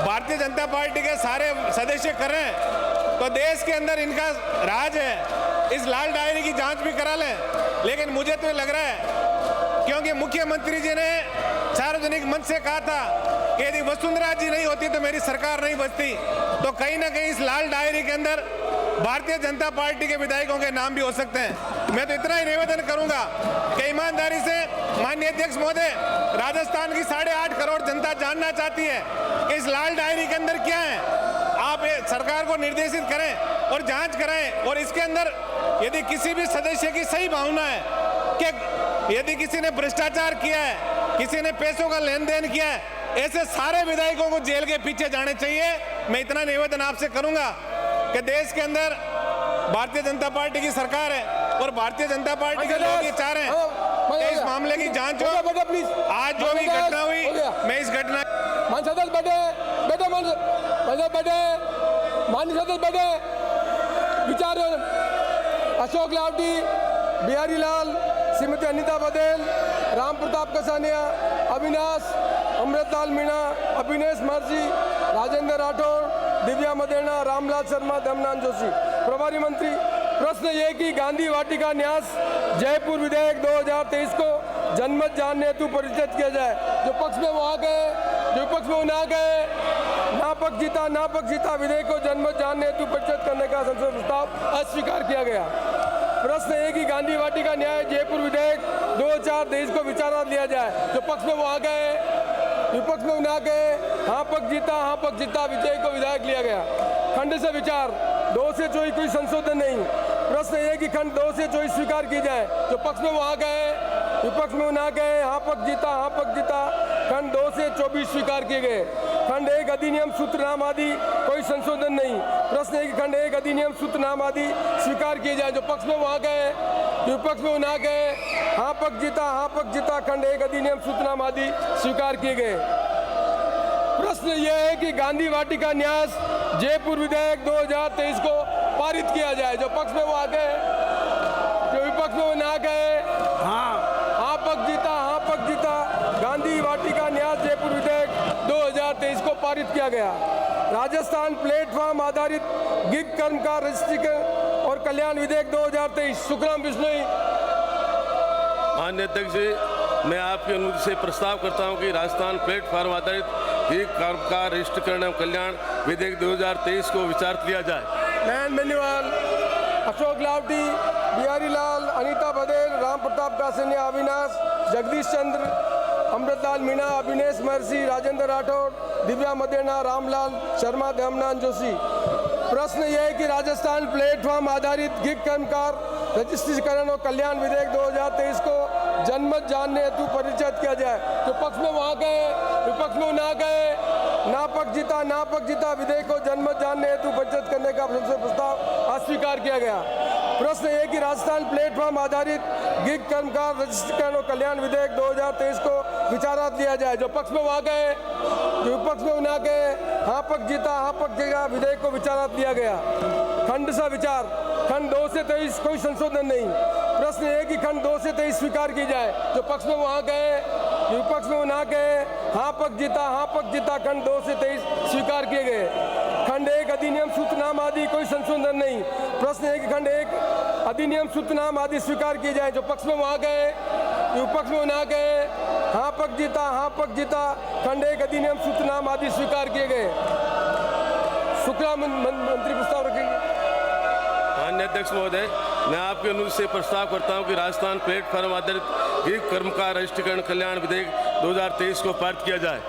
भारतीय जनता पार्टी के सारे सदस्य कर रहे हैं तो देश के अंदर इनका राज है। इस लाल डायरी की जांच भी करा लें, लेकिन मुझे तो लग रहा है क्योंकि मुख्यमंत्री जी ने सार्वजनिक मंच से कहा था कि यदि वसुंधरा जी नहीं होती तो मेरी सरकार नहीं बचती, तो कहीं ना कहीं इस लाल डायरी के अंदर भारतीय जनता पार्टी के विधायकों के नाम भी हो सकते हैं। मैं तो इतना ही निवेदन करूंगा कि ईमानदारी से माननीय अध्यक्ष महोदय, राजस्थान की 8.5 करोड़ जनता जानना चाहती है कि इस लाल डायरी के अंदर क्या है। आप सरकार को निर्देशित करें और जांच कराएं, और इसके अंदर यदि किसी भी सदस्य की सही भावना है कि यदि किसी ने भ्रष्टाचार किया है, किसी ने पैसों का लेन देन किया है, ऐसे सारे विधायकों को जेल के पीछे जाने चाहिए। मैं इतना निवेदन आपसे करूंगा कि देश के अंदर भारतीय जनता पार्टी की सरकार है, और भारतीय जनता पार्टी के लोग ये चाह रहे हैं कि इस मामले की जांच हो। प्लीज आज जो भी घटना हुई, मैं इस घटना मान सदस्य बैठे बैठे बैठे माननीय सदस्य बैठे विचार अशोक लावटी, बिहारी लाल, श्रीमती अनीता पटेल, राम प्रताप कसानिया, अविनाश, अमृतलाल मीणा, अभिनेश महर्षि, राजेंद्र राठौर, दिव्या मदेना, रामलाल शर्मा, धर्मनाथ जोशी। प्रभारी मंत्री, प्रश्न ये कि गांधी वाटिका न्यास जयपुर विधेयक 2023 को जनमत जानने हेतु परिचित किया जाए। जो पक्ष में वो आ गए, जो विपक्ष में वो ना गए, ना पक्ष जीता विधेयक को जनमत जानने हेतु परिचित करने का संसद प्रस्ताव अस्वीकार किया गया। प्रश्न है कि गांधी वाटिका न्याय जयपुर विधेयक 2023 को विचाराधीन लिया जाए। जो पक्ष में वो आ गए, विपक्ष में ना गए, हाँ पक्ष जीता विधेयक को विधायक लिया गया। खंड से विचार 2 से 24 कोई संशोधन नहीं। प्रश्न ये कि खंड 2 से 24 स्वीकार की जाए। जो पक्ष में वो आ गए, विपक्ष में ना गए, हाँ पक्ष जीता खंड 2 से 24 स्वीकार किए गए। खंड 1 अधिनियम सूत्र नाम आदि कोई संशोधन नहीं। प्रश्न है कि खंड 1 अधिनियम सूत्र नाम आदि स्वीकार किए जाए। जो पक्ष में वो आ गए, विपक्ष में ना गए, हाँ पक्ष जीता खंड 1 अधिनियम सूत्र नाम आदि स्वीकार किए गए। प्रश्न यह है कि गांधी वाटिका न्यास जयपुर विधेयक 2023 को पारित किया जाए। जो पक्ष में वो आ गए, जो विपक्ष में वो ना गए, हाँ पक्ष जीता गांधी वाटिका न्यास जयपुर विधेयक 2023 को पारित किया गया। राजस्थान प्लेटफॉर्म आधारित गिग कर्मकार रजिस्ट्रेशन और कल्याण विधेयक 2023। सुखराम बिश्नोई। माननीय अध्यक्ष जी, मैं आपकी अनुमति से प्रस्ताव करता हूं कि राजस्थान प्लेटफॉर्म आधारित गिग कर्मकार रजिस्ट्रेशन एवं कल्याण विधेयक 2023 को विचार लिया जाए। नयन बेनीवाल, अशोक लावटी, बिहारी लाल, अनीता पटेल, राम प्रताप कासनिया, अविनाश, जगदीश चंद्र, अमृतलाल मीणा, अभिनेश महर्षि, राजेंद्र राठौर, दिव्या मदेना, रामलाल शर्मा, धर्मनाथ जोशी। प्रश्न यह है कि राजस्थान प्लेटफॉर्म आधारित गिग कर्मकार रजिस्ट्रीकरण और कल्याण विधेयक 2023 को जनमत जानने हेतु परिचित किया जाए। जो पक्ष में वहाँ गए, विपक्ष में ना गए, ना पक्ष जीता विधेयक को जनमत जानने हेतु परिचित करने का संसद प्रस्ताव अस्वीकार किया गया। प्रश्न ये कि राजस्थान प्लेटफॉर्म आधारित गिग कर्मकार रजिस्ट्रेशन और कल्याण विधेयक 2023 को विचाराधीन लिया जाए। जो पक्ष में वहाँ गए, जो विपक्ष में ना गए, हाँ पक्ष जीता विधेयक को विचाराधीन लिया गया। खंड सा विचार, खंड 2 से 23 कोई संशोधन नहीं। प्रश्न ये कि खंड 2 से 23 स्वीकार की जाए। जो पक्ष में वहाँ गए, विपक्ष में ना गए, हाँ पक्ष जीता खंड 2 से 23 स्वीकार किए गए। खंड 1 अधिनियम सूत्र नाम आदि कोई संशोधन नहीं। प्रश्न है कि खंड 1 अधिनियम सूत्र नाम आदि स्वीकार किए जाए। जो पक्ष में वहाँ गए, विपक्ष में ना गए, हाँ पक्ष जीता खंड 1 अधिनियम सूत्र नाम आदि स्वीकार किए गए। शुक्ला मंत्री प्रस्ताव रखेंगे। माननीय अध्यक्ष महोदय, मैं आपकी अनुमति से प्रस्ताव करता हूं कि राजस्थान प्लेटफॉर्म आधारित गिग कर्मकार रजिस्ट्रेशन कल्याण विधेयक 2023 को पारित किया जाए।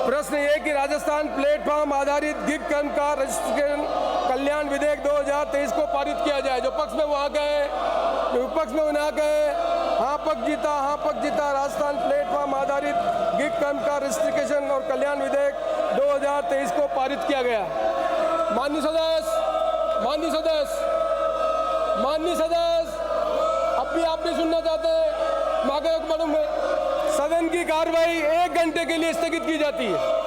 प्रश्न ये कि राजस्थान प्लेटफॉर्म आधारित गिग कर्मकार रजिस्ट्रेशन कल्याण विधेयक 2023 को पारित किया जाए। जो पक्ष में वो आ गए, विपक्ष में ना गए, हाँ पक्ष जीता राजस्थान प्लेटफॉर्म आधारित गिग कर्मकार रजिस्ट्रेशन और कल्याण विधेयक 2023 को पारित किया गया। माननीय सदस्य, अब भी आप नहीं सुनना चाहते हैं, सदन की कार्रवाई 1 घंटे के लिए स्थगित की जाती है।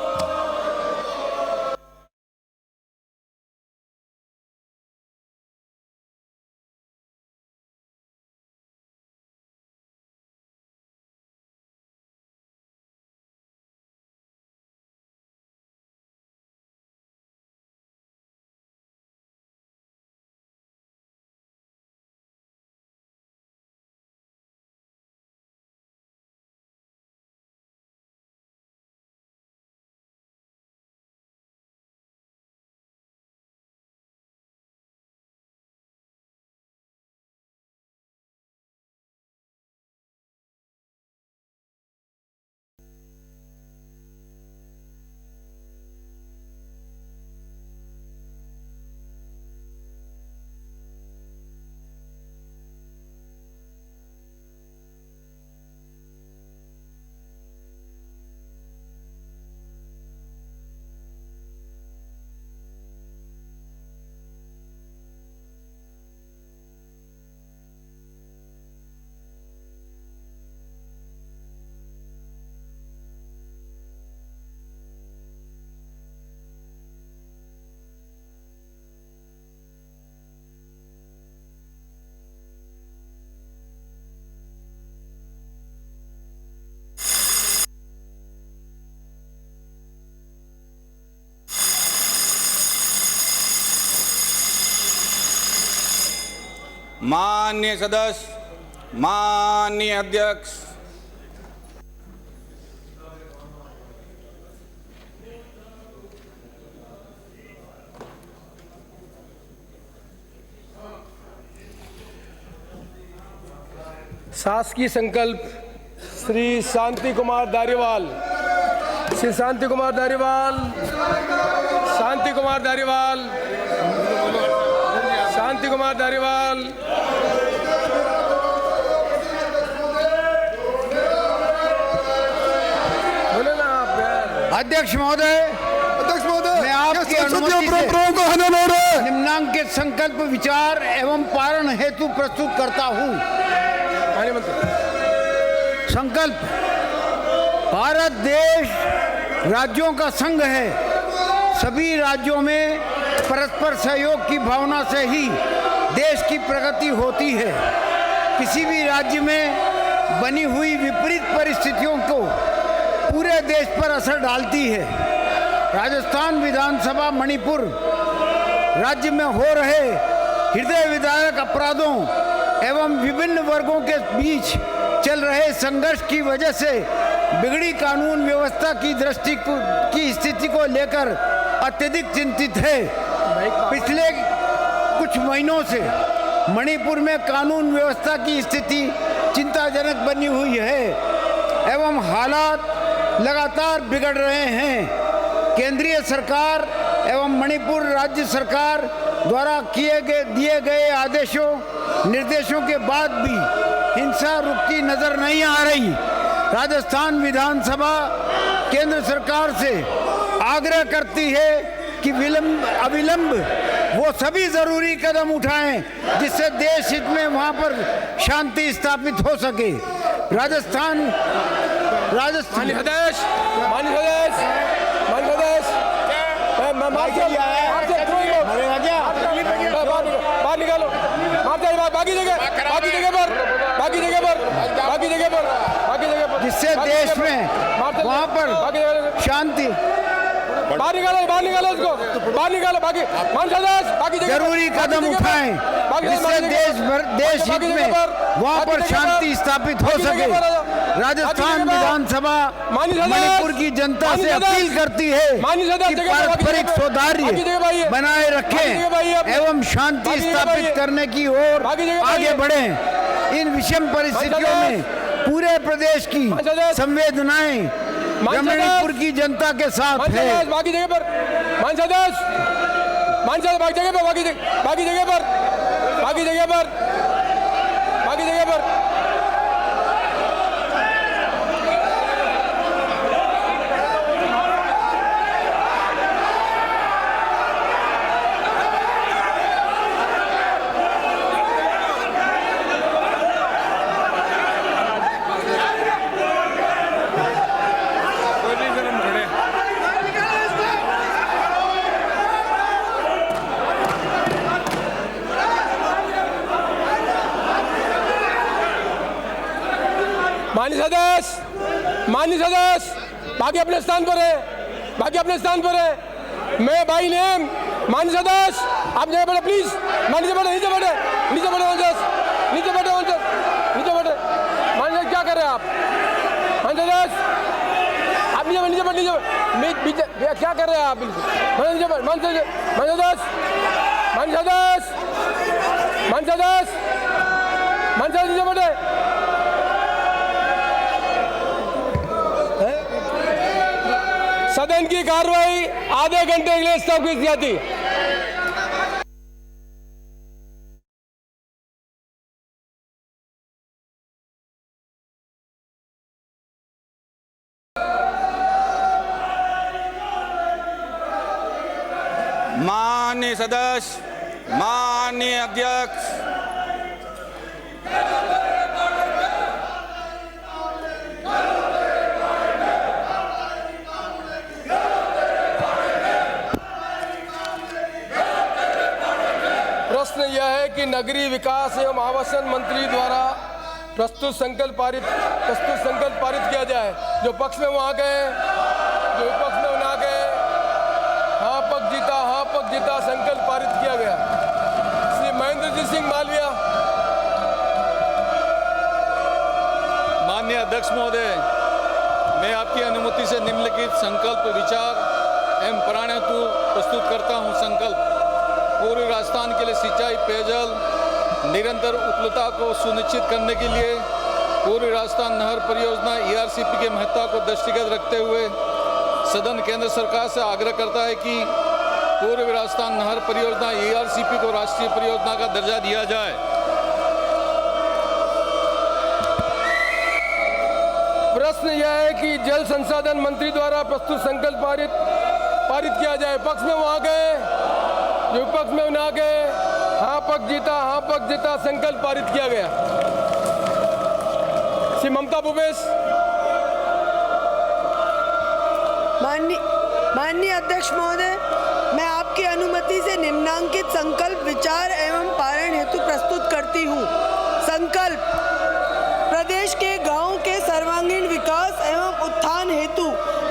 माननीय सदस्य, माननीय अध्यक्ष, शासकीय संकल्प श्री शांति कुमार धारीवाल, श्री शांति कुमार धारीवाल, शांति कुमार धारीवाल, शांति कुमार धारीवाल। बोले ना आप यार। अध्यक्ष महोदय, मैं आपकी अनुमति से निम्नांकित संकल्प विचार एवं पारण हेतु प्रस्तुत करता हूँ। संकल्प। भारत देश राज्यों का संघ है। सभी राज्यों में परस्पर सहयोग की भावना से ही देश की प्रगति होती है। किसी भी राज्य में बनी हुई विपरीत परिस्थितियों को पूरे देश पर असर डालती है। राजस्थान विधानसभा मणिपुर राज्य में हो रहे हृदय विदारक अपराधों एवं विभिन्न वर्गों के बीच चल रहे संघर्ष की वजह से बिगड़ी कानून व्यवस्था की स्थिति को लेकर अत्यधिक चिंतित है। पिछले कुछ महीनों से मणिपुर में कानून व्यवस्था की स्थिति चिंताजनक बनी हुई है एवं हालात लगातार बिगड़ रहे हैं। केंद्रीय सरकार एवं मणिपुर राज्य सरकार द्वारा दिए गए आदेशों निर्देशों के बाद भी हिंसा रुकती नजर नहीं आ रही। राजस्थान विधानसभा केंद्र सरकार से आग्रह करती है कि अविलंब वो सभी जरूरी कदम उठाएं जिससे देश हित में वहां पर शांति स्थापित हो सके। राजस्थान जिससे देश में वहाँ पर शांति जरूरी कदम उठाएं जिससे देश हित में वहाँ पर शांति स्थापित हो सके। राजस्थान विधानसभा मणिपुर की जनता से अपील करती है कि पारस्परिक सौहार्द बनाए रखें एवं शांति स्थापित करने की ओर आगे बढ़ें। इन विषम परिस्थितियों में पूरे प्रदेश की संवेदनाएं मणिपुर की जनता के साथ है। बाकी जगह पर बाकी जगह पर माननीय सदस्य बाकी अपने स्थान पर है। मैं बाई नेम माननीय सदस्य आप जगह बैठे प्लीज। नीचे बैठे माननीय क्या कर रहे हैं आप? माननीय सदस्य आप नीचे क्या कर रहे हैं आप? बिल्कुल माननीय सदस्य नीचे बैठे। सदन की कार्रवाई आधे घंटे के लिए स्थगित की जाती। माननीय सदस्य, माननीय अध्यक्ष, प्रश्न यह है कि नगरीय विकास एवं आवासन मंत्री द्वारा प्रस्तुत संकल्प पारित किया जाए। जो पक्ष में वहां गए, जो विपक्ष में ना गए, हाँ पक्ष जीता संकल्प पारित किया गया। श्री महेंद्र जी सिंह मालविया। अध्यक्ष महोदय, मैं आपकी अनुमति से निम्नलिखित संकल्प विचार एवं प्राण हेतु प्रस्तुत करता हूँ। संकल्प: पूर्वी राजस्थान के लिए सिंचाई पेयजल निरंतर उपलब्धता को सुनिश्चित करने के लिए पूर्वी राजस्थान नहर परियोजना ERCP के महत्व को दृष्टिगत रखते हुए सदन केंद्र सरकार से आग्रह करता है कि पूर्वी राजस्थान नहर परियोजना ERCP को राष्ट्रीय परियोजना का दर्जा दिया जाए। प्रश्न यह है कि जल संसाधन मंत्री द्वारा प्रस्तुत संकल्प पारित किया जाए। पक्ष में वहां गए, विपक्ष में ना गए, हाँ पक्ष जीता, संकल्प पारित किया गया। श्री ममता भूपेश। माननीय अध्यक्ष महोदय, मैं आपकी अनुमति से निम्नांकित संकल्प विचार एवं पारण हेतु प्रस्तुत करती हूँ। संकल्प: प्रदेश के गांवों के सर्वांगीण विकास एवं उत्थान हेतु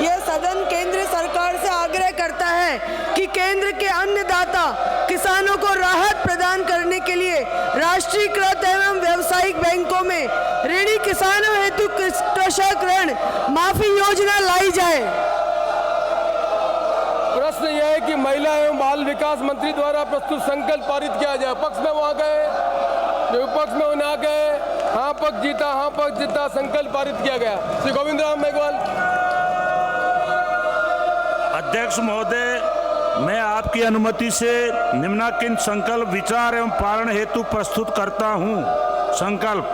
यह सदन केंद्र सरकार से आग्रह करता है कि केंद्र के अन्नदाता किसानों को राहत प्रदान करने के लिए राष्ट्रीयकृत एवं व्यावसायिक बैंकों में ऋणी किसानों हेतु कृषक ऋण माफी योजना लाई जाए। प्रश्न यह है कि महिला एवं बाल विकास मंत्री द्वारा प्रस्तुत संकल्प पारित किया जाए। पक्ष में वहां गए, विपक्ष में ना गए, हाँ पक्ष जीता, संकल्प पारित किया गया। श्री गोविंद राम मेघवाल। अध्यक्ष महोदय, मैं आपकी अनुमति से निम्नलिखित संकल्प विचार एवं पारण हेतु प्रस्तुत करता हूँ। संकल्प: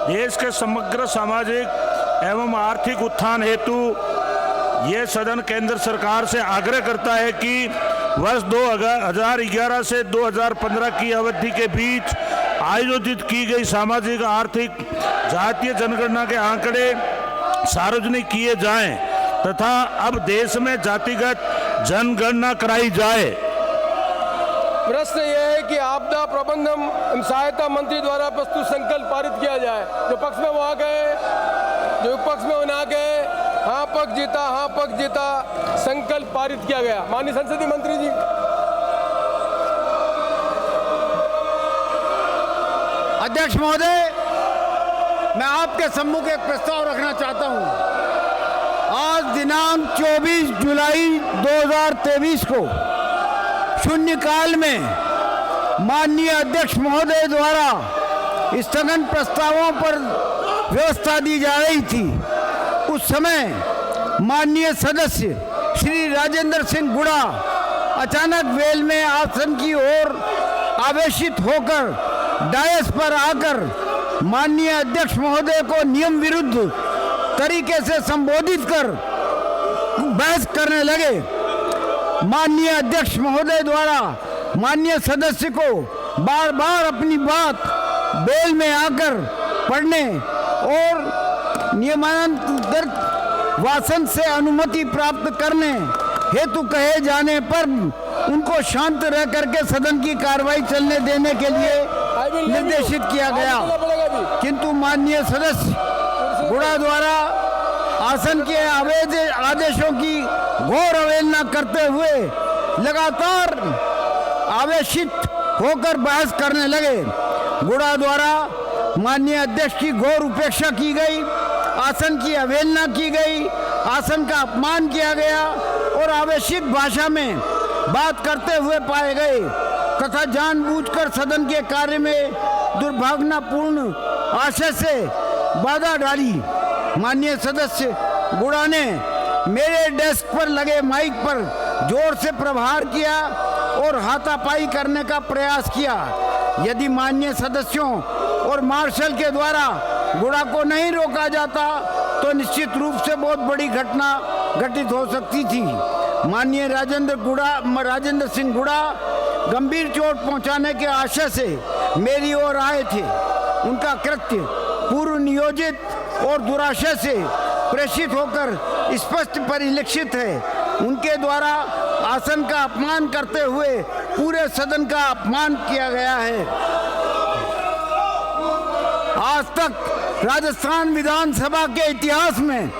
देश के समग्र सामाजिक एवं आर्थिक उत्थान हेतु ये सदन केंद्र सरकार से आग्रह करता है कि वर्ष 2011 से 2015 की अवधि के बीच आयोजित की गई सामाजिक आर्थिक जातीय जनगणना के आंकड़े सार्वजनिक किए जाएं तथा अब देश में जातिगत जनगणना कराई जाए। प्रश्न यह है कि आपदा प्रबंधन एवं सहायता मंत्री द्वारा प्रस्तुत संकल्प पारित किया जाए। जो पक्ष में वहां गए, जो विपक्ष में ना गए, हाँ पक्ष जीता, संकल्प पारित किया गया। माननीय संसदीय मंत्री जी। अध्यक्ष महोदय, मैं आपके सम्मुख एक प्रस्ताव रखना चाहता हूं। आज दिनांक 24 जुलाई 2023 को शून्यकाल में माननीय अध्यक्ष महोदय द्वारा स्थगन प्रस्तावों पर व्यवस्था दी जा रही थी। उस समय माननीय सदस्य श्री राजेंद्र सिंह गुड़ा अचानक वेल में आसन की ओर आवेशित होकर डायस पर आकर माननीय अध्यक्ष महोदय को नियम विरुद्ध तरीके से संबोधित कर बहस करने लगे। माननीय अध्यक्ष महोदय द्वारा माननीय सदस्य को बार बार अपनी बात बेल में आकर पढ़ने और नियमानुसार वासन से अनुमति प्राप्त करने हेतु कहे जाने पर उनको शांत रह करके सदन की कार्रवाई चलने देने के लिए निर्देशित किया गया, किंतु माननीय सदस्य गुड़ा द्वारा आसन के आदेशों की घोर अवहेलना करते हुए लगातार आवेशित होकर बहस करने लगे। गुड़ा द्वारा माननीय अध्यक्ष की घोर उपेक्षा की गई, आसन की अवहेलना की गई, आसन का अपमान किया गया और आवेशित भाषा में बात करते हुए पाए गए तथा जानबूझकर सदन के कार्य में दुर्भावनापूर्ण आशय से बाधा डाली। माननीय सदस्य गुड़ा ने मेरे डेस्क पर लगे माइक पर जोर से प्रहार किया और हाथापाई करने का प्रयास किया। यदि माननीय सदस्यों और मार्शल के द्वारा गुड़ा को नहीं रोका जाता तो निश्चित रूप से बहुत बड़ी घटना घटित हो सकती थी। माननीय राजेंद्र सिंह गुड़ा गंभीर चोट पहुंचाने के आशय से मेरी ओर आए थे। उनका कृत्य पूर्व नियोजित और दुराशय से प्रेषित होकर स्पष्ट परिलक्षित है। उनके द्वारा आसन का अपमान करते हुए पूरे सदन का अपमान किया गया है। आज तक राजस्थान विधानसभा के इतिहास में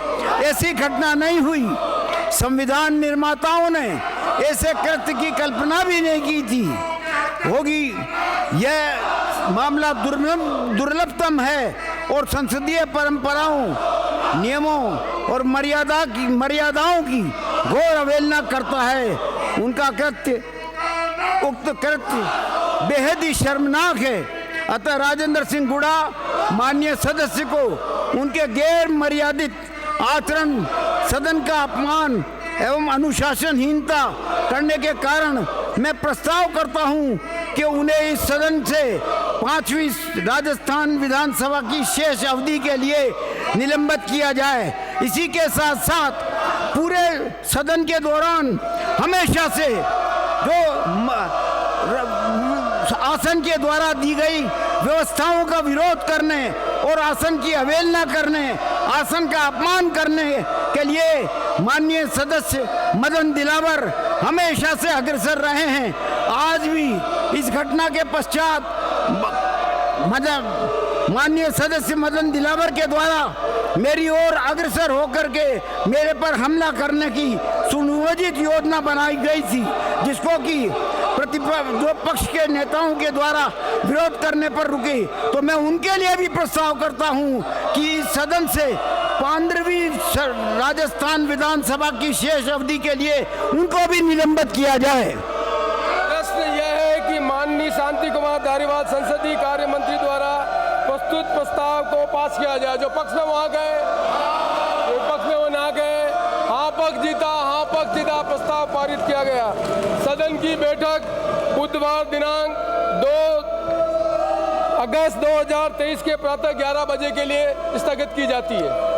ऐसी घटना नहीं हुई। संविधान निर्माताओं ने ऐसे कृत्य की कल्पना भी नहीं की थी होगी। यह मामला दुर्लभतम है और संसदीय परंपराओं नियमों और मर्यादाओं की घोर अवहेलना करता है। उनका उक्त कृत्य बेहद ही शर्मनाक है। अतः राजेंद्र सिंह गुड़ा माननीय सदस्य को उनके गैर मर्यादित आचरण, सदन का अपमान एवं अनुशासनहीनता करने के कारण मैं प्रस्ताव करता हूं कि उन्हें इस सदन से 5वीं राजस्थान विधानसभा की शेष अवधि के लिए निलंबित किया जाए। इसी के साथ साथ पूरे सदन के दौरान हमेशा से जो आसन के द्वारा दी गई व्यवस्थाओं का विरोध करने और आसन की अवहेलना करने, आसन का अपमान करने के लिए माननीय सदस्य मदन दिलावर हमेशा से अग्रसर रहे हैं। आज भी इस घटना के पश्चात माननीय सदस्य मदन दिलावर के द्वारा मेरी ओर अग्रसर होकर के मेरे पर हमला करने की सुनियोजित योजना बनाई गई थी, जिसको कि जो पक्ष के नेताओं के द्वारा विरोध करने पर रुकी। तो मैं उनके लिए भी प्रस्ताव करता हूं कि इस सदन से 15वीं राजस्थान विधानसभा की शेष अवधि के लिए उनको भी निलंबित किया जाए। प्रश्न यह है कि माननीय शांति कुमार धारीवाल संसदीय कार्य मंत्री द्वारा प्रस्तुत प्रस्ताव को पास किया जाए। जो पक्ष में वहां गए, विपक्ष में वो ना गए, हाँ पक्ष जीता, प्रस्ताव पारित किया गया। सदन की बैठक बुधवार दिनांक 2 अगस्त 2023 के प्रातः 11 बजे के लिए स्थगित की जाती है।